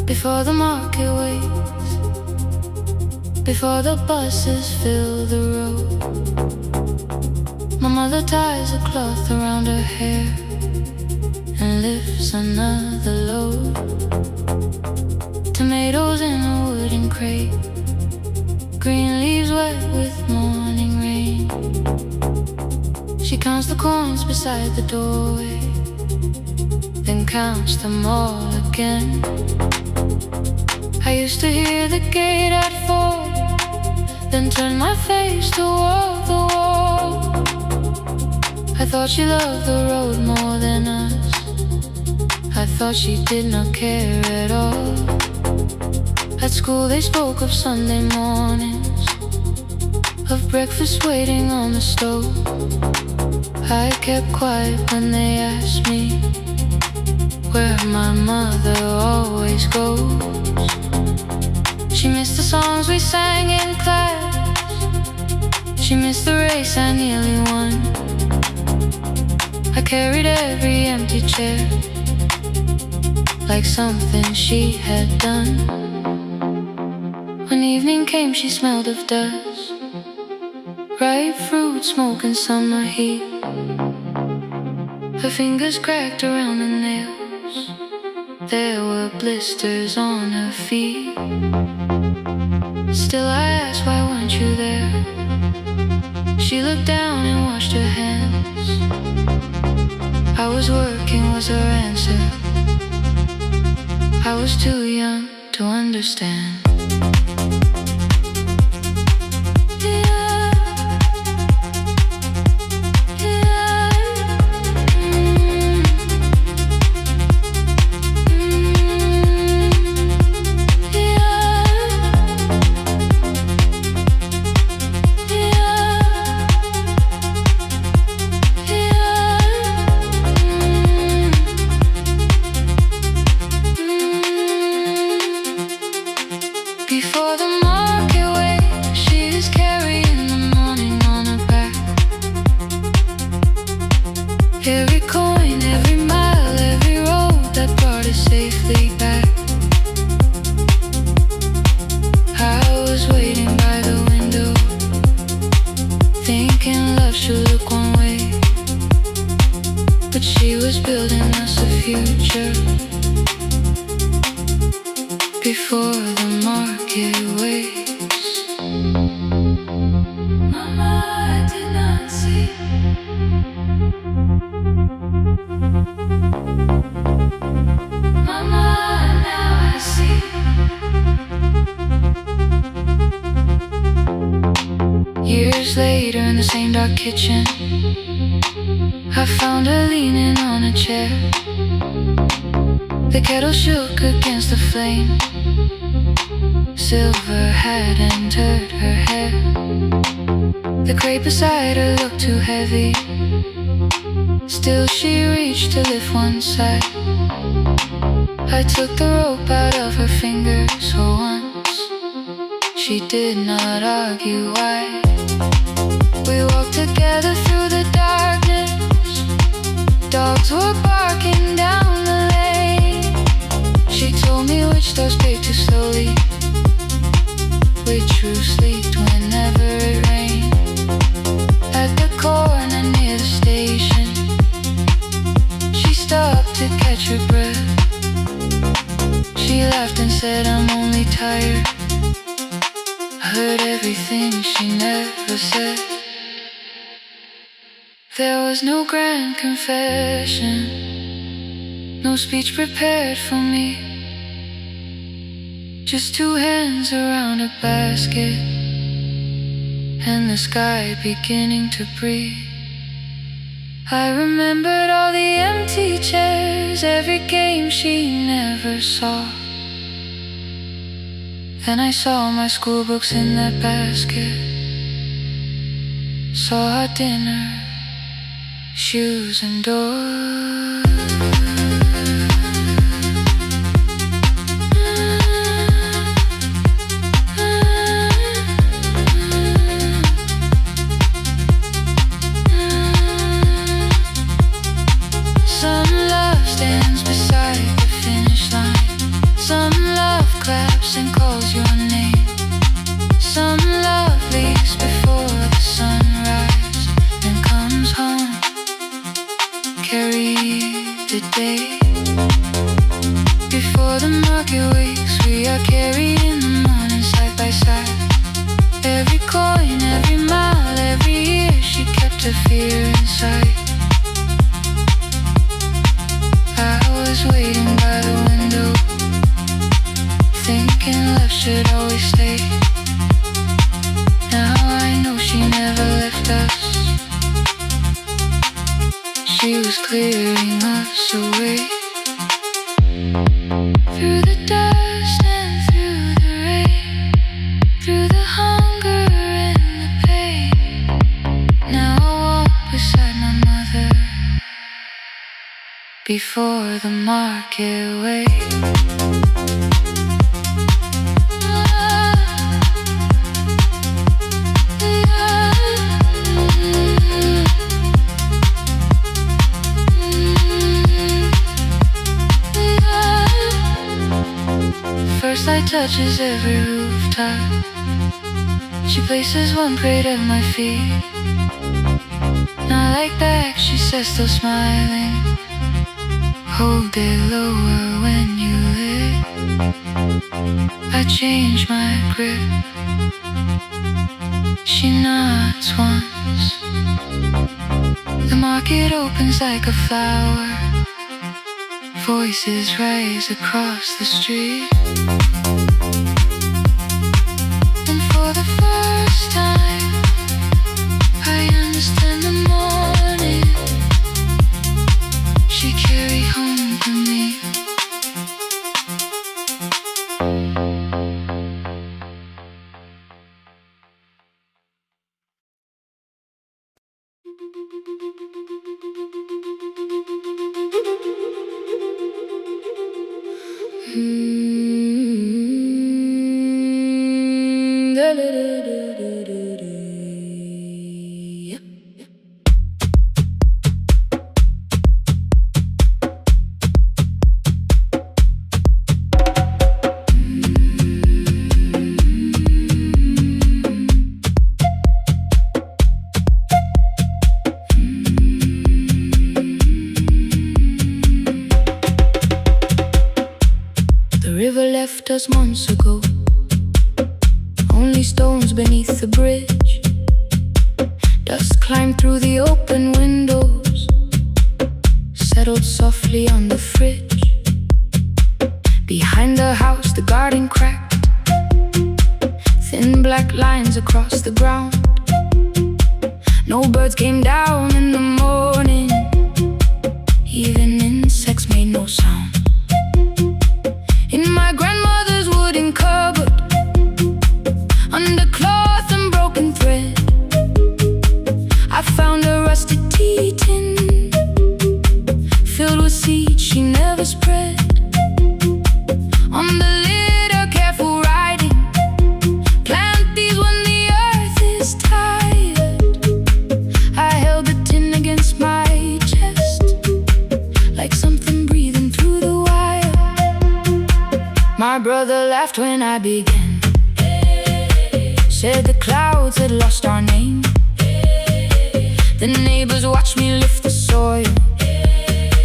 Before the market waits, before the buses fill the road, my mother ties a cloth around her hair and lifts another load. Tomatoes in a wooden crate, green leaves wet with morning rain. She counts the coins beside the doorway, then counts them all again. I used to hear the gate at 4, then turn my face toward the wall. I thought she loved the road more than us. I thought she did not care at all. At school they spoke of Sunday mornings, of breakfast waiting on the stove. I kept quiet when they asked me where my mother always goes. She missed the songs we sang in class. She missed the race I nearly won. I carried every empty chair like something she had done. When evening came she smelled of dust, ripe fruit, smoke and summer heat. Her fingers cracked around the nails. There were blisters on her feet. Still I asked, why weren't you there? She looked down and washed her hands. I was working was her answer. I was too young to understand. Before the market way, she's carrying the morning on her back. Every coin, every mile, every road that brought us safely back. I was waiting by the window, thinking love should look one way, but she was building us a future. Before the market waits, Mama, I did not see. Mama, now I see. Years later in the same dark kitchen, I found her leaning on a chair. The kettle shook against the flame. Silver had entered her hair. The crate beside her looked too heavy. Still she reached to lift one side. I took the rope out of her fingers for once. She did not argue why. We walked together through the darkness. Dogs were barking down the lane. She told me which doors paved too slowly, which roofs leaked whenever it rained. At the corner near the station, she stopped to catch her breath. She laughed and said, I'm only tired. I heard everything she never said. There was no grand confession, no speech prepared for me. Just two hands around a basket, and the sky beginning to breathe. I remembered all the empty chairs, every game she never saw. Then I saw my school books in that basket, saw our dinner, shoes and doors. And calls your name. Some love leaves before the sunrise and comes home. Carry the day. Before the market wakes, we are carried in the morning side by side. Every coin, every mile, every year, she kept her fear inside. I was waiting by the window, thinking love should always stay. Now I know she never left us. She was clearing us away through the dust and through the rain, through the hunger and the pain. Now I walk beside my mother before the market way. First light touches every rooftop. She places one plate at my feet. Not like that, she says, still smiling. Hold it lower when you lit. I change my grip. She nods once. The market opens like a flower. Voices rise across the street. And for the first time, I understand the morning she carried home for me. The river left us months ago, only stones beneath the bridge. Dust climbed through the open windows, settled softly on the fridge. Behind the house, the garden cracked, thin black lines across the ground. No birds came down in the morning, even insects made no sound. In my grandmother's wooden cupboard, under cloth and broken thread, I found a rusted tea tin filled with seeds she never spread. On the lid, a careful writing: plant these when the earth is tired. I held the tin against my chest, like something breathing through the wire. My brother laughed when I began, said the clouds had lost our name. The neighbors watched me lift the soil,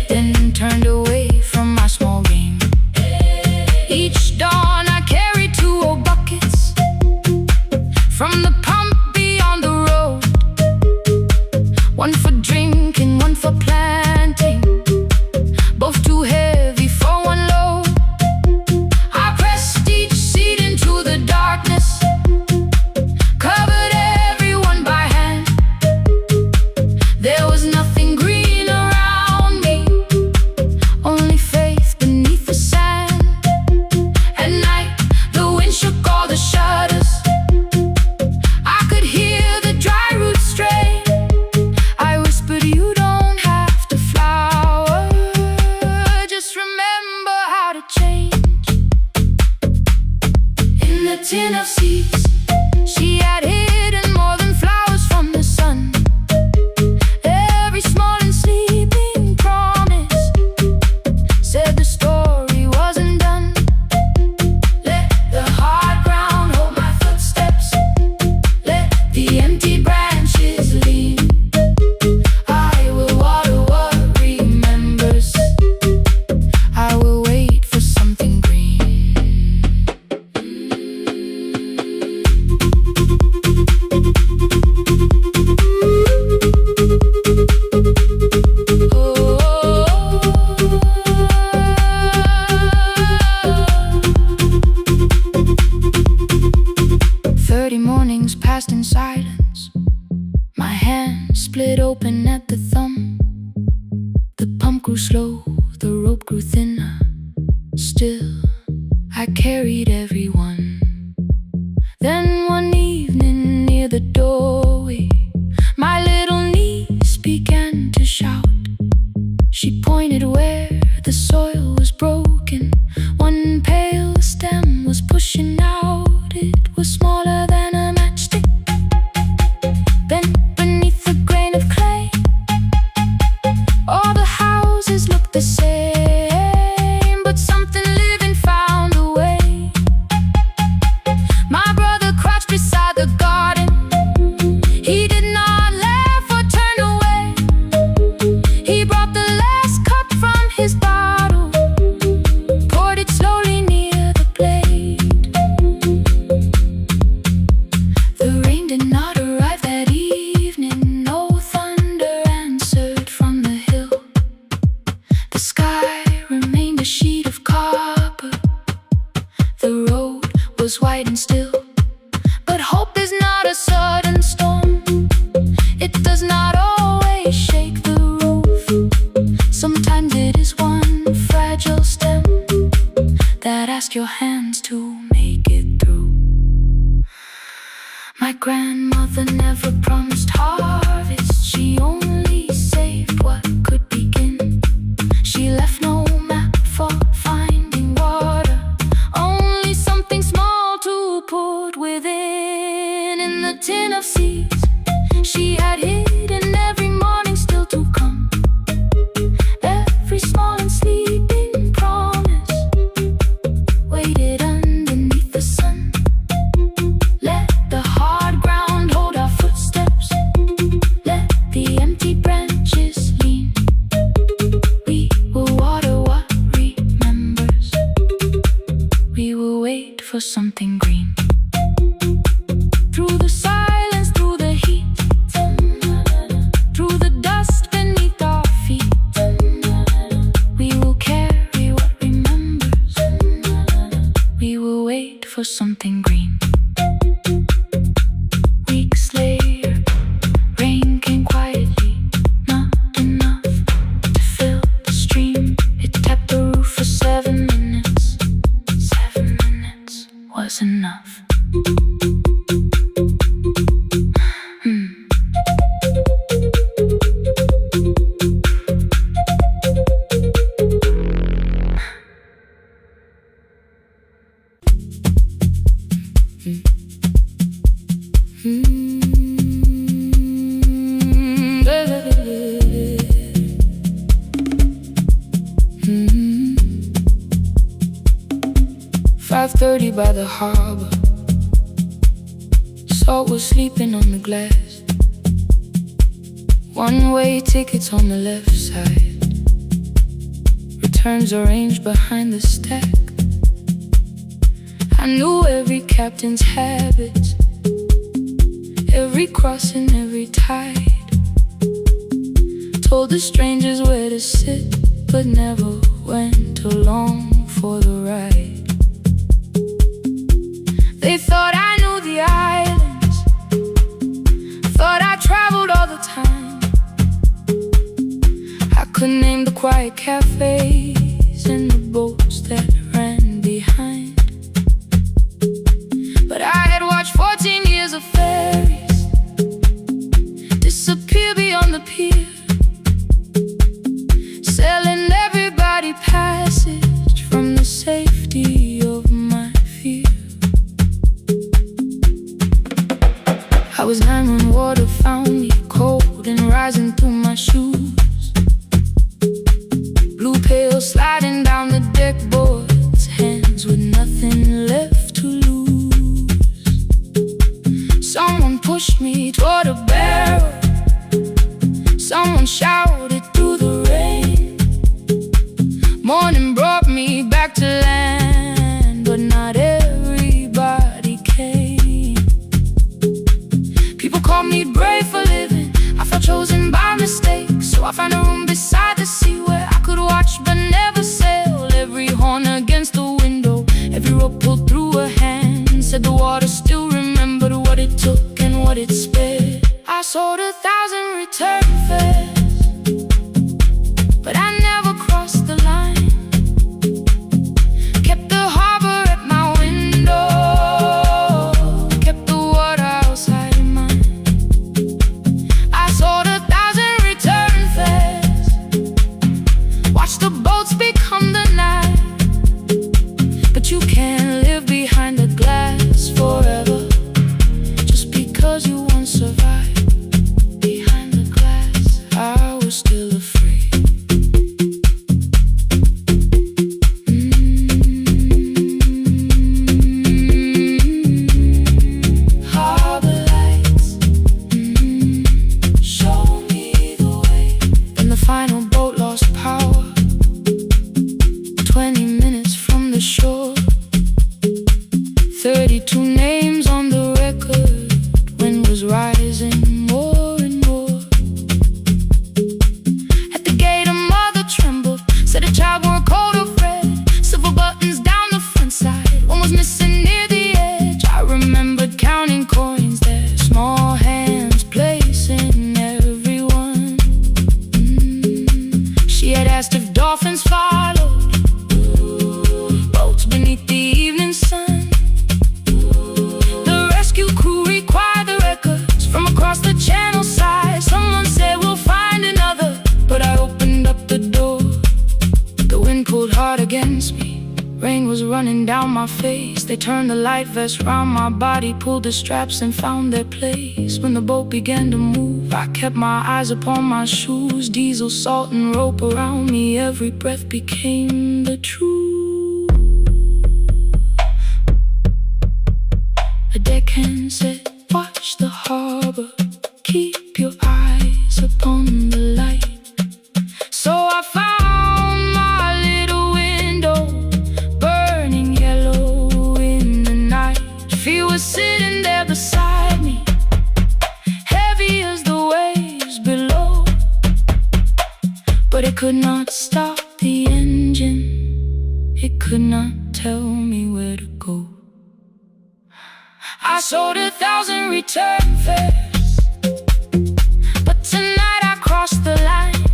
then turned away from my small game. Each dawn I carried 2 old buckets from the pump beyond the road, one for drinking, one for planting, both too heavy for one load. I pressed each seed into the darkness, covered everyone by hand. There was nothing green around me, only faith beneath the sand. At night, the wind shook all the shutters. I could hear the dry roots stray. I whispered, you don't have to flower, just remember how to change. In the tin of seeds, she had hidden more than flowers from the sun. Every small and sleeping promise said the story wasn't done. Let the hard ground hold my footsteps, let the empty branches lean. I will water what remembers, I will wait for something green. Oh. 30 mornings passed in silence, my hand split open at the thumb. grew slow, the rope grew thinner. Still, I carried everyone. Then one evening near the doorway, my little niece began to shout. She pointed where the soil was broken. One pale stem was pushing out. It was smaller than a matchstick, bent beneath a grain of clay. All the houses looked the same, but something living found a way. My brother crouched beside the garden. He did not laugh or turn away. He brought the last cup from his bottle, poured it slowly near the blade. The rain did not arrive that evening. No thunder answered from the hill. The sky remained a sheet of copper. The road was white and still. But hope is not a sudden storm. It does not always shake the roof. Sometimes it is one fragile stem that asks your hands to make it through. My grandmother never promised harvest. She only saved what could begin. She left no map for finding water, only something small to put within. In the tin of seeds she had hidden every morning still to come. Every small and sleeping promise waited underneath the sun. Let the hard ground hold our footsteps. Let the empty branches lean. We will water what remembers. We will wait for something green. Through the silence, through the heat, through the dust beneath our feet, we will carry what remembers. We will wait for something green. Weeks later, rain came quietly, not enough to fill the stream. It tapped the roof for 7 minutes. 7 minutes was enough. Mm. 5:30 by the harbor. Salt was sleeping on the glass. One-way tickets on the left side. Returns arranged behind the stack. I knew every captain's habits, every crossing, every tide. Told the strangers where to sit, but never went along for the ride. They thought I knew the islands, thought I traveled all the time. I could name the quiet cafes and the boats that ran behind. But I had watched 14 years of ferries disappear beyond the pier, selling everybody passage from the safety of my fear. I was 9 when water found me, cold and rising through my shoes. Blue pail sliding down the deck boards, hands with nothing left to lose. Someone pushed me toward a barrel. Someone shouted through the rain. Morning brought me back to land, but not everybody came. People called me brave for living. I felt chosen by mistake, so I found a room beside the sea where I could watch but never sail. Every horn against the window, every rope pulled through a hand, said the water still remembered what it took and what it spared. I sold 1,000 return fares, but I never my face. They turned the light vest round my body, pulled the straps and found their place. When the boat began to move, I kept my eyes upon my shoes. Diesel, salt and rope around me, every breath became the truth. A deckhand said, watch the harbor, keep your eyes upon the light. So I found my little window, burning yellow in the night. She was sitting there beside me, heavy as the waves below. But it could not stop the engine, it could not tell me where to go. I sold 1,000 return fares, but tonight I crossed the line.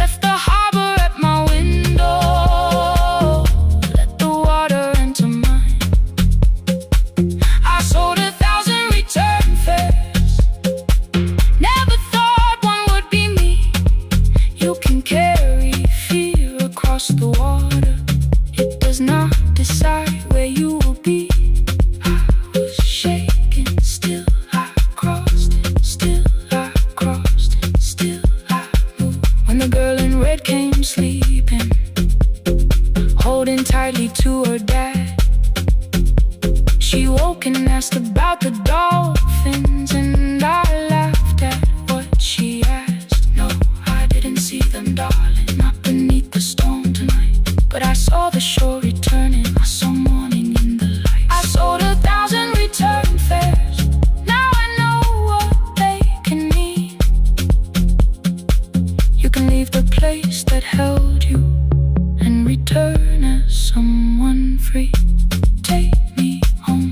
Left the harbor at my window, let the water enter mine. I sold 1,000 return fares, never thought one would be me. You can carry fear across the water, it does not decide where you will be. Shaking, still I crossed it, still I crossed it, still I moved. When the girl in red came sleeping, holding tightly to her dad, she woke and asked about the dolphins, and I laughed at what she asked. No, I didn't see them, darling, not beneath the storm tonight. But I saw the shore returning, I saw morning in the light. I sold 1,000 return fares, now I know what they can mean. You can leave the place that held you and return as someone free. Take me home,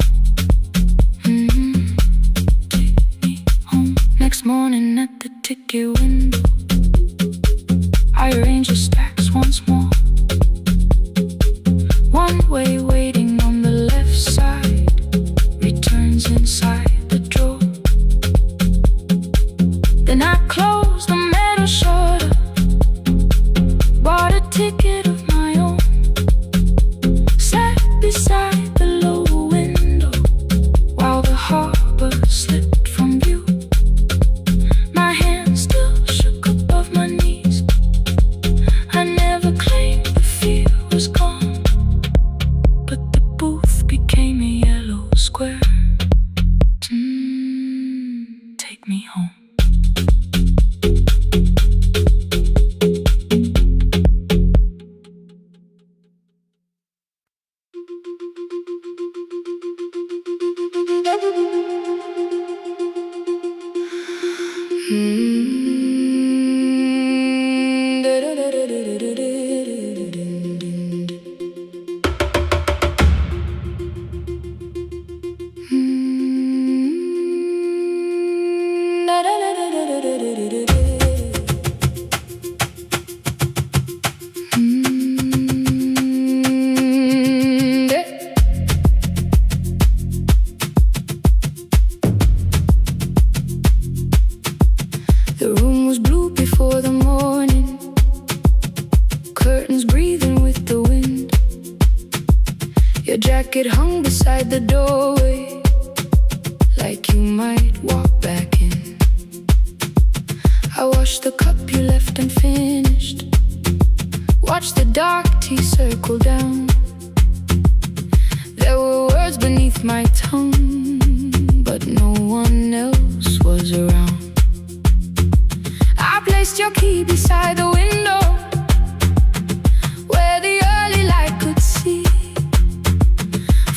take me home. Next morning at the ticket window, I arranged the stacks once more. One way waiting on the left side, returns inside the drawer. Then I closed the metal shutter, bought a ticket of my own, sat beside the low window while the harbor slipped from view. My hands still shook above my knees, I never claimed the fear was gone, but the booth became a yellow square. Take me home. The room was blue before the morning, curtains breathing with the wind. Your jacket hung beside the doorway, like you might walk back in. I washed the cup you left unfinished, watched the dark tea circle down. There were words beneath my tongue, but no one else was around. I placed your key beside the window, where the early light could see.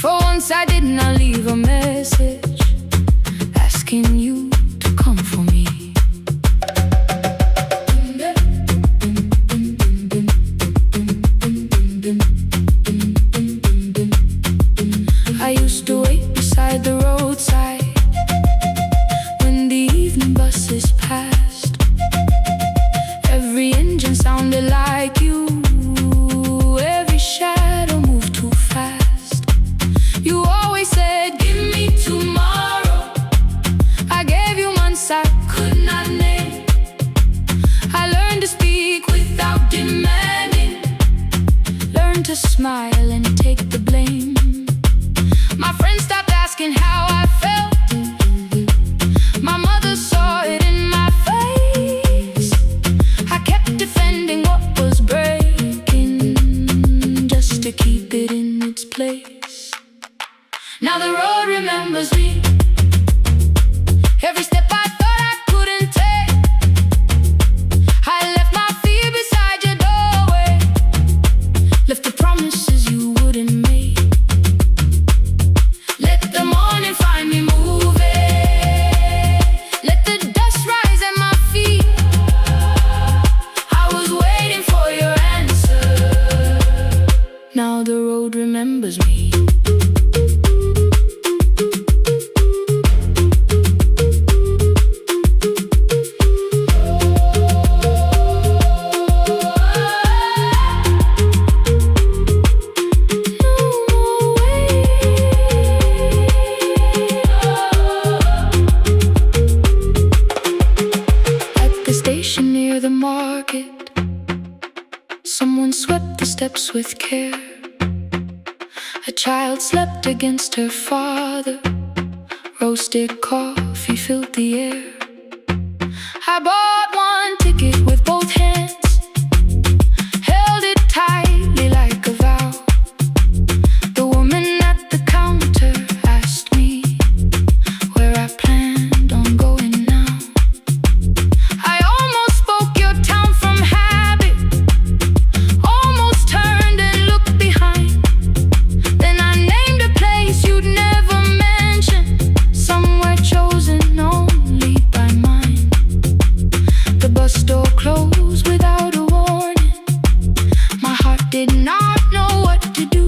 For once I did not leave a message asking you to come for me. I used to wait beside the roadside when the evening buses passed. Every engine sounded like you, every shadow moved too fast. You always said, give me tomorrow. I gave you months I could not name. I learned to speak without demanding, learned to smile and take the blame. My friends stopped asking how I felt. My mother saw it in my face. I kept defending what was breaking, just to keep it in its place. Now the road remembers me. Every step I thought I couldn't take, I left my fear beside your doorway. Left the promises you wouldn't make. Let the morning find me moving. Let the dust rise at my feet. I was waiting for your answer. Now the road remembers me. Someone swept the steps with care. A child slept against her father. Roasted coffee filled the air. I bought one ticket with both hands, held it tightly like a vow. The woman at the counter asked me where I planned on going now. I almost spoke your town from habit, almost turned and looked behind. Then I named a place you'd never mention, somewhere chosen only by mine. The bus door closed without a warning. My heart did not know what to do.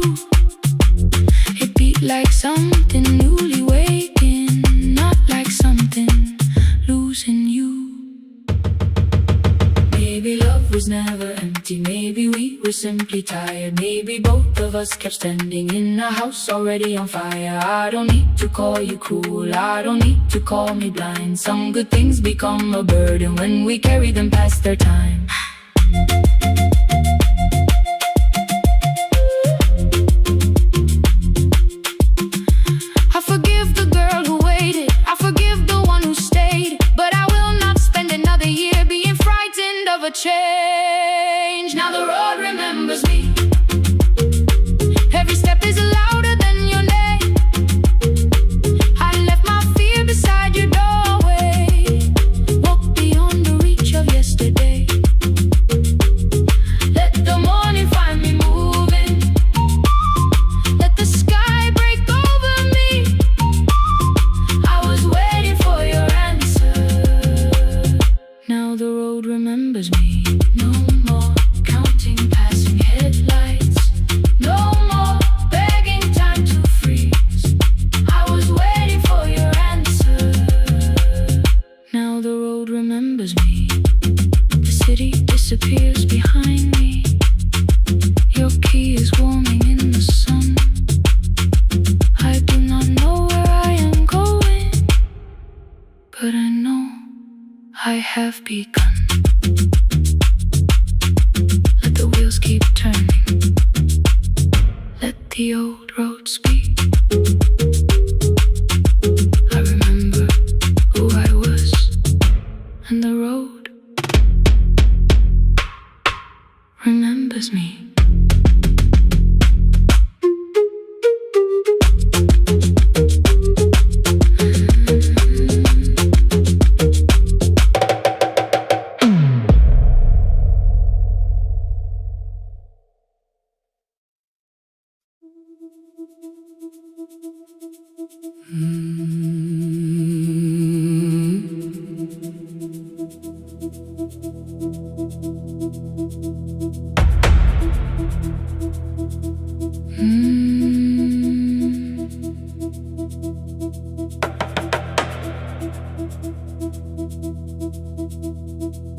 It beat like something newly waking, not like something losing you. Maybe love was never empty, maybe we were simply tired. Maybe both of us kept standing in a house already on fire. I don't need to call you cruel, I don't need to call me blind. Some good things become a burden when we carry them past their time. I forgive the girl who waited, I forgive the one who stayed, but I will not spend another year being frightened of a change. Now the road remembers me. Every step is louder than your name. I left my fear beside your doorway. Walk beyond the reach of yesterday. Let the morning find me moving. Let the sky break over me. I was waiting for your answer. Now the road remembers me. No more counting passing headlights. No more begging time to freeze. I was waiting for your answer. Now the road remembers me. The city disappears behind me. Your key is warming in the sun. I do not know where I am going, but I know I have begun. Let the wheels keep turning. Let the old road speak. I remember who I was, and the road remembers me.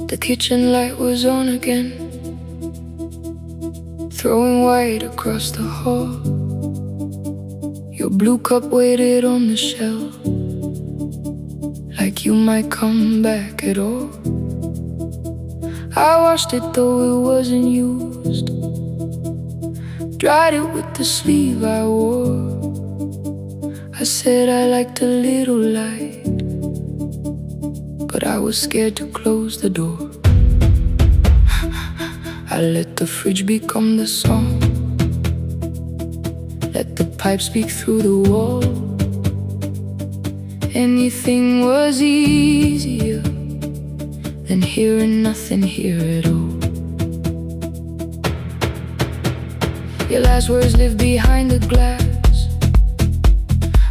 The kitchen light was on again, throwing white across the hall. Your blue cup waited on the shelf, like you might come back at all. I washed it though it wasn't used, dried it with the sleeve I wore. I said I liked a little light, but I was scared to close the door. I let the fridge become the song, let the pipe speak through the wall. Anything was easier than hearing nothing here at all. Your last words live behind the glass.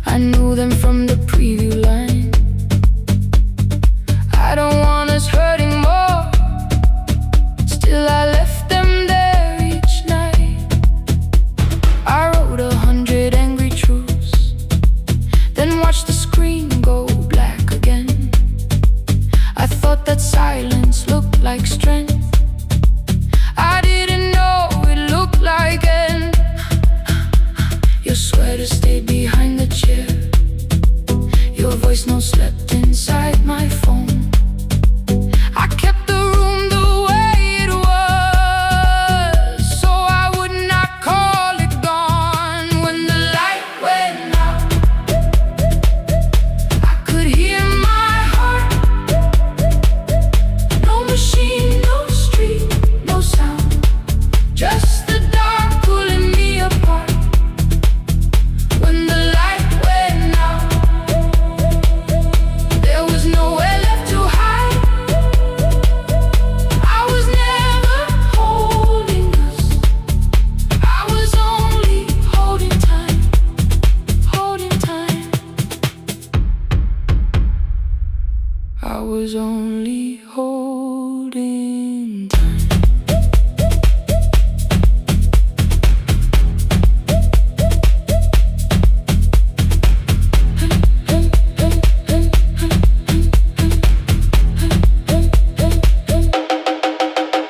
I knew them from the preview line. I don't want us hurting more. Still I left them there each night. I wrote 100 angry truths, then watched the screen go black again. I thought that silence looked like strength. I didn't know it looked like end. Your sweater stayed behind the chair. Your voice no slept inside my phone. I kept the room the way it was, so I would not call it gone. When the light went out, I could hear my heart. No machine, no street, no sound, just the dark pulling me apart. When the light went out, there was nowhere left to hide. I was never holding us, I was only holding time, holding time. I was only holding time.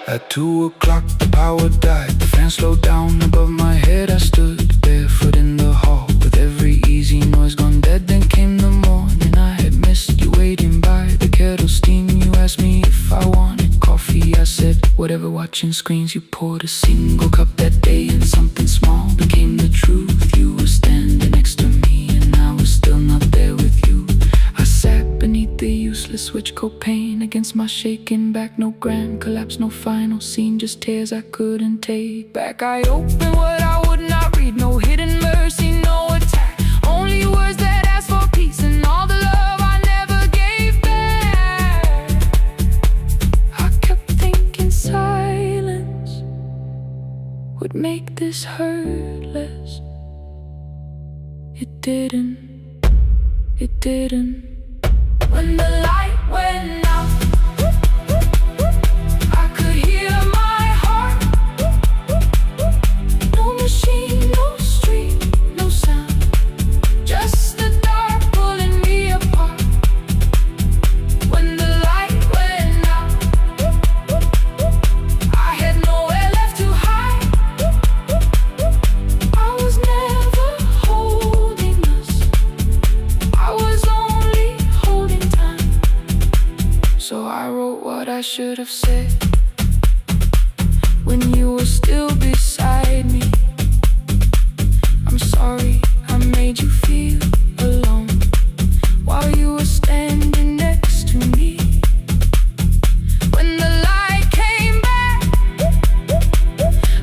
At 2 o'clock the power died, the fan slowed down above my head. I stood barefoot in the hall with every easy noise gone dead. Then came the morning, I had missed you waiting by the kettle steam. You asked me if I wanted coffee, I said whatever. Watching screens, you poured a single cup that day, and something small became the truth. You were standing next to me, and I was still not there with you. I sat beneath the useless switch, copain against my shaking back. No grand collapse, no final scene, just tears I couldn't take back. I opened what I would not read, no hidden mercy, no attack, only words that asked for peace and all the love I never gave back. I kept thinking silence would make this hurt less. It didn't, it didn't. When the light went out, I could hear my heart. No machine, no street, no sound, just the dark pulling me apart. When the light went out, I had nowhere left to hide. I was never holding us, I was only holding time. So I wrote what I should have said when you were still beside me. I'm sorry I made you feel alone while you were standing next to me. When the light came back,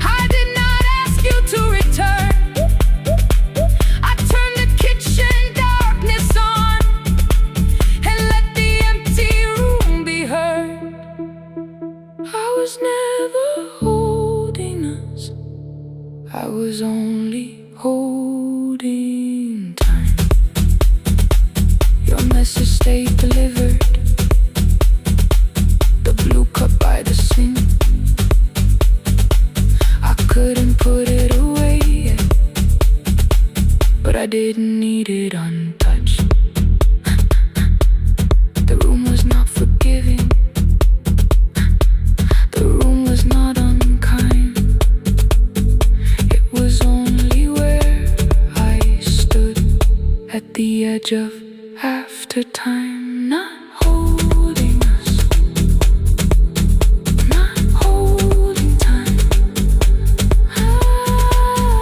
I did not ask you to return. I turned the kitchen darkness on and let the empty room be heard. I was never holding us, I was only holding time. Your message stayed delivered, the blue cup by the sink. I couldn't put it away yet, but I didn't need it untouched. The room was not forgiving, the room was not unkind. It was only where I stood at the edge of after time, not holding us, not holding time. Ah.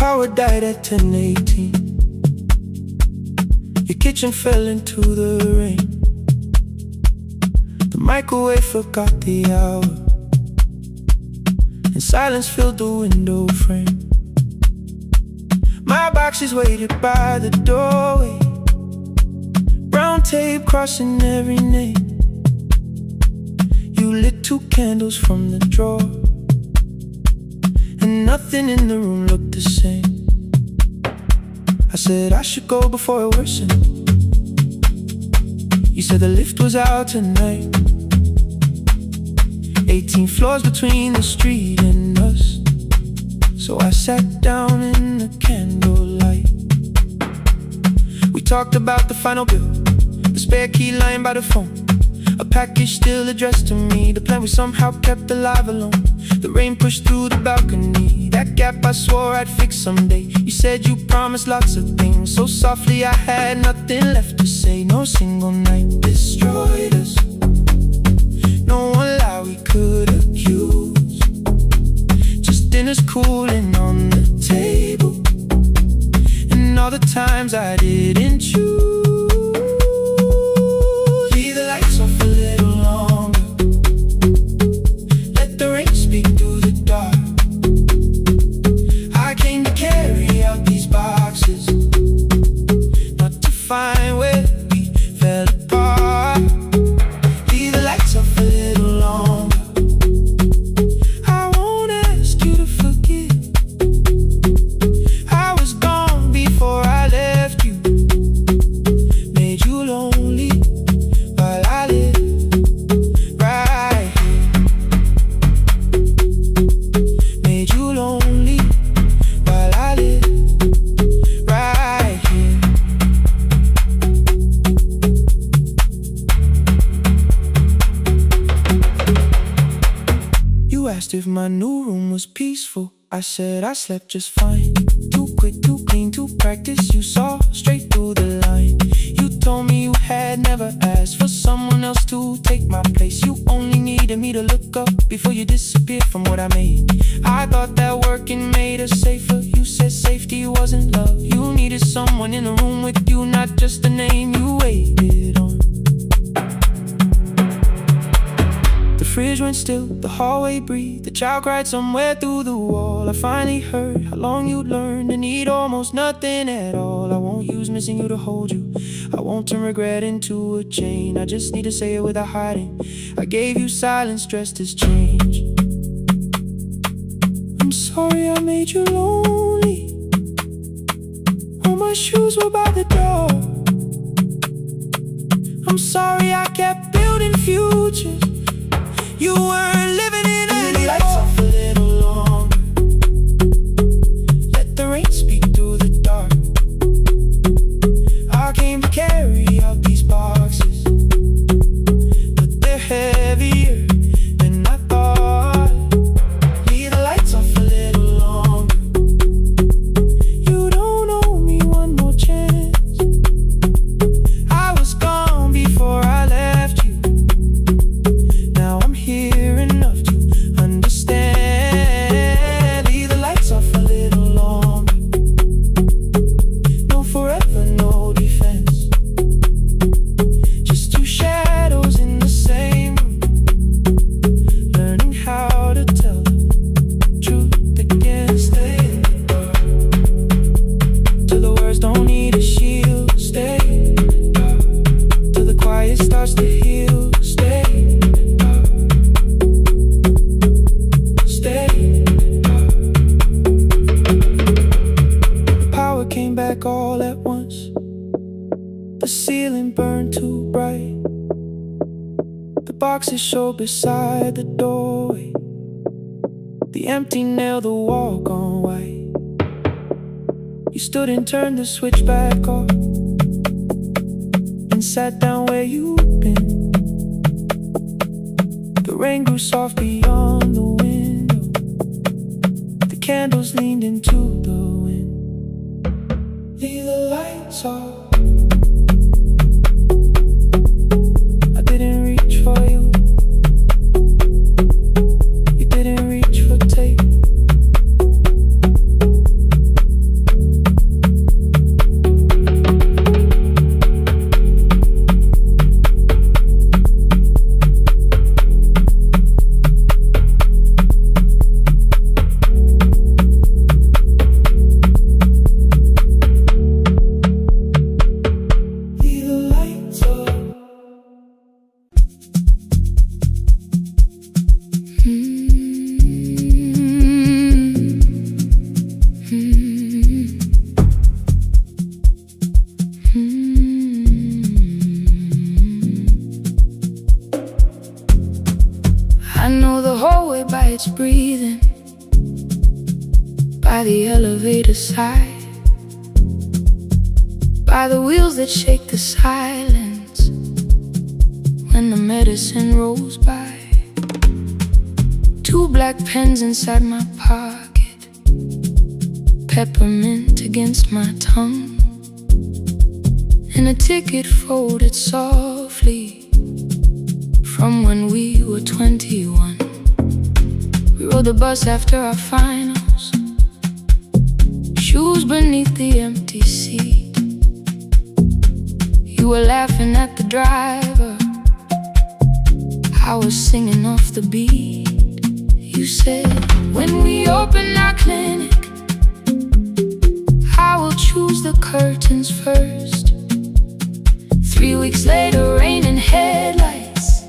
power died at 10:18. Your kitchen fell into the rain. The microwave forgot the hour, and silence filled the window frame. My boxes waited by the doorway, brown tape crossing every name. You lit 2 candles from the drawer, and nothing in the room looked the same. I said I should go before it worsened. You said the lift was out tonight. 18 floors between the street and us. So I sat down in the candlelight. We talked about the final bill, the spare key lying by the phone, a package still addressed to me, the plan we somehow kept alive alone. The rain pushed through the balcony, that gap I swore I'd fix someday. You said you promised lots of things, so softly I had nothing left to say. No single night destroyed us, no one lie we could accuse. Just dinners cooling on the table, and all the times I didn't choose. Leave the lights off a little longer, let the rain speak through the dark. I came to carry out these boxes, not to find where we fell apart. Leave the lights off a little longer, I won't ask you to forget. I was gone before I left you, made you lonely while I lived right here. Made you lonely while I lived right here. You asked if my new room was peaceful. I said I slept just fine. Too quick, too clean, too practiced. You saw straight through the line. You told me you had never asked for someone else to take my place. You only needed me to look up before you disappeared from what I made. I thought that working made us safer. You said safety wasn't love. You needed someone in the room with you, not just a name you waited on. The fridge went still, the hallway breathed, the child cried somewhere through the wall. I finally heard how long you'd learned to need almost nothing at all. I won't use missing you to hold you, I won't turn regret into a chain. I just need to say it without hiding. I gave you silence dressed as change. I'm sorry I made you lonely, all my shoes were by the door. I'm sorry I kept building futures you weren't living in anymore. Lights off a little longer, let the rain speak through the dark. I came to carry out these boxes, but they're heavier than I thought. Leave the lights off a little longer, you don't owe me one more chance. I was gone before I left you, now I'm here enough to understand. Leave the lights off a little longer, no forever, no defense. Just 2 shadows in the same room, learning how to tell the truth again. Stay in the dark, till the words don't need a shield. Stay in the dark, till the quiet starts to heal. Stay in the dark, stay in the dark. The power came back all at once, the ceiling burned too bright. The boxes showed beside the doorway, the empty nail, the wall gone white. You stood and turned the switch back off, and sat down where you'd been. The rain grew soft beyond the window, the candles leaned into the wind. Leave the lights off, I didn't reach for you, you didn't reach for tape. I know the hallway by its breathing, by the elevator side, by the wheels that shake the silence when the medicine rolls by. 2 black pens inside my pocket, peppermint against my tongue, and a ticket folded softly from when we were 21. We rode the bus after our finals, shoes beneath the empty seat. You were laughing at the driver, I was singing off the beat. You said, when we open our clinic, I will choose the curtains first. 3 weeks later, rain and headlights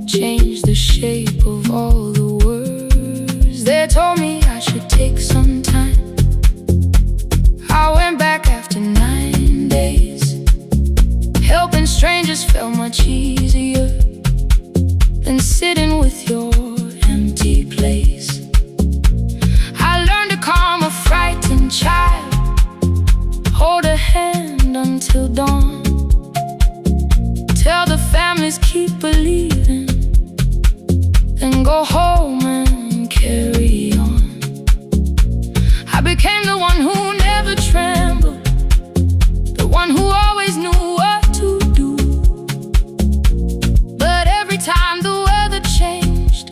changed the shape of all the words. They told me I should take some time. I went back after 9 days. Helping strangers felt much easier than sitting with your empty place. I learned to calm a frightened child, hold a hand until dawn, tell the families keep believing, then go home and carry on. I became the one who never trembled, the one who always knew what to do. But every time the weather changed,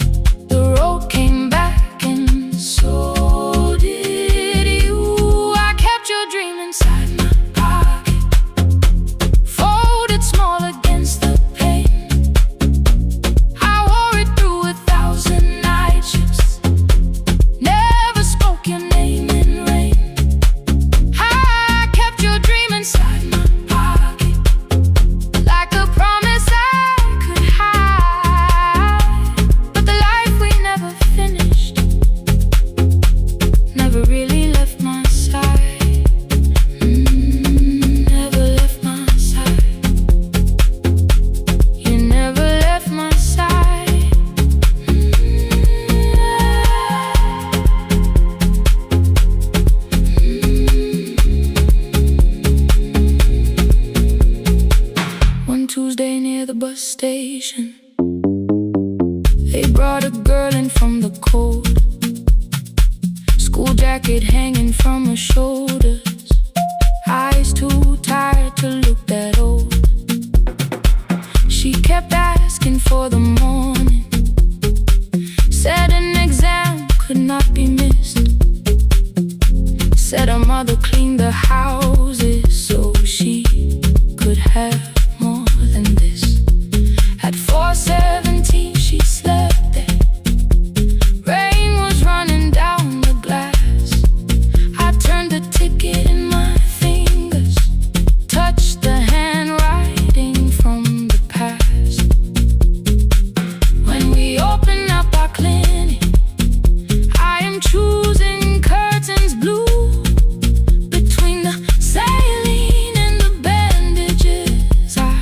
the road came back, and so did you. I kept your dream inside my pocket, folded small against the pain. I wore it through 1,000 night shifts, never spoke your name in rain. I kept your dream inside my pocket, like a promise I could hide. But the life we never finished never really left my side. Never left my side. You never left my side. One Tuesday near the bus station, they brought a girl in from the cold, school jacket hanging from her shoulders, eyes too tired to look that old. She kept asking for the morning, said an exam could not be missed, said her mother cleaned the houses so she could have more than this. At 4:17 she slept there, rain was running down the glass. I turned the ticket in my fingers, touched the handwriting from the past. When we open up our clinic, I am choosing curtains blue, between the saline and the bandages. I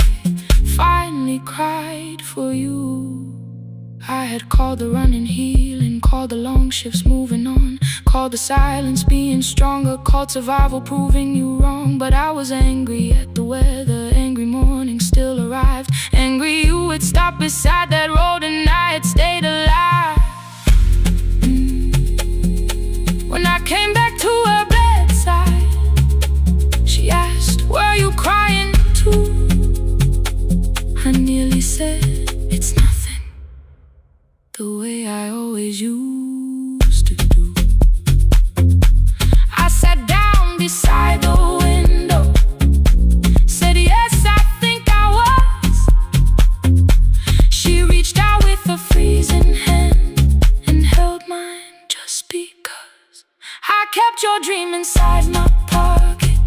finally cried for you. I had called the running healing, called the long shifts moving on, called the silence being stronger, called survival proving you wrong. But I was angry at the weather, angry morning still arrived, angry you would stop beside that road and I had stayed alive. When I came back to her bedside, she asked, were you crying too? I nearly said, it's nothing, the way I always used to do. I sat down beside the window, said yes, I think I was. She reached out with a freezing hand and held mine just because. I kept your dream inside my pocket,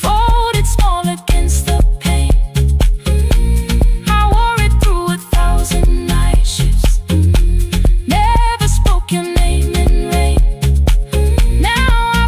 folded small against the pain. I wore it through 1,000 night shifts, never spoke your name in rain. Now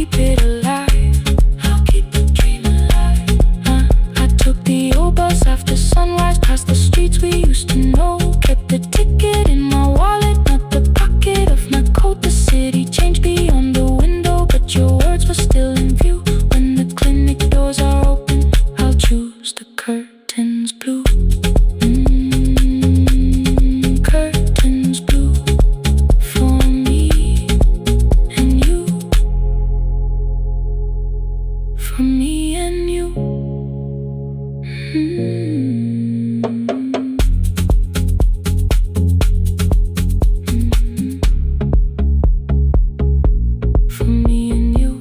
keep it alive. I'll keep the dream alive. I took the old bus after sunrise, past the streets we used to know. Kept the ticket in my wallet, not the pocket of my coat. The city changed beyond the window, but your words were still in view. When the clinic doors are open, I'll choose the curtains blue. Curtains blue for me and you. For me and you. For me and you.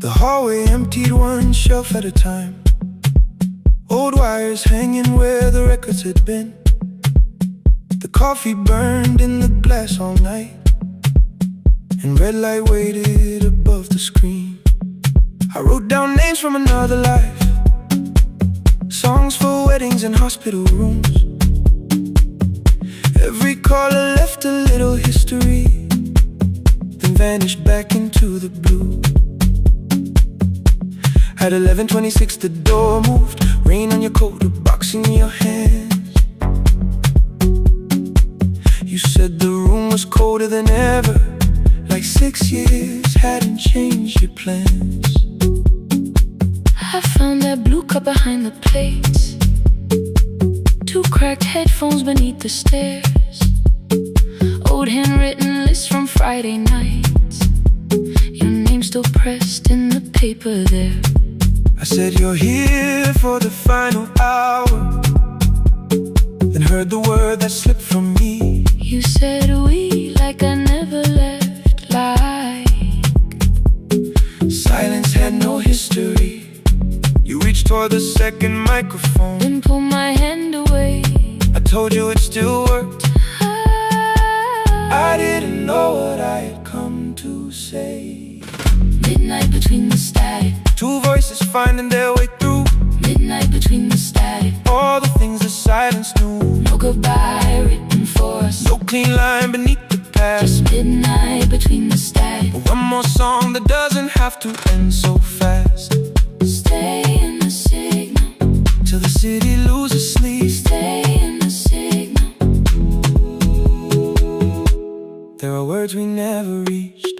The hallway emptied one shelf at a time. Old wires hanging where the records had been. The coffee burned in the glass all night, and red light waited above the screen. I wrote down names from another life, songs for weddings and hospital rooms. Every caller left a little history, then vanished back into the blue. At 11:26 the door moved, rain on your coat, a box in your hands. You said the room was colder than ever, like 6 years hadn't changed your plans. I found that blue cup behind the plates, 2 cracked headphones beneath the stairs, old handwritten lists from Friday nights, your name still pressed in the paper there. I said you're here for the final hour, then heard the word that slipped from me. You said we like I never left, like silence had no history. You reached toward the second microphone, then pulled my hand away. I told you it still worked. I didn't know what I had come to say. Midnight between the static, 2 voices finding their way through. midnight between the static, All the things the silence knew. no goodbye written for us, No clean line beneath the past. just midnight between the static. One more song that doesn't have to end so fast. Stay in the signal, Till the city loses sleep. stay in the signal. There are words we never reached.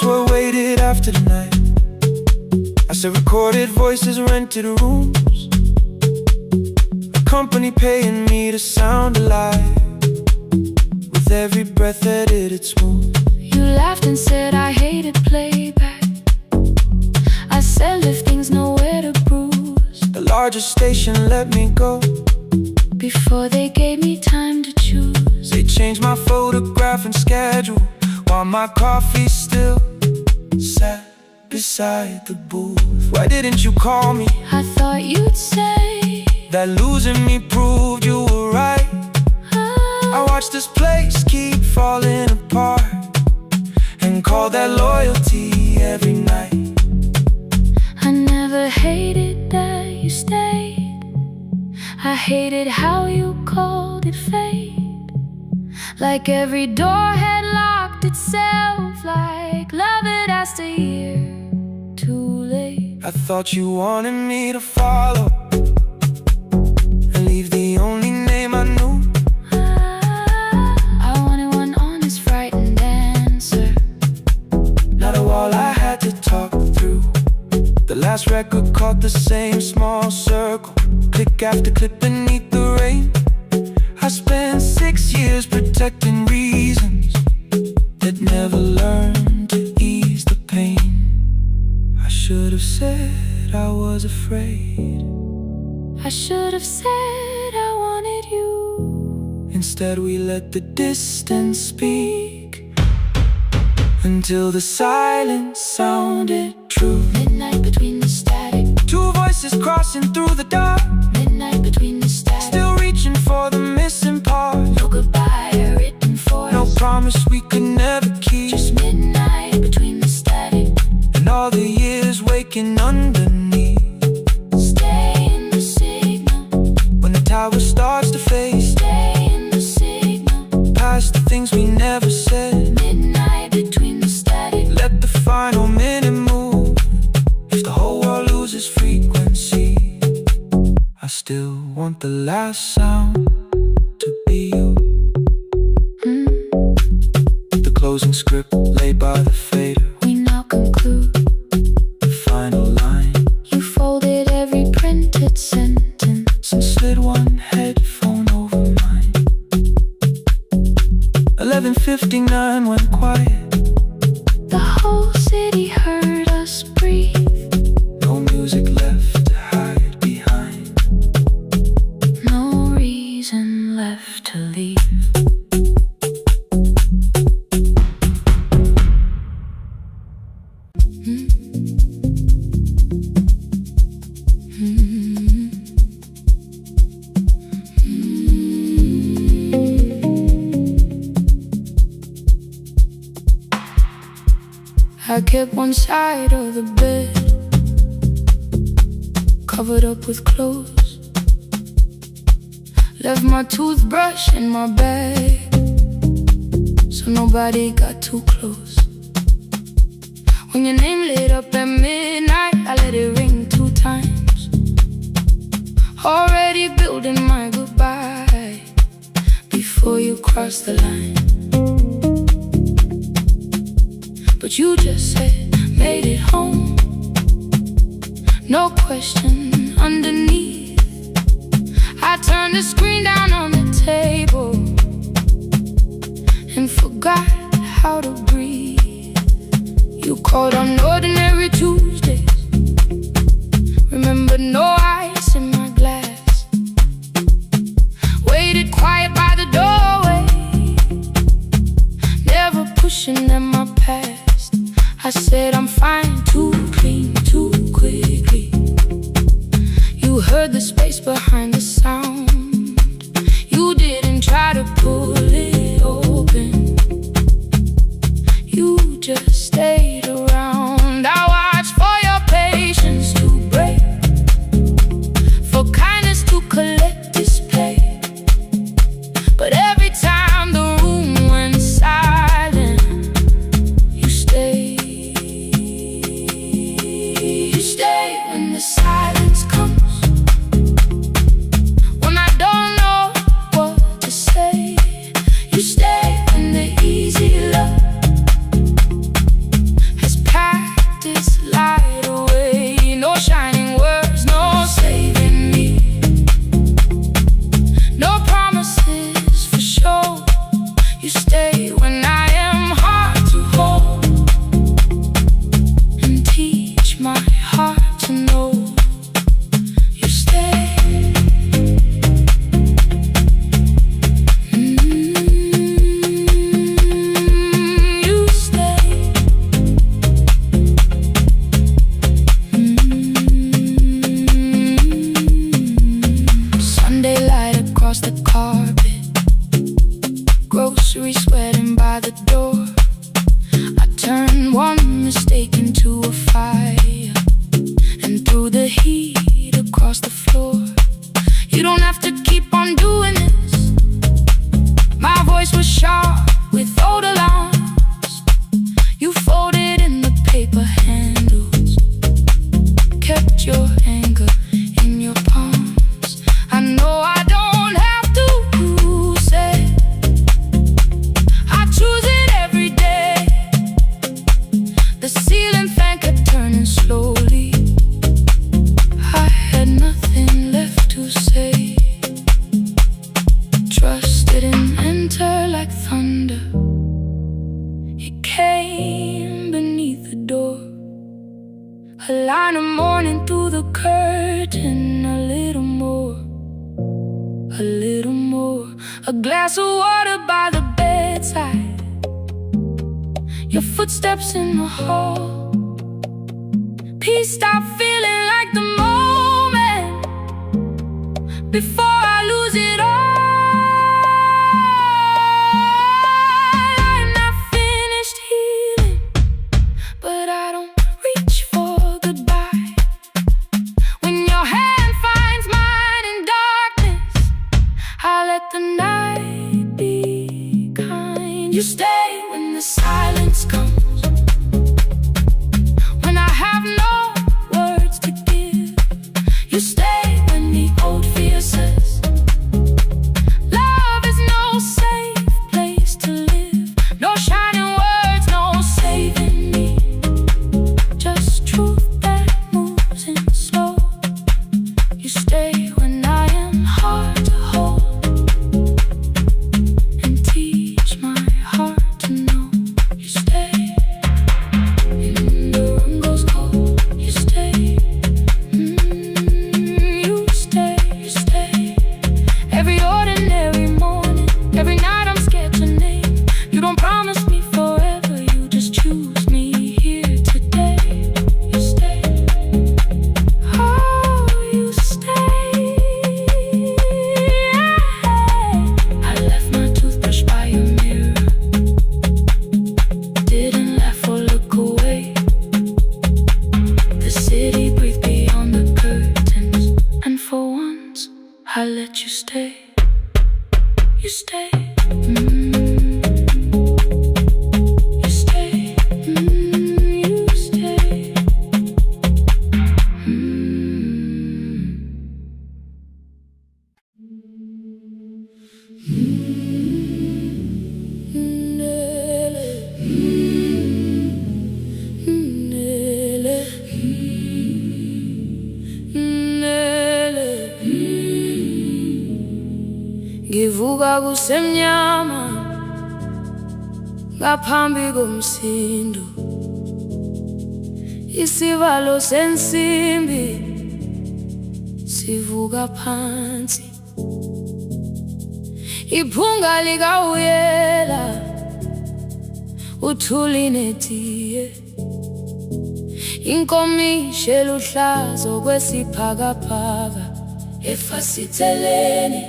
What waited after the night? I said recorded voices, rented rooms, a company paying me to sound alive, with every breath that it smooth. You laughed and said I hated playback. I said lifting's nowhere to bruise. The largest station let me go Before they gave me time to choose. They changed my photograph and schedule, while my coffee still sat beside the booth. Why didn't you call me? I thought you'd say that losing me proved you were right. I watched this place keep falling apart, and call that loyalty every night. I never hated that you stayed. I hated how you called it fate. Like every door had locked itself, like love had asked a year too late. I thought you wanted me to follow and leave the only name I knew. I wanted one honest, frightened answer, not a wall I had to talk through. The last record caught the same small circle, click after click beneath the rain. I spent 6 years protecting reasons that never learned to ease the pain. I should have said I was afraid. I should have said said I wanted you. Instead we let the distance speak, until the silence sounded true. Midnight between the static, two voices crossing through the dark. midnight between the static, Still reaching for the missing part. no goodbye written for No us, promise we could never keep. just midnight between the static. And all the years waking underneath. Stay in the signal, When the tower starts to fade, stay in the signal. past the things we never said. Midnight between the static, Let the final minute move. If the whole world loses frequency, I still want the last sound to be you. The closing script laid by the fader. we now conclude. The final line. You folded every printed sentence, And slid one headphone over mine. 11:59 went quiet. the whole city heard us breathe. No music left to hide behind. No reason left to leave. I kept one side of the bed covered up with clothes. Left my toothbrush in my bag, so nobody got too close. When your name lit up at midnight, I let it ring 2 times. Already building my goodbye before you cross the line. But you just said, made it home. No question underneath. I turned the screen down on the table and forgot how to breathe. You called on ordinary Tuesdays. Remember, no ice in my glass. Waited quiet by the doorway, never pushing at my past. I said I'm fine, too clean, too quickly. You heard the space behind the sound. You didn't try to pull it open. You just stayed around. I watched for your patience to break, for kindness to collect display. But every time the room went silent, you stayed. You stay when the silence comes, when I don't know what to say. You stay when the easy love has packed its light away. No shining words, no saving me, no promises for sure. You stay when I am hard to hold, and teach my heart to know. You stay. You stay. Sunday light across the carpet, groceries sweating by the door. I turned one mistake into a fire, and threw the heat across the floor. You don't have to keep on doing this. My voice was sharp with old alarms. You folded in the paper handles, kept your anger in your palms. I know I don't have to say, I choose it every day. The ceiling fan kept turning slowly. I had nothing left to say. Trust didn't enter like thunder. a little more. A glass of water by the bedside, your footsteps in the hall. Peace, stop feeling like the moment before I lose it all. I'm not finished healing, but I don't reach for goodbye. When your hand finds mine in darkness, I let the night be kind. You stay when the silence comes, when I have no words to give. You stay when the old fear says love is no safe place to live. No shining words, no saving me, just truth that moves in slow. You stay when I am hard to hold, and teach my heart to know. You stay when the room goes cold. You stay, you stay, you stay. Every ordinary morning, every night I'm scared to name. You don't promise me forever, you just choose me here today. You stay, oh, you stay. I left my toothbrush by your mirror, didn't laugh or look away. The city breathed beyond the curtains, and for once I let you stay. You stay, you stay, you stay. Ngivuka kusemnyama ngaphambi komsindo, isivalo sensimbi sivuka phansi. Iphunga likawuyela uthuli netiye, inkomishi eluhlaza okwesiphakapaka efasiteleni.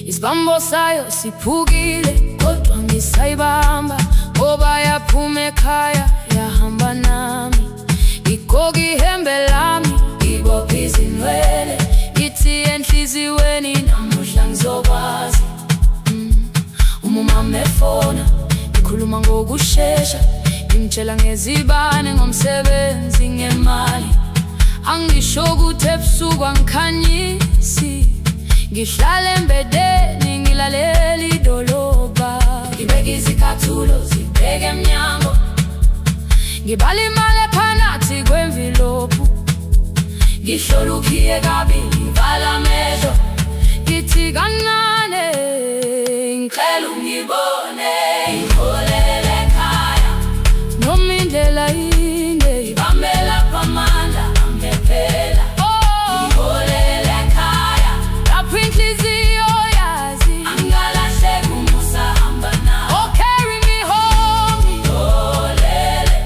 Isibambo sayo siphukile kodwa ngisayibamba, ngoba yaphuma ekhaya yahamba nami. Igoga ihembe lami, ibopha izinwele, ithi enhliziyweni namuhla ngizokwazi. Umama efona, ikhuluma ngokushesha, imtshela ngezibane, ngomsebenzi, ngemali. Angisho ukuthi ebusuku angikhanyisi, ngihlala embedeni ngilalela idolobha. Ngibeka izicathulo zibheke emnyango, ngibala imali ephakathi kwemvilophu. Ngihlola ukhiye kabili, ngivala amehlo, ngithi kancane ngicela ungibone. Ngipholele ekhaya noma indlela inde, ngibambela phamandla angephela. Ngipholele ekhaya lapho inhliziyo yazi angalahleki umusa hamba nawe. Oh, carry me home. Ngipholele,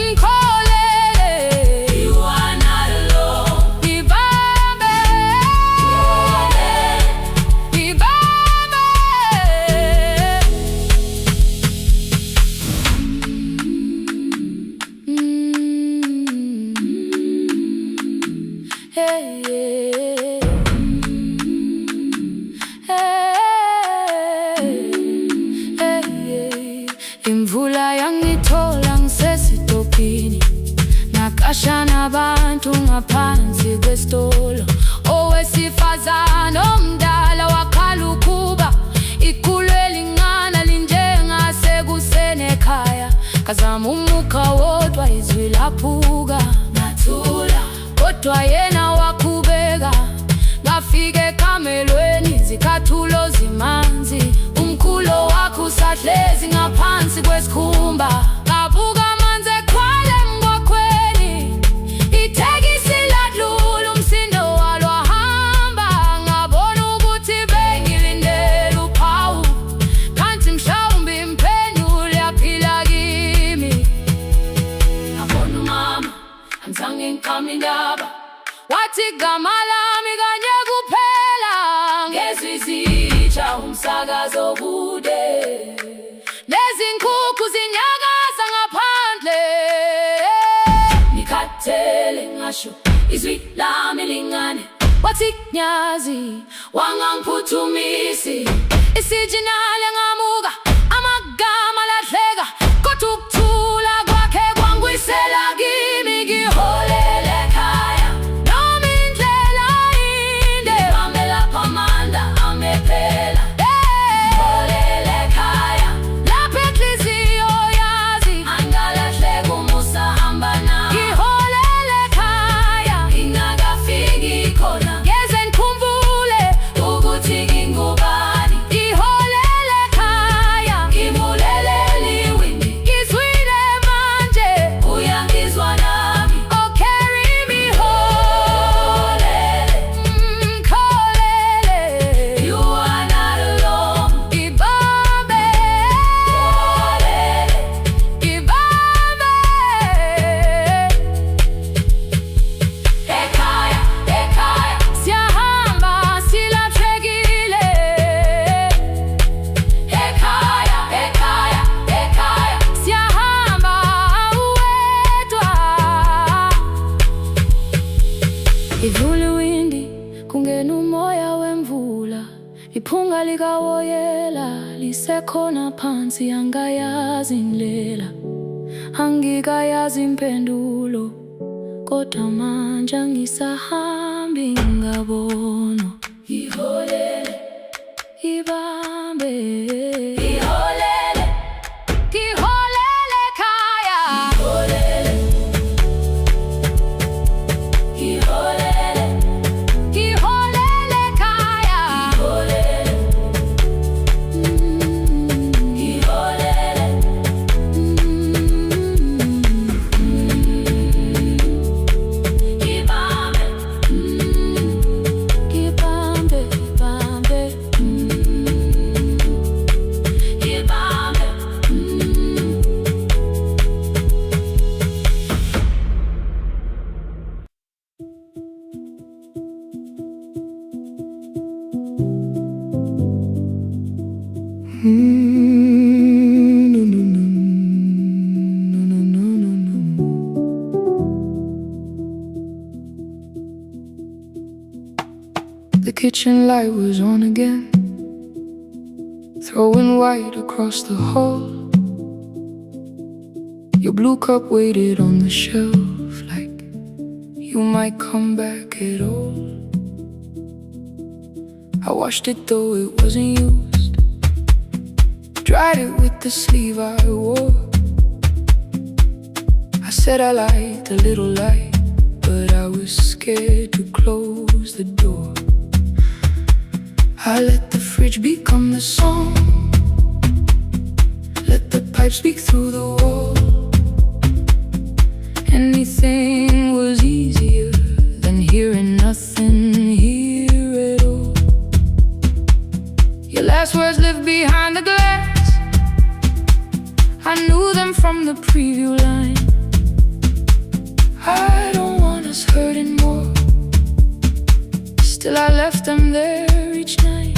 ngipholele, you are not alone. Ngibambe, ngibambe. Hey, yeah. Hey, yeah. Imvula yangithola ngisesitopini, nakasha nabantu ngaphansi kwesitolo. Owesifazane omdala wakhala ukuba ikhulu elincane linjengasekuseni ekhaya. Kazama umukha wodwa izwi laphuka, ngathula kodwa yena wakhubeka. Ngafika ekamelweni, izicathulo zimanzi, umkhulo wakhe usahlezi ngaphansi kwesikhumba. Ngabuka amanzi ekhwale emgwaqweni, ithekisi ladlula, umsindo walo wahamba. Ngabo umsakazo kude, nezinkukhu zinyakaza ngaphandle. Ngikhathele ngasho izwi lami lingane, wathi nyazi wangangiphuthumisi. Isijinali ngamuka, amagama lahleka, kodwa ukuthula kwakhe kwangwisela kimi. Ngiholele ekhaya noma indlela inde, ngibambe lapha amandla ami phela. Ngiholele ekhaya lapha inhliziyo yazi angalahleka umusa hamba nami. Ngiholele ekhaya ingakafiki khona, ngeze ngikhumbule ukuthi ngingubani. Ngiholele ekhaya ngibulelele iwindi, ngizwile manje uyangizwa nami. Oh carry me holele, kholele, you are not alone. Ngibambe holele, ngibambe. Ekhaya, ekhaya siyahamba silahlekile. Ekhaya, ekhaya, ekhaya siyahamba uwedwa. Ivule iwindi kungena umoya wemvula, iphunga likawoyela lisekhona phansi. Angayazi indlela, angikayazi impendulo, kodwa manje angisahambi ngabona. Ngiholele, ibambe, ngiholele, ngiholele ekhaya. Ngiholele, ngiholele, ngiholele ekhaya. Ngiholele, ngiholele, ngibambe, ngibambe, ngibambe, ngibambe. The kitchen light was on again, throwing white across the hall. Your blue cup waited on the shelf, like you might come back at all. I washed it though it wasn't used, dried it with the sleeve I wore. I said I liked a little light, but I was scared to close the door. I let the fridge become the song, let the pipe speak through the wall. Anything was easier than hearing nothing here at all. Your last words lived behind the glass, I knew them from the preview line. I don't want us hurting more, still I left them there each night.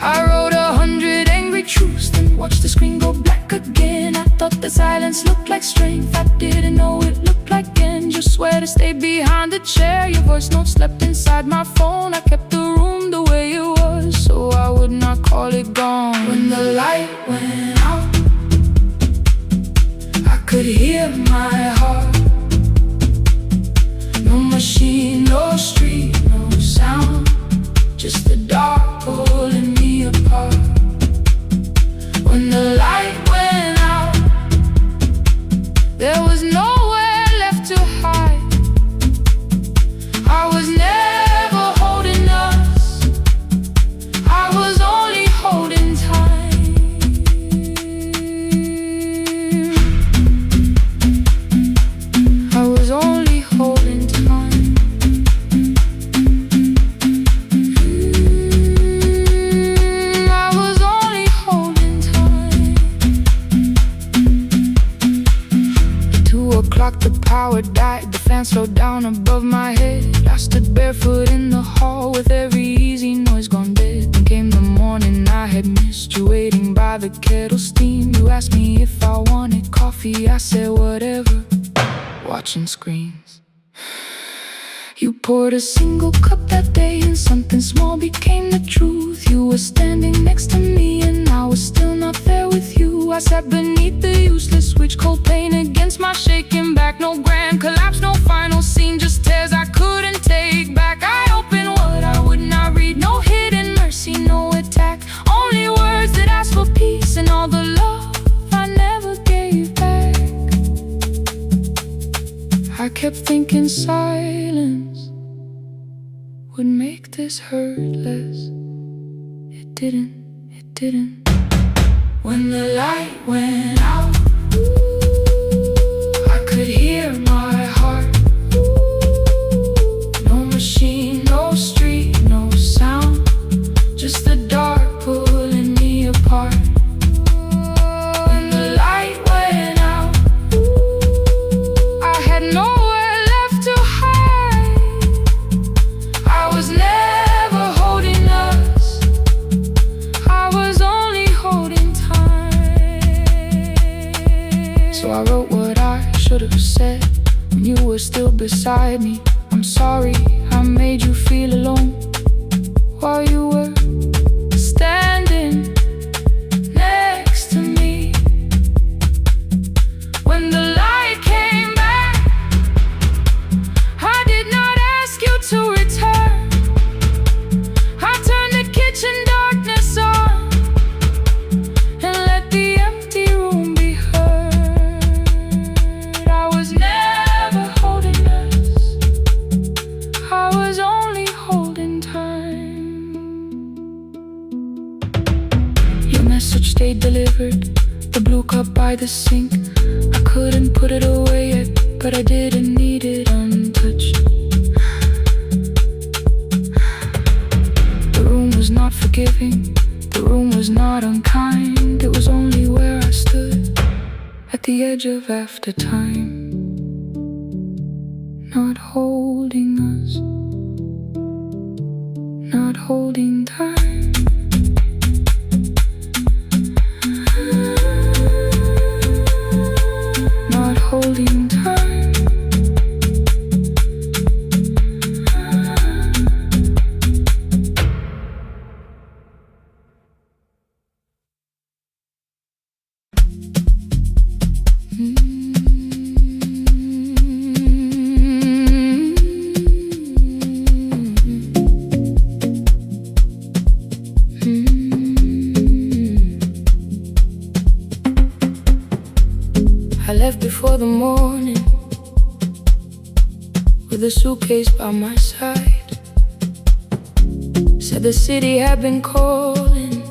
I wrote 100 angry truths, then watched the screen go black again. I thought the silence looked like strength, I didn't know it looked like end. You swear to stay behind the chair, your voice note slept inside my phone. I kept the room the way it was, so I would not call it gone. When the light went out, I could hear my heart. No machine, no street, no sound, just the dark pulling me apart. When the light went out, there was nowhere left to hide. I was never holding us, I was only holding time. I was only holding time. I was only holding time. 2 o'clock, the power died, the fan slowed down above my head. I stood barefoot in the hall with every easy noise gone dead. Then came screens. You poured a single cup that day and something small became the truth. You were standing next to me and I was still not there with you. I sat beneath the useless switch, cold pain against my shaking back. No grand collapse, no final scene, just tears I couldn't take back. I opened what I would not read, no hidden mercy, no attack. Only words that ask for peace and all the love I never gave back. I kept thinking silence would make this hurt less. It didn't. When the light went out, I could hear my heart. No machine, no street, no sound, just the dark pulling me apart. When the light went out, I had nowhere left to hide. I was never holding us, I was only holding time. So I wrote what I should have said when you were still beside me. I'm sorry I made you feel alone while you were standing next to me. When the light came back, I did not ask you to return. I turned the kitchen darkness on and let the empty room be heard. I was never holding us, I was only holding time. Your message stayed delivered, the blue cup by the sink. I couldn't put it away yet, but I didn't need it untouched. The room was not forgiving, the room was not unkind. It was only where I stood at the edge of after time, not holding us, not holding time. Not holding time. I left before the morning with a suitcase by my side. Said the city had been calling,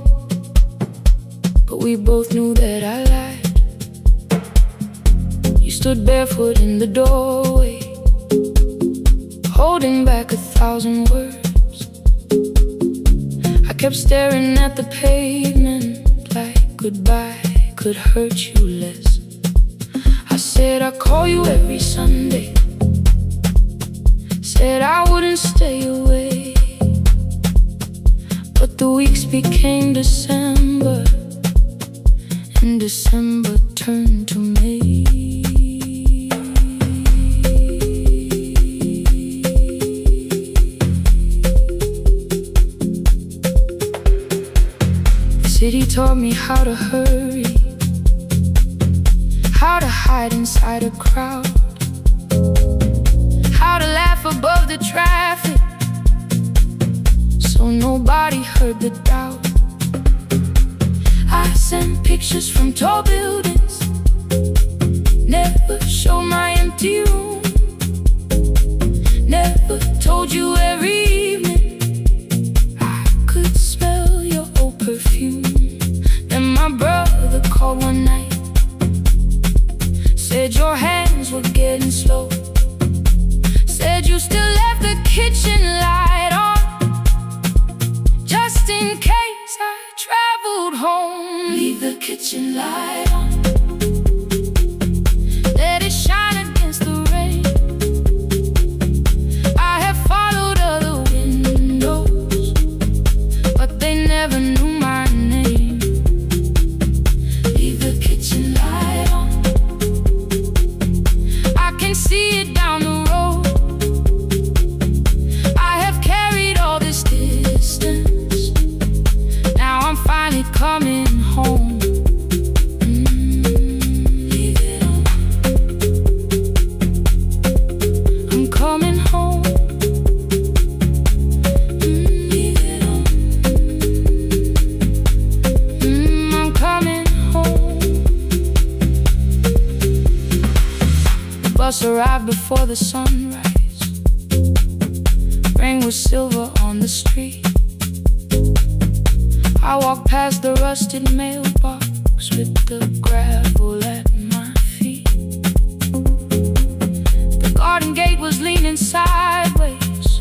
but we both knew that I lied. You stood barefoot in the doorway, holding back 1,000 words. I kept staring at the pavement like goodbye could hurt you less. I said I'd call you every Sunday, said I wouldn't stay away. But the weeks became December, and December turned to May. The city taught me how to hurry, how to hide inside a crowd, how to laugh above the traffic so nobody heard the doubt. I sent pictures from tall buildings, never showed my empty room, never told you every evening I could smell your old perfume. Then my brother called one night, said your hands were getting slow, said you still left the kitchen light on, just in case I traveled home. Leave the kitchen light on, let it shine against the rain. I have followed other windows, but they never knew my name. Leave the kitchen light on, I can see it arrived before the sunrise. Rain was silver on the street. I walked past the rusted mailbox with the gravel at my feet. The garden gate was leaning sideways.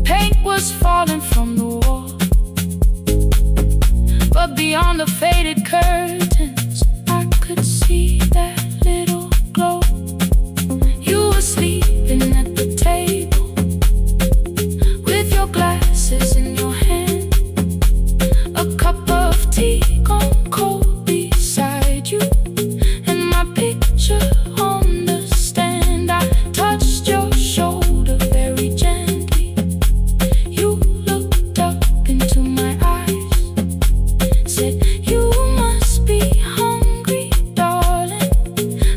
Paint was falling from the wall. But beyond the faded curtains, I could see that little glow. You were sleeping at the table with your glasses in your hand, a cup of tea gone cold beside you, and my picture on the stand. I touched your shoulder very gently. You looked up into my eyes, said, "You must be hungry, darling,"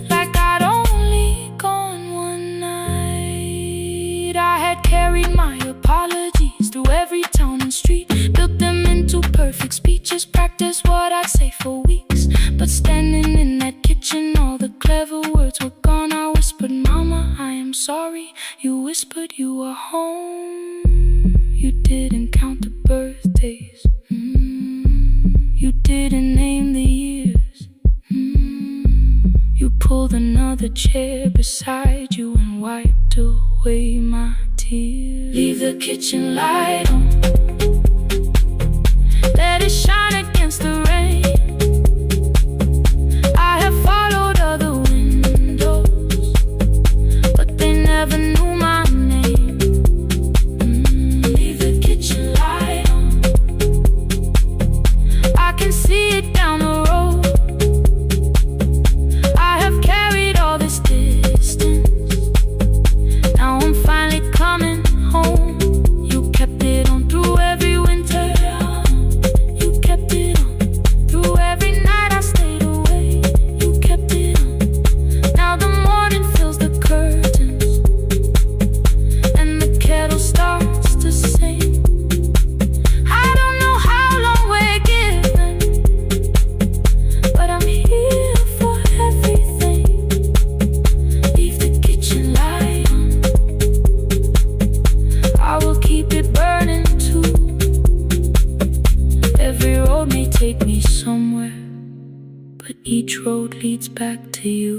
like I'd only gone one night. I had carried my apologies through every town and street, built them into perfect speeches, practiced what I'd say for weeks. But standing in that kitchen, all the clever words were gone. I whispered, "Mama, I am sorry." You whispered you were home. You didn't count the birthdays. You didn't name the years. You pulled another chair beside you and wiped away my tears. Leave the kitchen light on, let it shine against the rain. I have followed other windows, but they never knew my name. Leave the kitchen light on, I can see it down the road. I have carried all this distance, now I'm finally coming home. You kept it on through every winter. You kept it on through every night I stayed away. You kept it on. Now the morning fills the curtains and the kettle starts to sing. I don't know how long we're given, but I'm here for everything. Leave the kitchen light on, I will keep it burning too. Every road may take me somewhere, but each road leads back to you.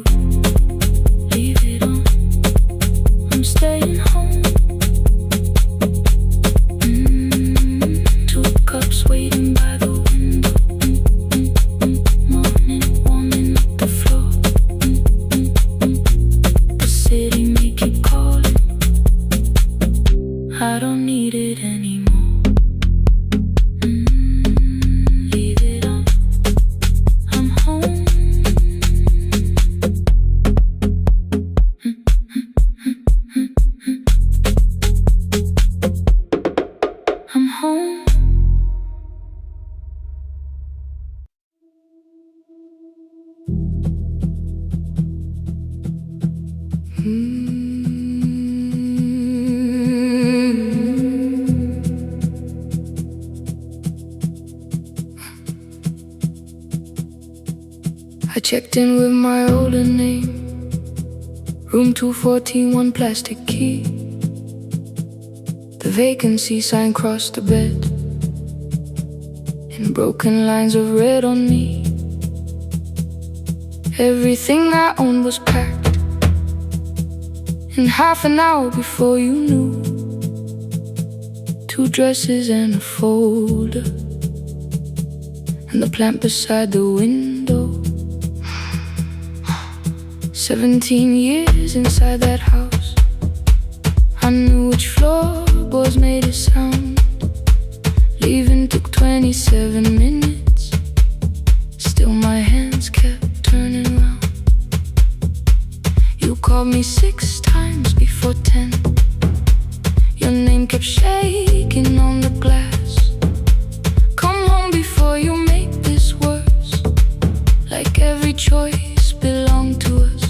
Leave it on, I'm staying home. Two cups waiting by the window. Morning warming up the floor. The city may keep calling, I don't need it anymore. Leave it on, I'm home. I'm home. I checked in with my older name, room 214, one plastic key. The vacancy sign crossed the bed, and broken lines of red on me. Everything I owned was packed in half an hour before you knew. 2 dresses and a folder, and the plant beside the window. 17 years inside that house, I knew which floorboards made a sound. Leaving took 27 minutes, still my hands kept turning round. You called me 6 times before 10. Your name kept shaking on the glass. Come home before you make this worse, like every choice belonged to us.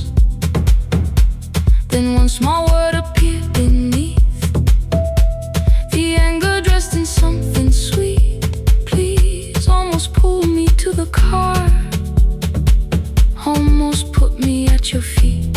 Then one small word appeared beneath, the anger dressed in something sweet. Please, almost pulled me to the car, almost put me at your feet.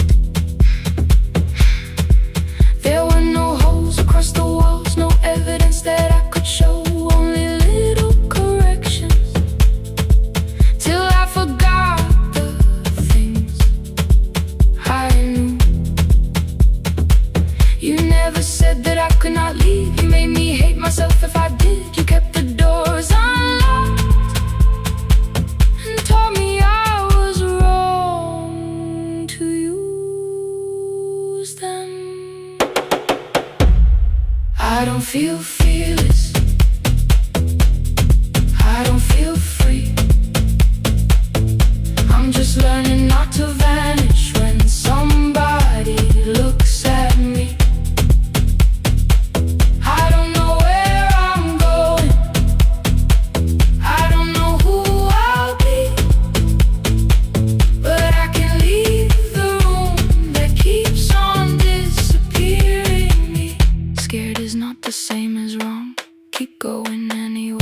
going anyway.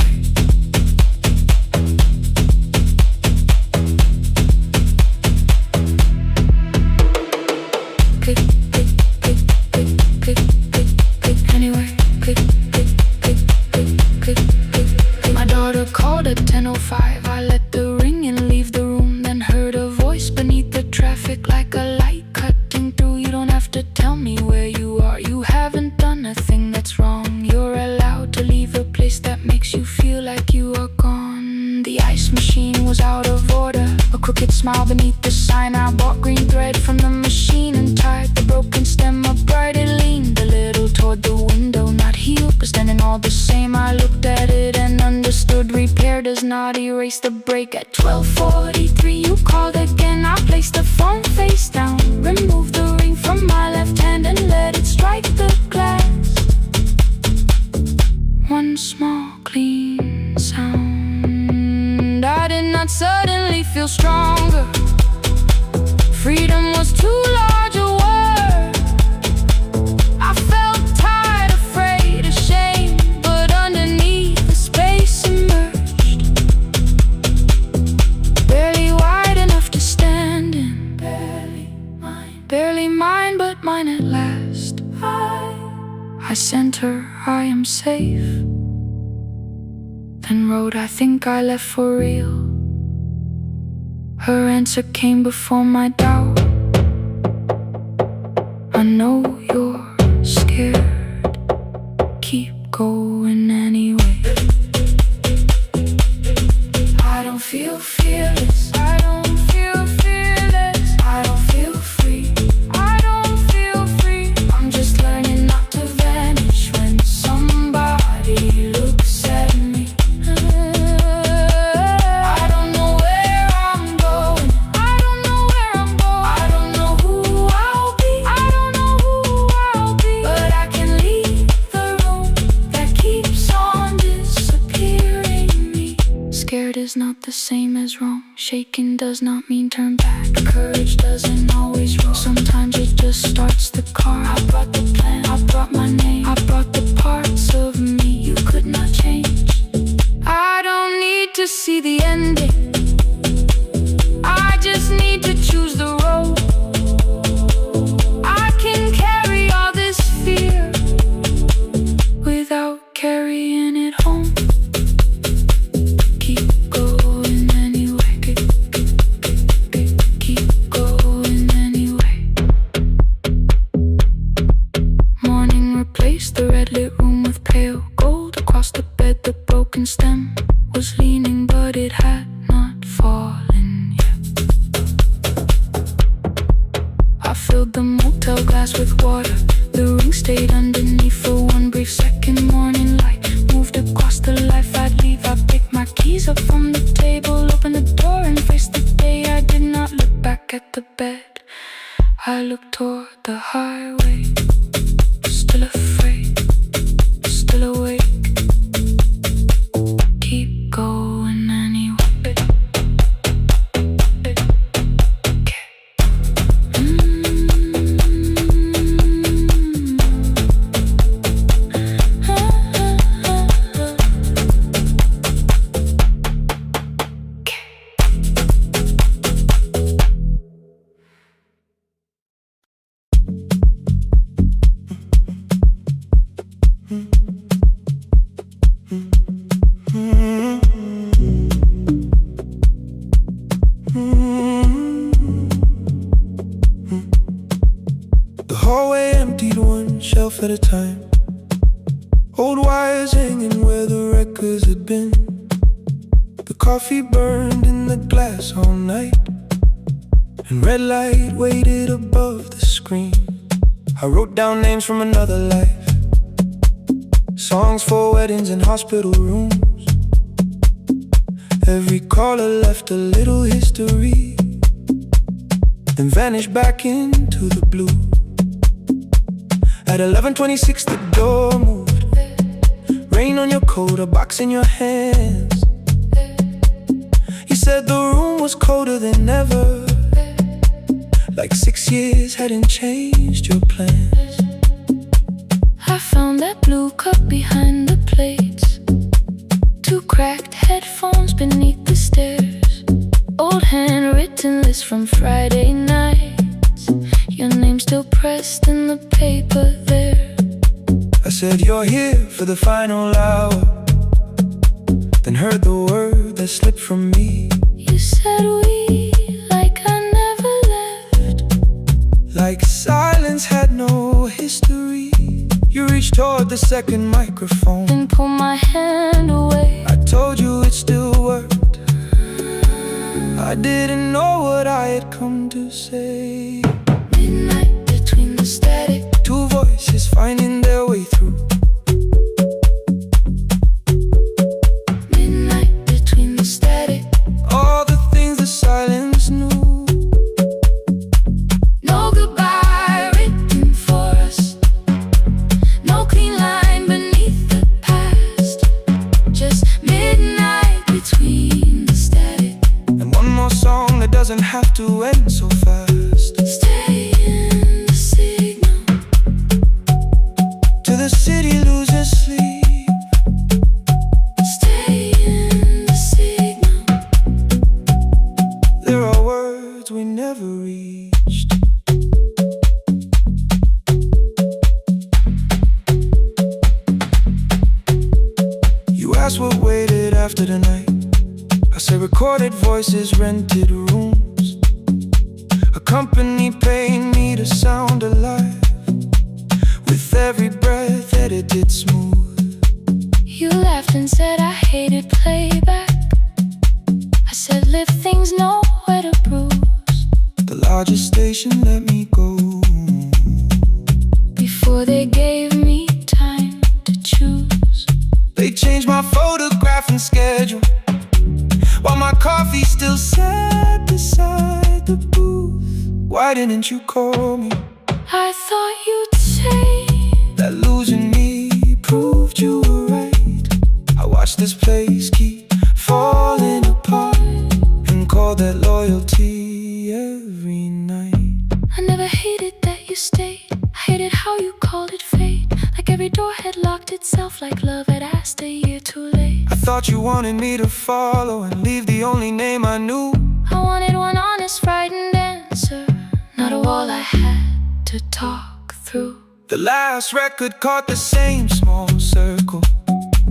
Click, click, click, click, click, click, click, anyway. Click, click, click, click, click, click, click. My daughter called at 10:05. I let the ring and leave the room, then heard a voice beneath the traffic like a light cutting through. You don't have to tell me where you are. You haven't done a thing that's wrong. You're allowed to leave a place that makes you feel like you are gone. The ice machine was out of order, a crooked smile beneath the sign. I bought green thread from the machine and tied the broken stem upright. It leaned a little toward the window, not healed but standing all the same. I looked at it and understood. Repair does not erase the break. At 12:43 you called again. I placed the phone face down, removed the ring from my left hand and let it strike the glass. One small clean sound. I did not suddenly feel stronger. Freedom was too large a word. I felt tired, afraid, ashamed, but underneath the space emerged. Barely wide enough to stand in. Barely mine, but mine at last. I sent her, I am safe. Then wrote, I think I left for real. Her answer came before my doubt. I know you're scared. Keep going anyway. I don't feel fearless. I don't feel fearless. I don't feel free. I don't feel free. I'm just learning not to vanish when somebody looks at me. I don't know where I'm going. I don't know where I'm going. I don't know who I'll be. I don't know who I'll be. But I can leave the room that keeps on disappearing me. Scared is not the same as wrong. Shaken does not mean turn back. Courage doesn't always roll. Sometimes it just starts the car. I brought the plan, I brought my name, I brought the parts of me you could not change. I don't need to see the ending. I just need to choose the road. I can carry all this fear without carrying it home. Keep going anyway. Keep going anyway. Morning replaced the red lit room with pale gold. Across the bed the broken stem was leaning, but it had not fallen yet. I filled the motel glass with water. The ring stayed underneath for one brief second. Morning light moved across the life I'd leave. I picked my keys up from the table, opened the door and faced the day. I did not look back at the bed. I looked toward the highway. Still afraid, still awake. Keep going anyway. The hallway emptied one shelf at a time. Old wires hanging where the records had been. The coffee burned in the glass all night, and red light waited above the screen. I wrote down names from another life, songs for weddings and hospital rooms. Every caller left a little history, then vanished back into the blue. At 11:26 the door moved. Rain on your coat, a box in your hands. You said the room was colder than ever, like 6 years hadn't changed your plans. I found that blue cup behind the plates. waiting list from Friday nights. Your name still pressed in the paper there. I said you're here for the final hour, then heard the word that slipped from me. You said we, like I never left, like silence had no history. You reached toward the second microphone, then pulled my hand away. I told you it still worked. I didn't know what I had come to say. Midnight between the static, two voices finding their way through. Midnight between the static, all the things the silence knew. no goodbye written for us, no clean line beneath the past. Just midnight between the static, and one more song that doesn't have to end so fast. stay in the signal, till the city loses sleep. stay in the signal. There are words we never reached. You asked what waited after the night. I say recorded voices, rented rooms, a company paying me to sound alive, with every breath edited smooth. You laughed and said I hated playback. I said live things nowhere to bruise. The largest station let me go Before they gave me time to choose. they changed my photograph and schedule, while my coffee still sat beside the booth. Why didn't you call me? I thought you'd say That losing me proved you were right. I watched this place keep falling apart, and called that loyalty every night. I never hated that you stayed. I hated how you called it fate. Like every door had locked itself, like love had asked a year too late. I thought you wanted me to follow and leave the only name I knew. I wanted one honest, frightened answer, not a wall I had to talk through. The last record caught the same small circle,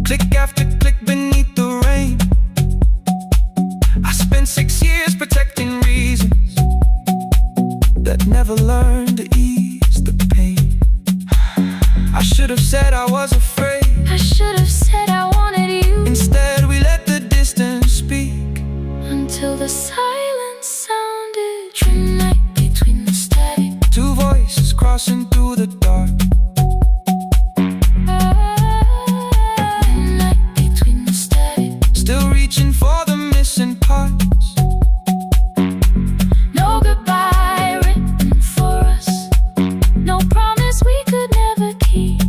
click after click beneath the rain. I spent 6 years protecting reasons that never learned to ease the pain. I should have said I was afraid. I should have said I wanted you. Instead we let the distance speak, Until the silence sounded. Midnight between the static, two voices crossing through the dark. midnight between the static, Still reaching for the missing parts. no goodbye written for us, no promise we could never keep.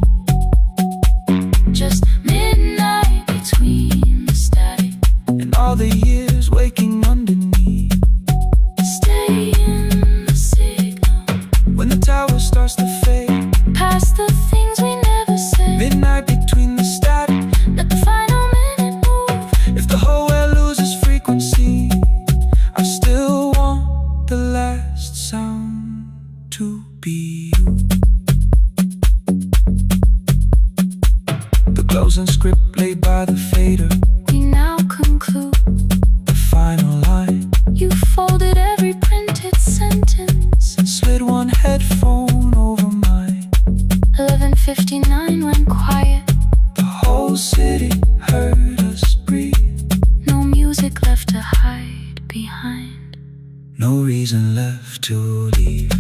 Just midnight between the static, And all the years waking underneath. stay in the signal, When the tower starts to fade, past the things we never said. midnight between the static. Let the final minute move. If the whole world loses frequency, I still want the last sound to be you. The closing script laid by the fader, We now conclude. the final line, You folded every printed sentence. and slid one headphone over mine. 11:59 went quiet. The whole city heard us breathe. No music left to hide behind. No reason left to leave.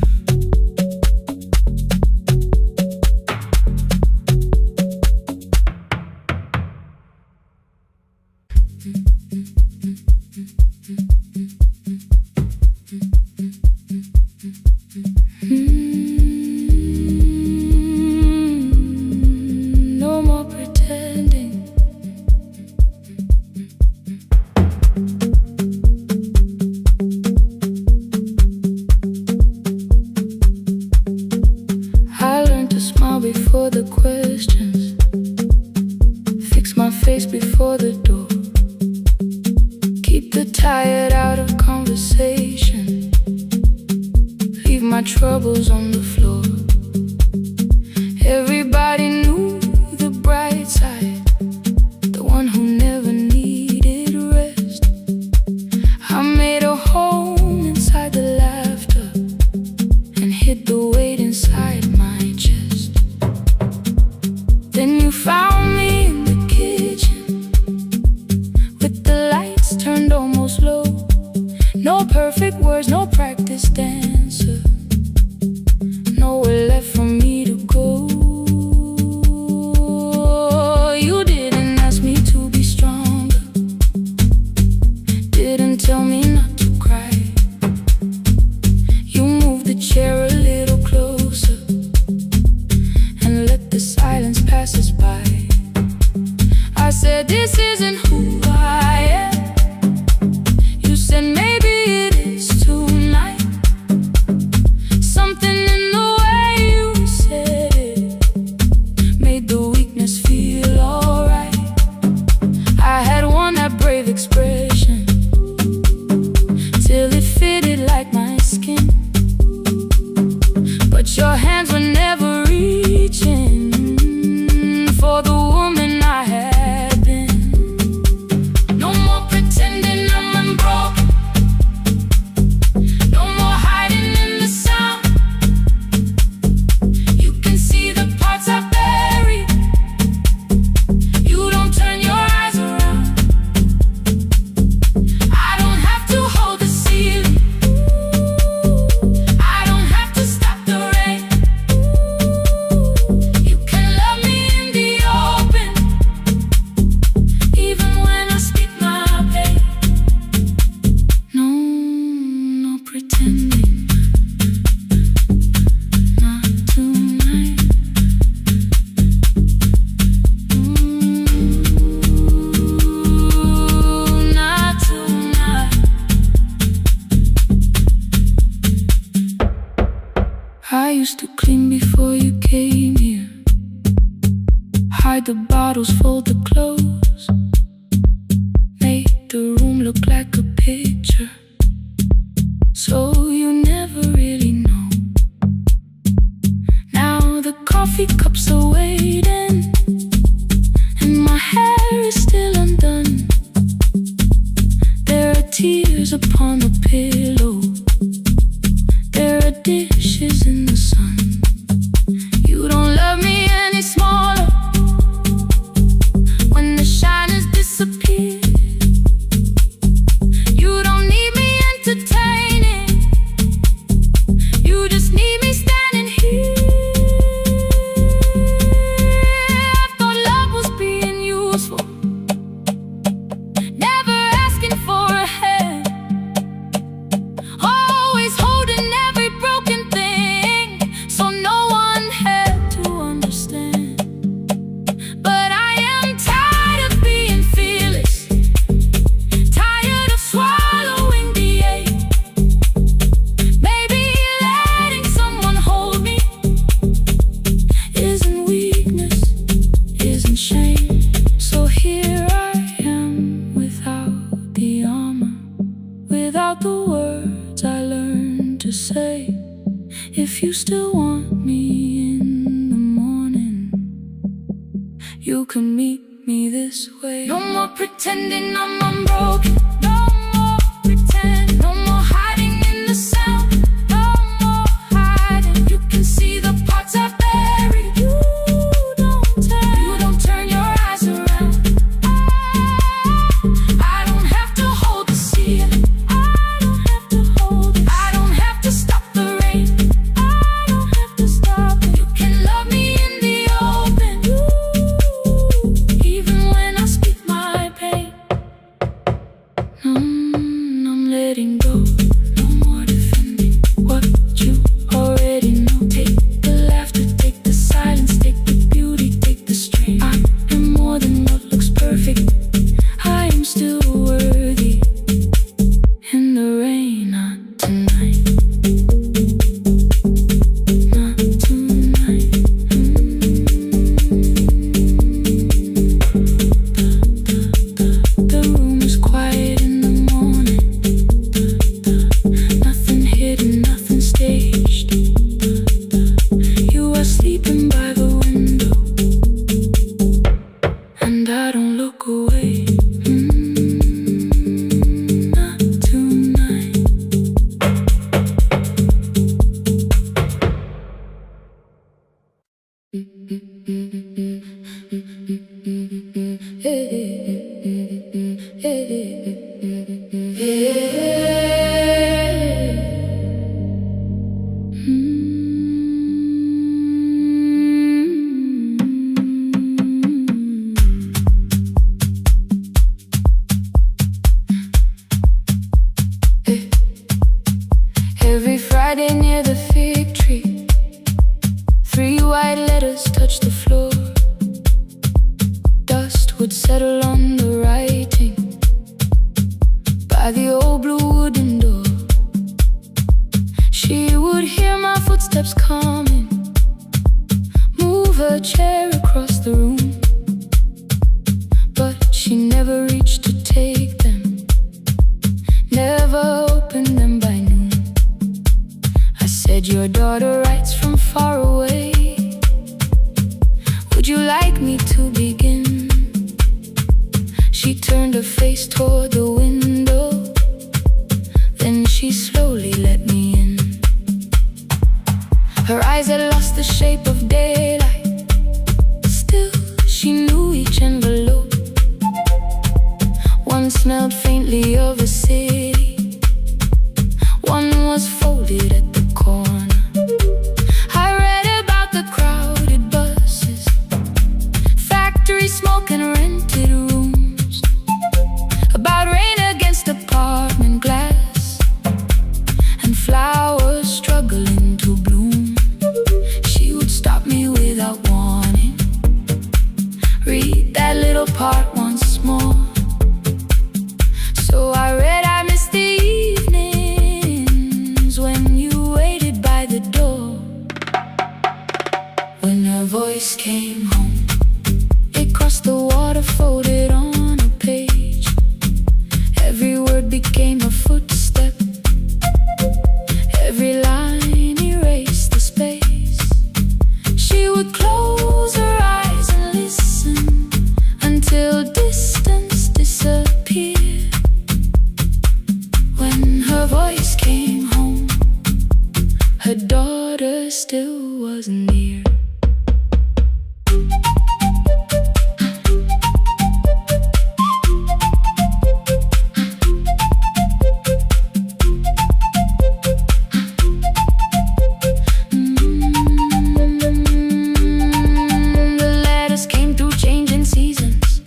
No more pretending. I learned to smile before the questions, fix my face before the door, keep the tired out of conversation. troubles on the floor. Everybody knew the bright side, the one who never needed rest. I made a home inside the laughter and hid the weight inside my chest. Then you found me in the kitchen with the lights turned almost low. No perfect words, no practice dancer, nowhere left for me to go. You didn't ask me to be stronger, didn't tell me not to cry. You moved the chair a little closer and let the silence pass us by. I said, this isn't who I am. You said, maybe it is tonight. Something in the way you said it made the weakness feel alright. I had worn that brave expression till it fitted like my skin, but your hands were never reaching for the woman I had been. No more pretending I'm unbroken, no more hiding in the sound. You can see the parts I buried, you don't turn your eyes around. I don't have to hold the ceiling, I don't have to stop the rain. You can love me in the open, even when I speak my pain. No, no pretending, not tonight. Not tonight. I used to clean before you came here, hide the bottles, fold the clothes, make the room look like a picture, so you never really know. Now the coffee cups are waiting and my hair is still undone. There are tears upon the pillow, there are dishes in the sun. You don't love me any smaller when the shine has disappeared. You don't need me entertaining, you just need me standing here. I thought love was being useful, never asking for a hand, always holding every broken thing, so no one had to understand. But I am tired of being fearless, tired of swallowing the ache. Maybe letting someone hold me isn't weakness, isn't shame. So here I am without the armor, without the words I learned to say. If you still want me in the morning, you can meet me this way. No more pretending I'm unbroken, no more pretend, no more hiding in the sound, no more hiding. You can see the parts I buried, you don't turn your eyes around. I don't have to hold the ceiling, I don't have to hold it, I don't have to stop the rain, I don't have to stop it. You can love me in the open, even when I speak my pain. Every Friday near the fig tree, 3 white letters touched the floor. Dust would settle on the writing by the old blue wooden door. She would hear my footsteps coming, move her chair across the room, but she never reached to take them, never opened them by noon. I said, your daughter writes from far away. Would you like me to begin? She turned her face toward the window, then she slowly let me in. Her eyes had lost the shape of daylight, still she knew each envelope. One smelled faintly of a city, one was folded at the corner. I read about the crowded buses, factory smoke and rented rooms, about rain against apartment glass and flowers struggling to bloom. She would stop me without warning, read that little part once more. So I read, I miss the evenings when you waited by the door. When her voice came home, it crossed the water, folded on a page. Every word became a footstep, every line erased the space. She would close her eyes and listen until distance disappeared. When her voice came home, her daughter still wasn't near. The letters came through changing seasons.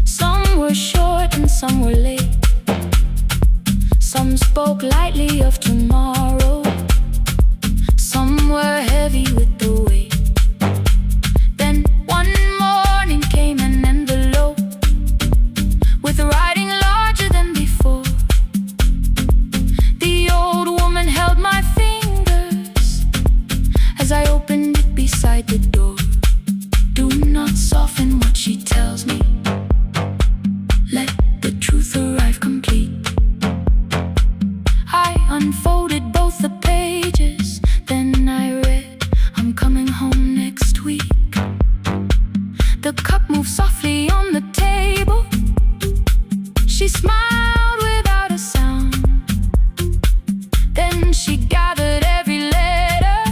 Some were short and some were late. Some spoke lightly of tomorrow, some were heavy with the weight. Then one morning came an envelope with writing larger than before. The old woman held my fingers as I opened it beside the door. Do not soften what she tells me, let the truth arrive complete. I unfolded both the pages, then I read, I'm coming home next week. The cup moved softly on the table. She smiled without a sound. Then she gathered every letter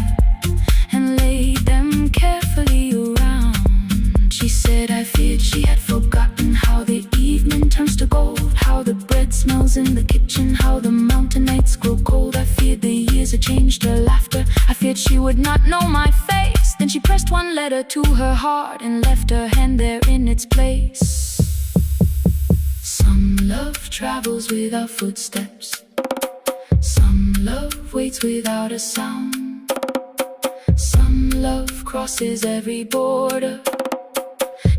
and laid them carefully around. She said, I feared she had forgotten how the evening turns to gold, how the bread smells in the kitchen, how the mountain nights grow cold. I feared the years had changed her laughter. I feared she would not know my face. Then she pressed one letter to her heart and left her hand there in its place. Some love travels without footsteps, some love waits without a sound, some love crosses every border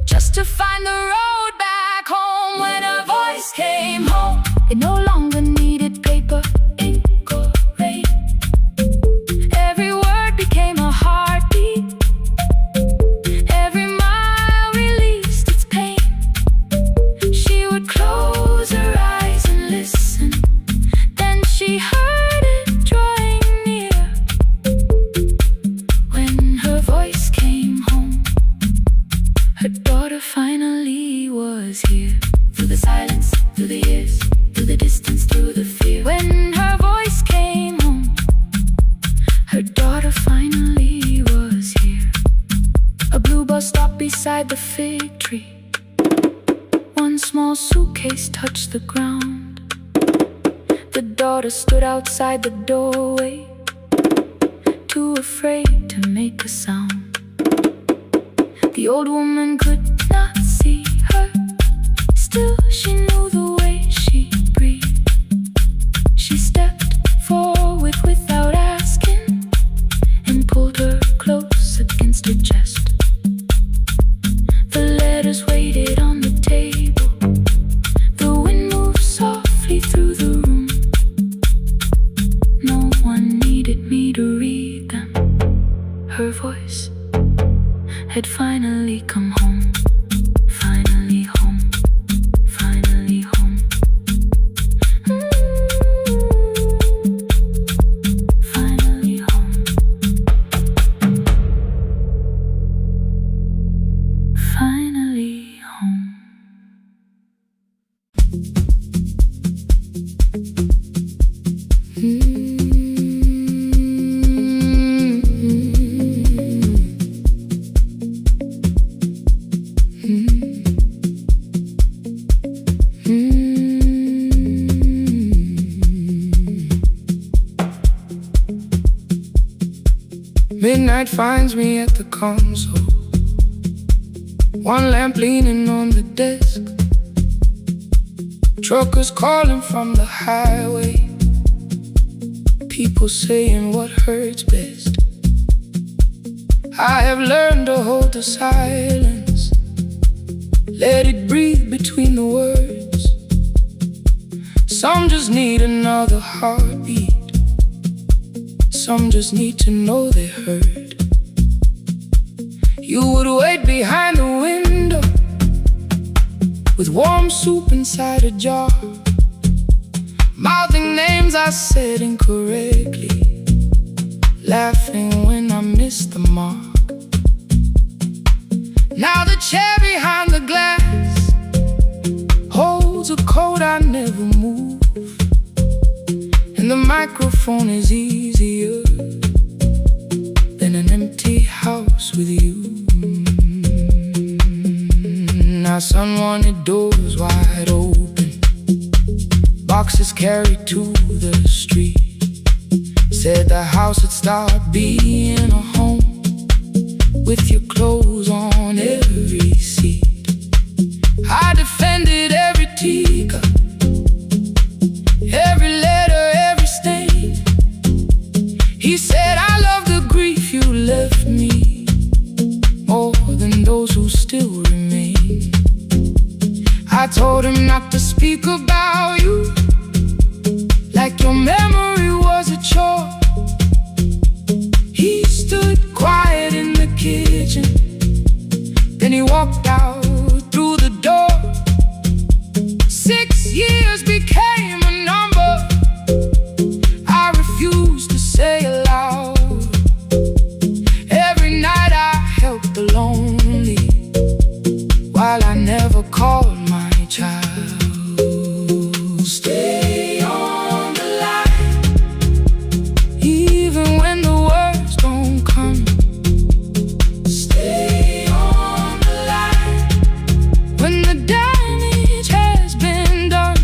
just to find the road back home. When her voice came home, it no longer needed paper, ink or rain. Every word became a heartbeat, every mile released its pain. She would close her eyes and listen, then she heard it drawing near. When her voice came home, her daughter finally was here. Through the silence, through the years, through the distance, through the fear. When her voice came home, her daughter finally was here. A blue bus stopped beside the fig tree. One small suitcase touched the ground. The daughter stood outside the doorway, too afraid to make a sound. The old woman could not see her, still she knew the way she breathed. She stepped forward without asking and pulled her close against her chest. The letters waited on the table. The wind moved softly through the room. No one needed me to read them. Her voice had finally come home. Finally home. Finally home. Finally home. Finally home. Midnight finds me at the console, one lamp leaning on the desk. Truckers calling from the highway, people saying what hurts best. I have learned to hold the silence, let it breathe between the words. Some just need another heartbeat, some just need to know they're heard. You would wait behind the window with warm soup inside a jar, mouthing names I said incorrectly, laughing when I missed the mark. Now the chair behind the glass holds a coat I never move, and the microphone is easier than an empty house with you. Our son wanted doors wide open, boxes carried to the street. Said the house would start being a home with your clothes on every seat. I defended every teacup, every letter, every stain. He said I love the grief you left me more than those who still remain. I told him not to speak about you like your memory was a chore. He stood quiet in the kitchen, then he walked out through the door. 6 years became a number I refused to say aloud. Every night I helped the lonely while I never called my child. Stay on the line, even when the words don't come. Stay on the line, when the damage has been done.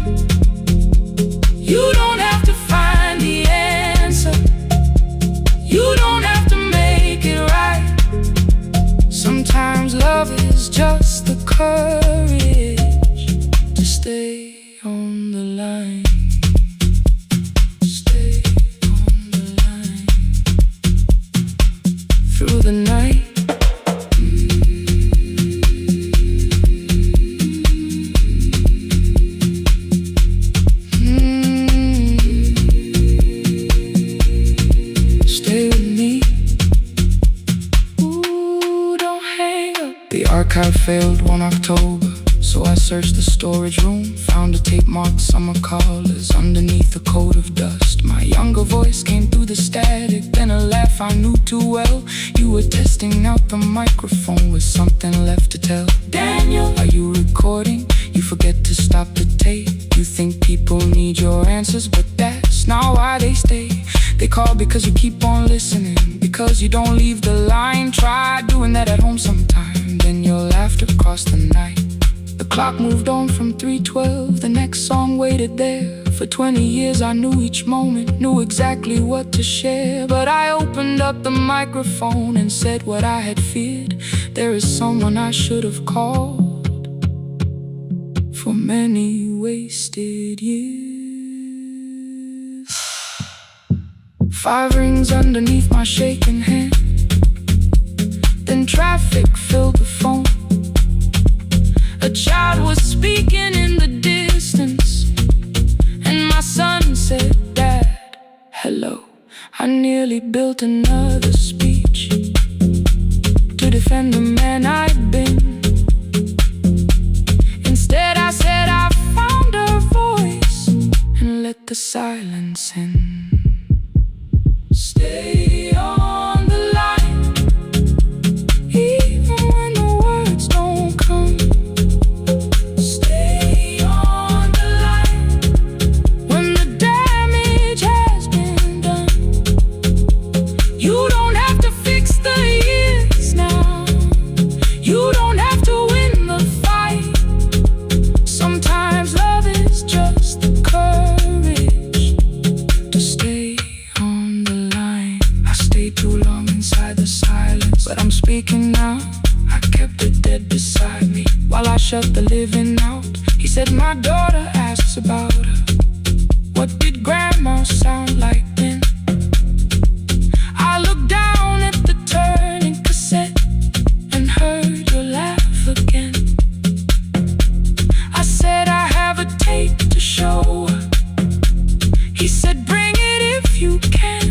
You don't have to find the answer, you don't have to make it right. Sometimes love is just the courage to stay on the line. Stay on the line through the night. Stay with me. Ooh, don't hang up. The archive failed one October, so I searched the storage room, found a tape marked summer callers underneath a coat of dust. My younger voice came through the static, then a laugh I knew too well. You were testing out the microphone with something left to tell. Daniel, are you recording? You forget to stop the tape. You think people need your answers, but that's not why they stay. They call because you keep on listening, because you don't leave the line. Try doing that at home sometime, then your laughter crossed the night. The clock moved on from 3:12. The next song waited there. For 20 years I knew each moment, knew exactly what to share. But I opened up the microphone and said what I had feared. There is someone I should have called for many wasted years. 5 rings underneath my shaking hand. Then traffic filled the phone. A child was speaking in the distance, and my son said, "Dad, hello." I nearly built another speech to defend the man I'd been. Instead I said I found a voice and let the silence in. Stay on the line, even when the words don't come. Stay on the line when the damage has been done. You don't have to fix the years now. You don't have to win the fight. Sometimes love is just the courage to stay on the line. I stayed too long inside the silence, but I'm speaking now. I kept it dead beside me while I shut the living out. He said, "My daughter asks about her. What did grandma sound like then?" I looked down at the turning cassette and heard your laugh again. I said, "I have a tape to show her." He said, "Bring it if you can."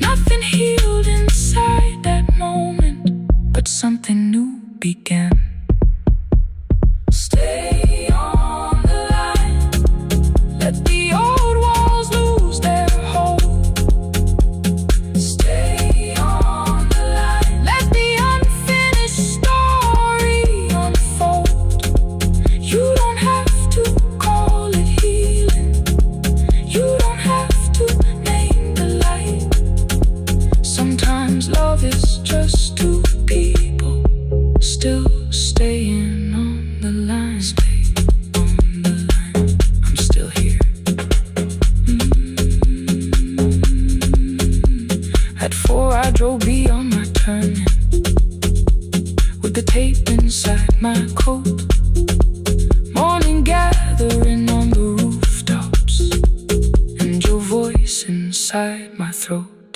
Nothing healed inside that moment, but something new began. Stay on the line, let the old walls lose their hold. Stay on the line, let the unfinished story unfold. You don't have to call it healing. You don't have to name the light. Sometimes love is just two people still staying on the line. Stay on the line, I'm still here. At 4 I drove beyond my turning, with the tape inside my coat. Morning gathering on the rooftops, and your voice inside my throat.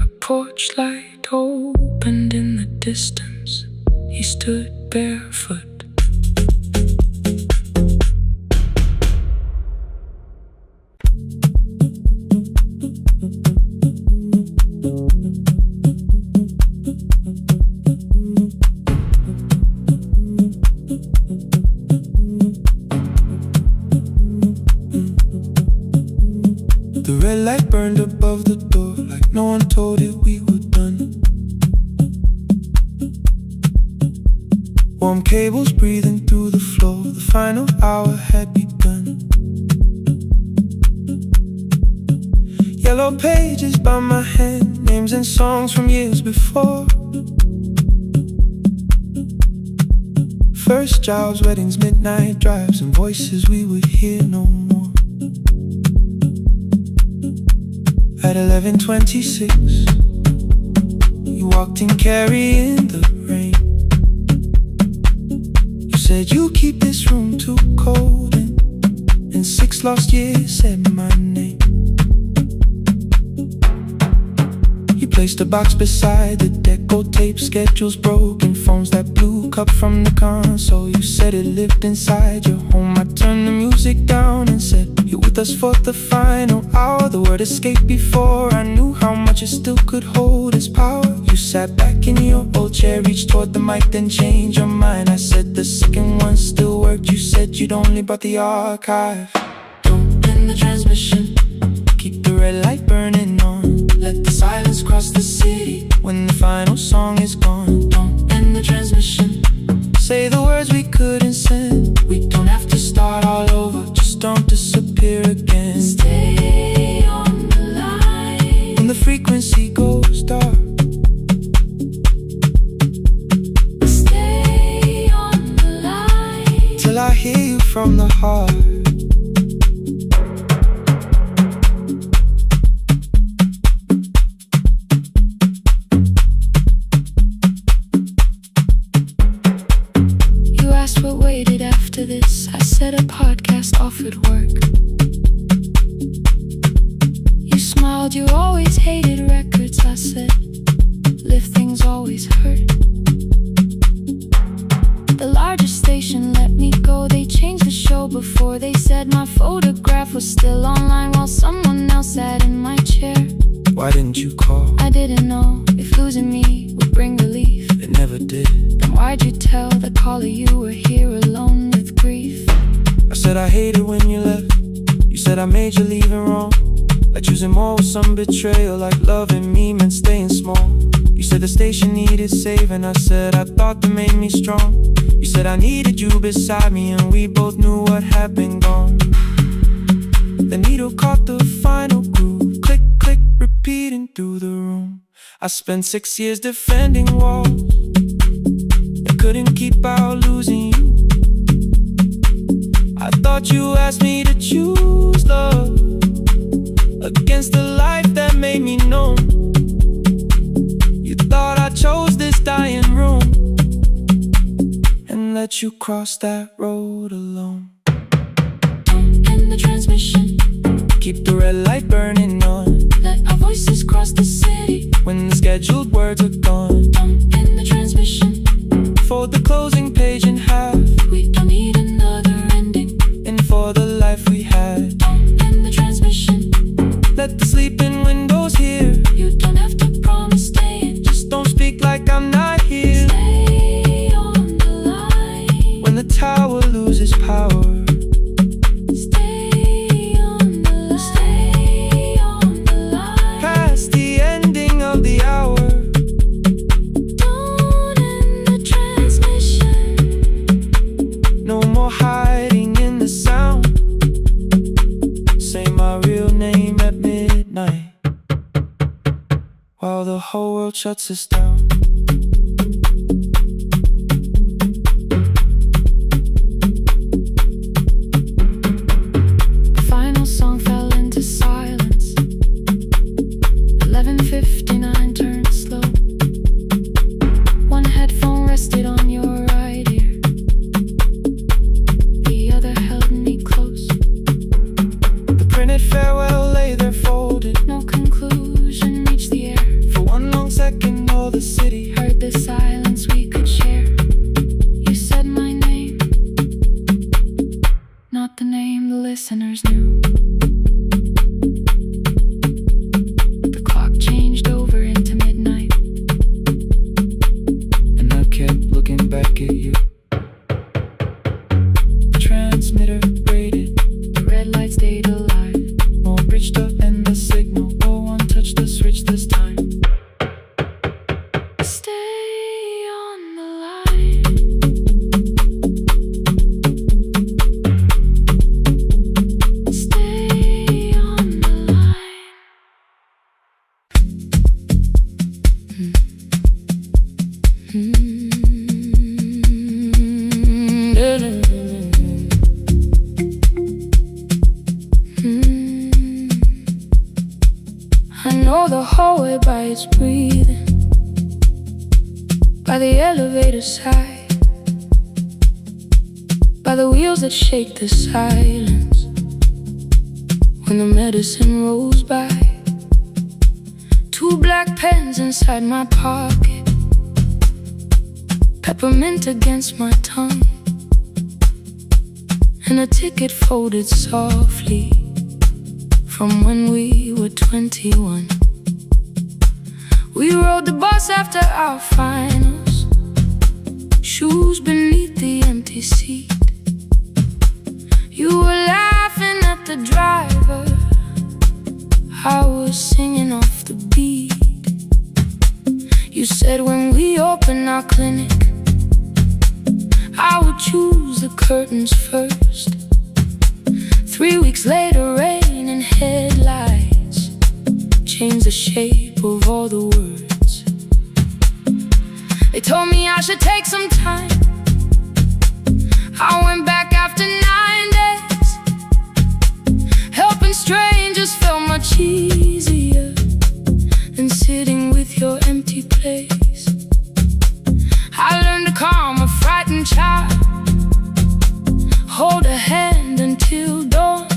A porch light opened in the distance. He stood barefoot. The red light burned above the door, like no one told it we were done. Warm cables breathing through the floor. The final hour had begun. Yellow pages by my hand, names and songs from years before. First jobs, weddings, midnight drives, and voices we would hear no more. At 11:26, you walked in carrying the rain. You said you keep this room too cold, and in 6 lost years said my name. You placed a box beside the deck, old tape, schedules, broken phones, that blue cup from the console. You said it lived inside your home. I turned the music down and said, "You're with us for the final hour." The word escaped before I knew how much it still could hold its power. You sat back in your old chair, reached toward the mic, then changed your mind. I said the second one still worked. You said you'd only brought the archive. Don't end the transmission, keep the red light burning on. Let the silence cross the city when the final song is gone. Don't end the transmission, say the words we couldn't send. We don't have to start all over, just don't disappear again. Stay on the line when the frequency goes dark. Stay from the heart. You asked what waited after this. I said a podcast offered work. You smiled, you always hated records. I said lifting's always hurt. The largest station let me go. They changed the show before they said my photograph was still online while someone else sat in my chair. Why didn't you call? I didn't know if losing me would bring relief. It never did. Then why'd you tell the caller you were here alone with grief? I said I hated when you left. You said I made you leaving wrong. Like choosing more with some betrayal. Like loving me meant staying small. You said the station needed saving. I said I thought that made me strong. You said I needed you beside me, and we both knew what had been gone. The needle caught the final groove. Click, click, repeating through the room. I spent 6 years defending walls. I couldn't keep out losing you. I thought you asked me to choose love against the life that made me known. You thought I chose this dying room and let you cross that road alone. Don't end the transmission. Keep the red light burning on. Let our voices cross the city when the scheduled words are gone. Don't end the transmission. Fold the closing page in half. We don't need another ending. And for the life we had. Don't end the transmission. Let the sleeping windows hear. You don't have to promise staying. Just don't speak like I'm not here. Stay on the line. When the tower loses power. Stay on the line. Stay on the line. Past the ending of the hour. Don't end the transmission. No more hiding in the sound. Say my real name at midnight while the whole world shuts us down. The final song fell into silence. 11:59 turned slow. One headphone rested on your right ear. The other held me close. The printed farewell lay there folded. No conclusion reached the air. For one long second all the city Heard the silence we could share. You said my name, not the name the listeners knew. The clock changed over into midnight, and I kept looking back at you. The transmitter braided. the red light stayed alive. More bridged up and the signal. No one touched the switch this time. Stay on the line. Stay on the line. I know the hallway by its breathing, by the elevator side, by the wheels that shake the silence when the medicine rolls by. Two black pens inside my pocket, peppermint against my tongue, and a ticket folded softly from when we were 21. We rode the bus after our finals, shoes beneath the empty seat. You were laughing at the driver, I was singing off the beat. You said when we open our clinic, I would choose the curtains first. 3 weeks later, rain and headlights changed the shape of all the words. They told me I should take some time. I went back after 9 much easier than sitting with your empty place. I learned to calm a frightened child, hold a hand until dawn,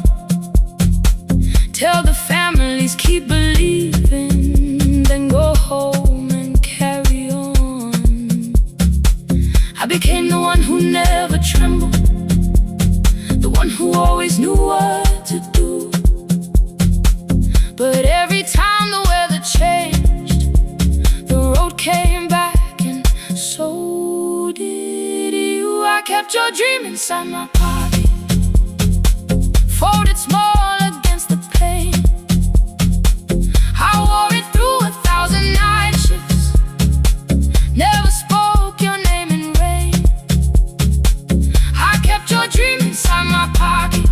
tell the families keep believing, then go home and carry on. I became the one who never trembled, the one who always knew what to do. But every time the weather changed, the road came back, and so did you. I kept your dream inside my pocket, folded small against the pain. I wore it through 1,000 night shifts, never spoke your name in rain. I kept your dream inside my pocket,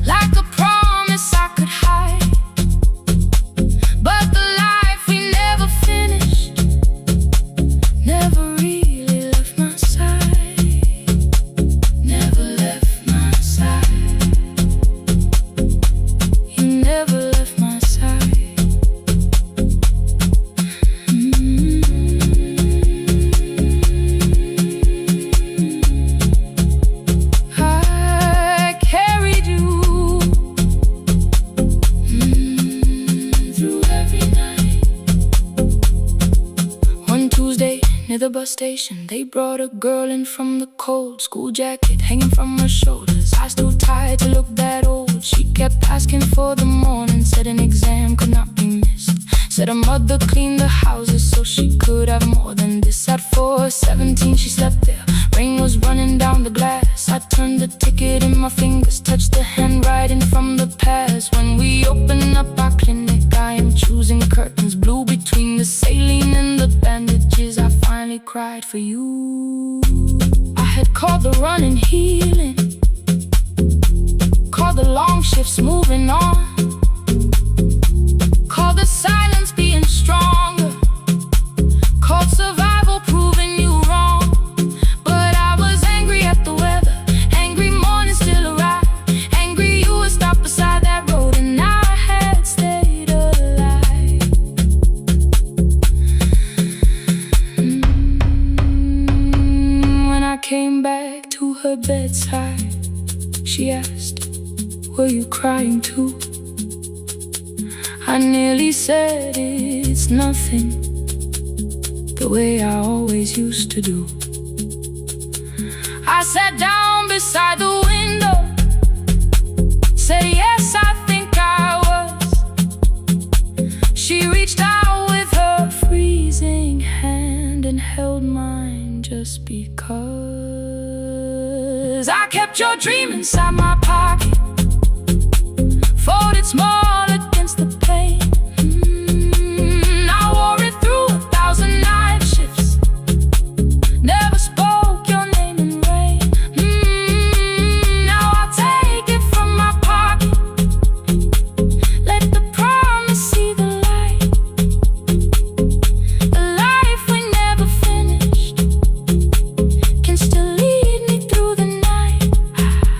like a promise I could hide. But the life we never finished never really left my side, never left my side. You never left my side. I carried you through every night. One Tuesday near the bus station, they brought a girl in from the cold, school jacket hanging from her shoulders, eyes too tired to look that old. She kept asking for the morning, said an exam could not be missed, said her mother cleaned the houses so she could have more than this. At 4:17 she slept there, rain was running down the glass. I turned the ticket in my fingers, touched the handwriting from the past. When we open up our clinic, I am choosing curtains blue between the saline and the bandages. I finally cried for you. I had called the running healing, called the long shifts moving on, called the silence being stronger, called survival proving you wrong. But I was angry at the weather, angry morning still arrived, angry you were stopped beside that road and I had stayed alive. When I came back to her bedside, she asked, were you crying too? I nearly said it's nothing, the way I always used to do. I sat down beside the window, said yes, I think I was. She reached out with her freezing hand and held mine just because. I kept your dream inside my pocket, folded small against the pain. I wore it through 1,000 night shifts, never spoke your name in rain. Now I'll take it from my pocket, let the promise see the light, the life we never finished can still lead me through the night.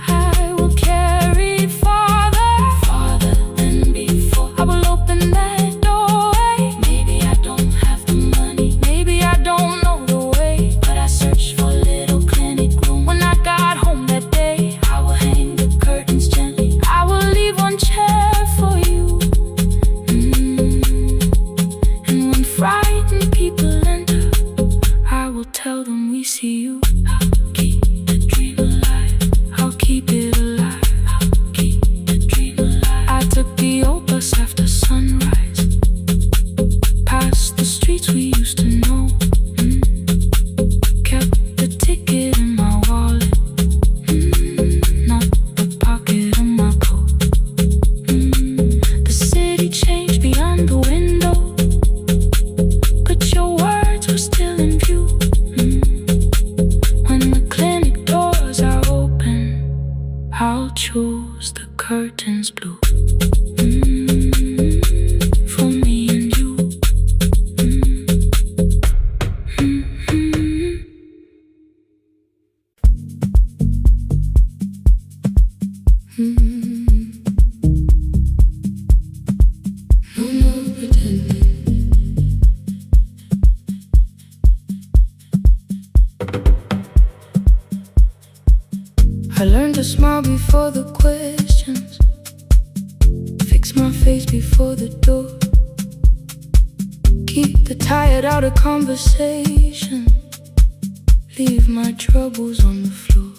I will carry farther, farther than before. I will open that doorway. Maybe I don't have the money, maybe I don't know the way, but I searched for a little clinic room. When I got home that day, I will hang the curtains gently, I will leave one chair for you. And when frightened people enter, I will tell them we see you. I'll keep the dream alive, I'll keep it alive, I'll keep the dream alive. I took the old bus after sunrise, past the streets we used to know, kept the ticket in my wallet, not the pocket of my coat. The city changed beyond the window, but your words were still in view. When the clinic doors are open, I'll choose the curtains blue, for me and you. I learned to smile before the questions, fix my face before the door, keep the tired out of conversation, leave my troubles on the floor.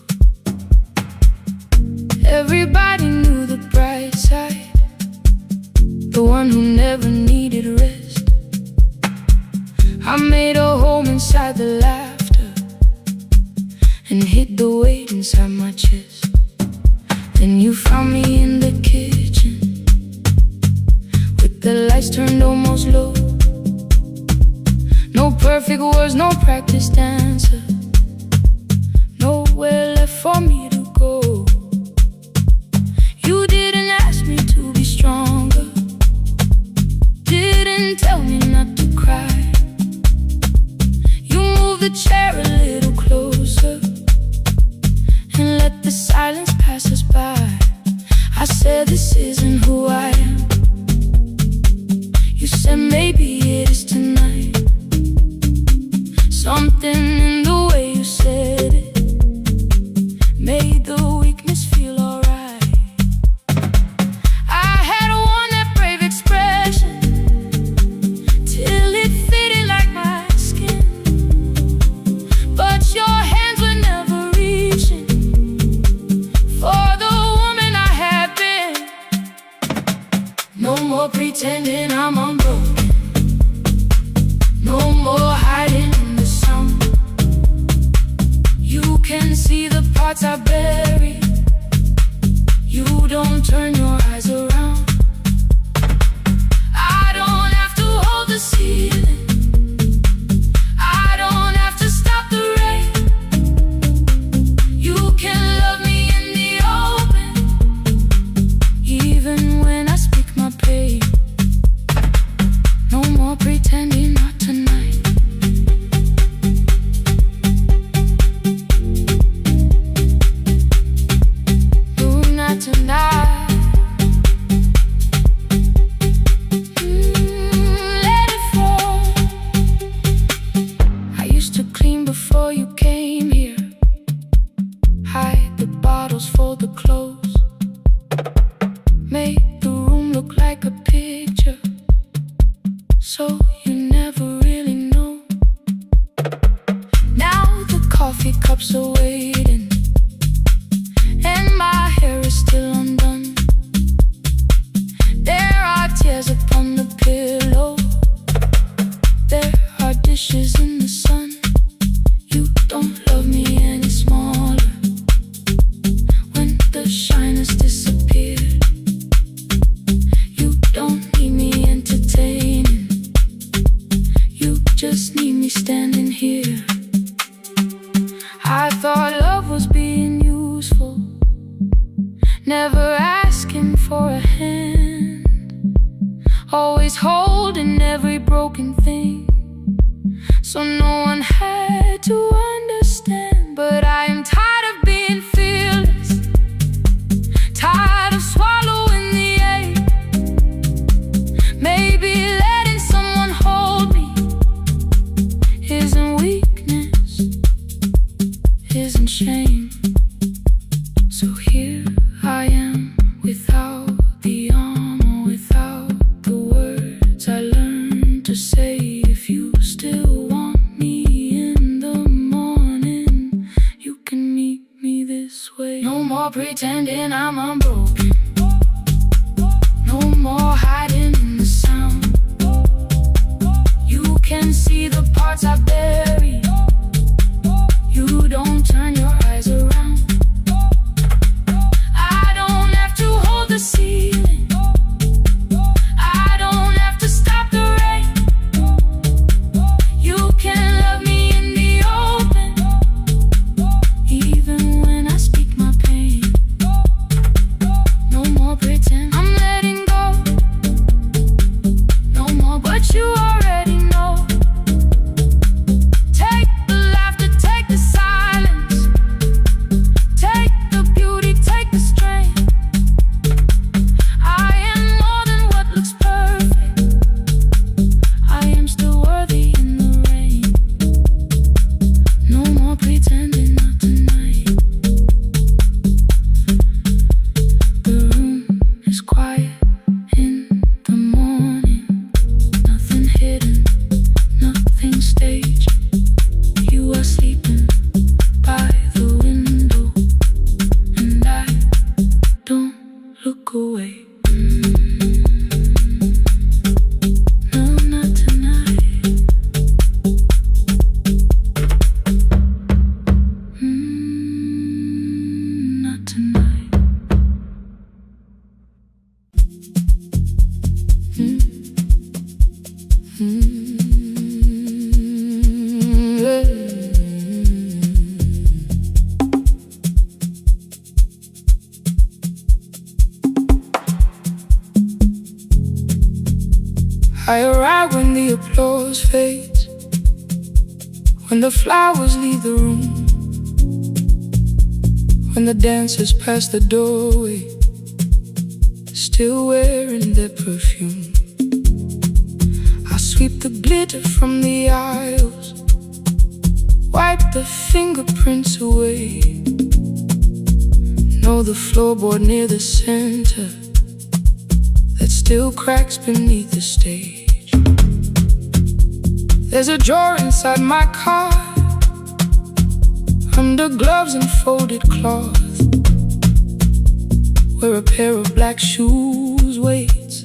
Everybody knew the bright side, the one who never needed rest. I made a home inside the laughter and hid the weight inside my chest. Then you found me in the kitchen with the lights turned almost low. No perfect words, no practice dancer, nowhere left for me to go. You didn't ask me to be stronger, didn't tell me not to cry. You moved the chair a little closer and let the silence pass us by. I said this isn't who I am. You said maybe it is tonight. Something in the way you said it made the weakness feel alright. I had worn that brave expression till it fitted like my skin, but your hands were never reaching for the woman I had been. No more pretending I'm unbroken, no more hiding in the sound. You can see the parts I bury, you don't turn your eyes around. I don't have to hold the ceiling, I don't have to stop the rain. You can love me in the open, even when I speak my pain. No more pretending, not tonight. No, not tonight. Let it fall. I used to clean before you came here, hide the bottles, fold the clothes, make the room look like a picture, so you never really know. Now the coffee cups are waiting and my hair is still undone. There are tears upon the pillow, there are dishes in the sun. You don't love me any smaller when the shine has disappeared. You don't need me entertaining, you just need me standing here. I thought love was being useful, never asking for a hand, always holding every broken thing, so no one had to understand. But I am tired of being fearless, tired of swallowing the ache. Maybe letting someone hold me isn't weakness, isn't shame. So here I am, without the armor, without the words I learned to say. If you still want me in the morning, you can meet me this way. No more pretending I'm unbroken, no more hiding in the sound. You can see the parts I bury, you don't turn your eyes around. I don't have to hold the ceiling, I don't have to stop the rain. You can love me in the open, even when I speak my pain. No more pretend, I'm letting go, no more, but you already know. I arrive when the applause fades, when the flowers leave the room, when the dancers pass the doorway, still wearing their perfume. I sweep the glitter from the aisles, wipe the fingerprints away. Know the floorboard near the center that still cracks beneath the stage. There's a drawer inside my car, under gloves and folded cloth, where a pair of black shoes waits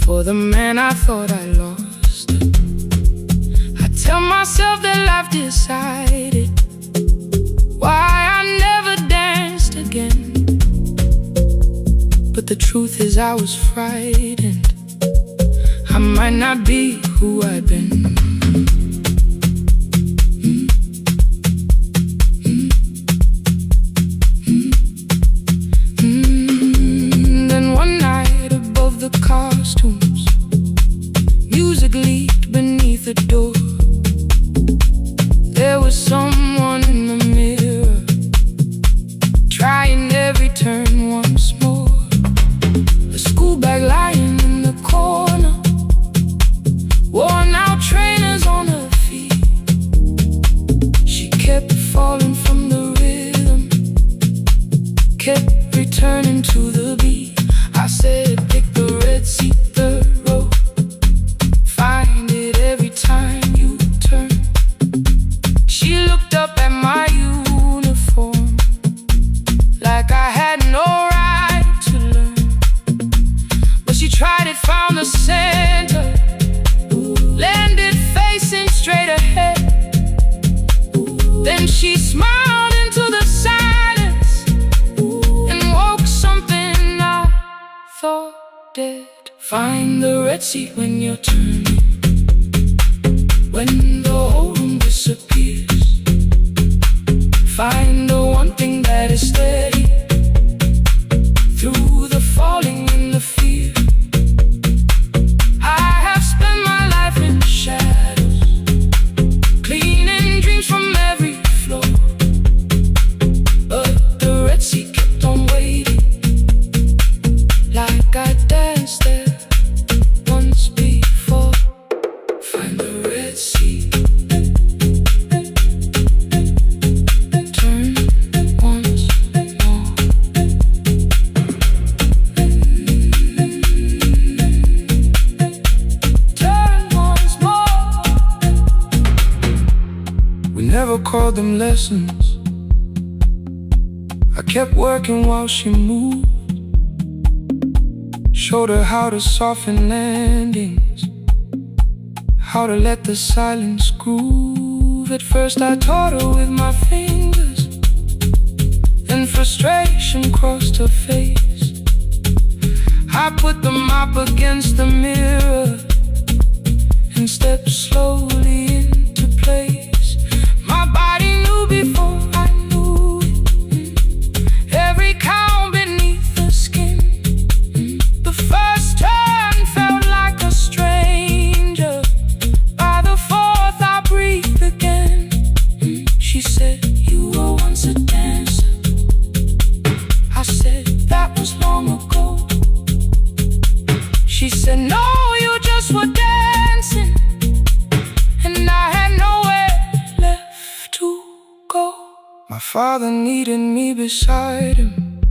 for the man I thought I lost. I tell myself that life decided why I never danced again, but the truth is I was frightened. I might not be who I've been. Then one night above the costumes, music leaked beneath the door. There was someone in the mirror, trying every turn once more. A school bag lying in the corner, worn out trainers on her feet. She kept falling from the rhythm, kept returning to the beat. I said, pick the red seat, third row, find it every time you turn. She looked up at my uniform like I had no right to learn, but she tried it, found the center, landed facing straight ahead. Then she smiled into the silence and woke something I thought dead. Find the red seat when you're turning, when the whole room disappears. Find the one thing that is steady through the falling and the fear. I have spent my life in shadows, cleaning dreams from every floor, but the red seat kept on waiting, like I danced there once before. Find the red seat, turn once more. Turn once more. We never called them lessons. I kept working while she moved, showed her how to soften landings, how to let the silence groove. At first I taught her with my fingers, then frustration crossed her face. I put the mop against the mirror and stepped slowly into place. My body knew before I knew it, every count beneath the skin. The first turn felt like a stranger, by the fourth I breathed again. She said, you were once a dancer. I said, that was long ago. She said, no, you just were dancing, and I had nowhere left to go. My father needed me beside him,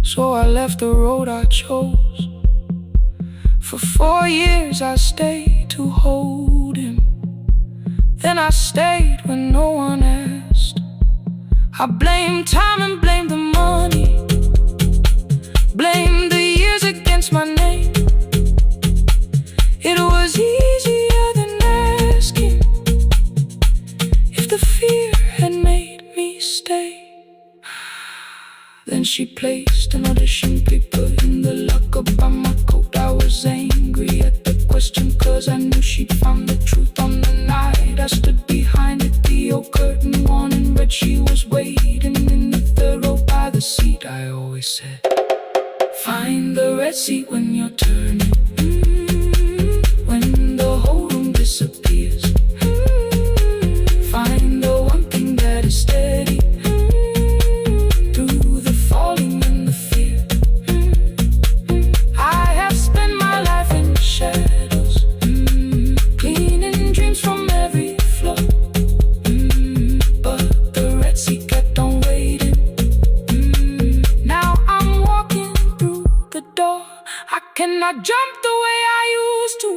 so I left the road I chose. For 4 years I stayed to hold him, then I stayed when no one asked. I blamed time and blamed the money, blamed the years against my name. It was easier than asking if the fear had made me stay. Then she placed an audition paper in the locker by my coat. I was angry at the question, cause I knew she'd found the truth on the night I stood behind it. The old curtain worn in red, she was waiting in the third row by the seat. I always said, find the red seat when you're turning. jump the way I used to,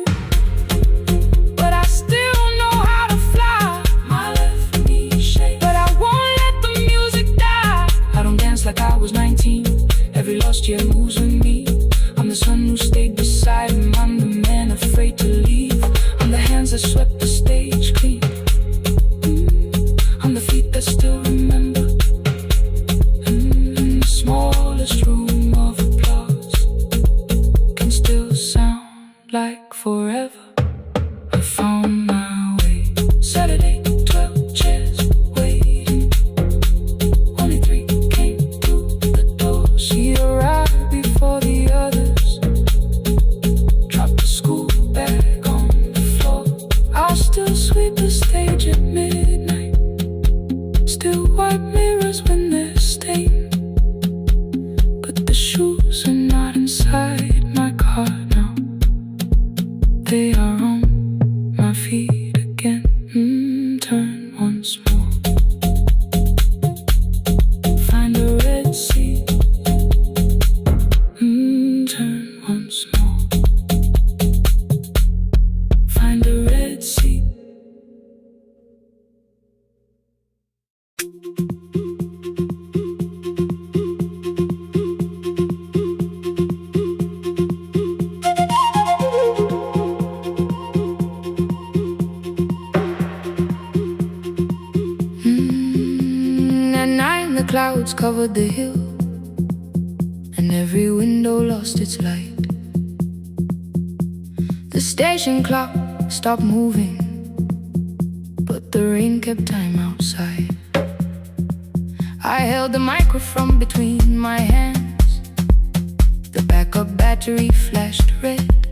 but I still know how to fly. My left knee shakes, but I won't let the music die. I don't dance like I was 19. Every lost year moves with me. I'm the son who stayed beside him. I'm the man afraid to leave. I'm the hands that swept the stage clean. I'm the feet that still remember. The smallest room of applause can still sound like forever. I found my way. Saturday, 12 chairs waiting. Only 3 came through the door. She arrived before the others. Dropped the school bag on the floor. I'll still sweep the stage at midnight. Still wipe mirrors when they're stained. But the shoes are not inside my car now. They are on my feet again. Turn once more. Find a red seat. Turn once more. Find a red seat. At night the clouds covered the hill, and every window lost its light. The station clock stopped moving, but the rain kept time outside. I held the microphone between my hands. The backup battery flashed red.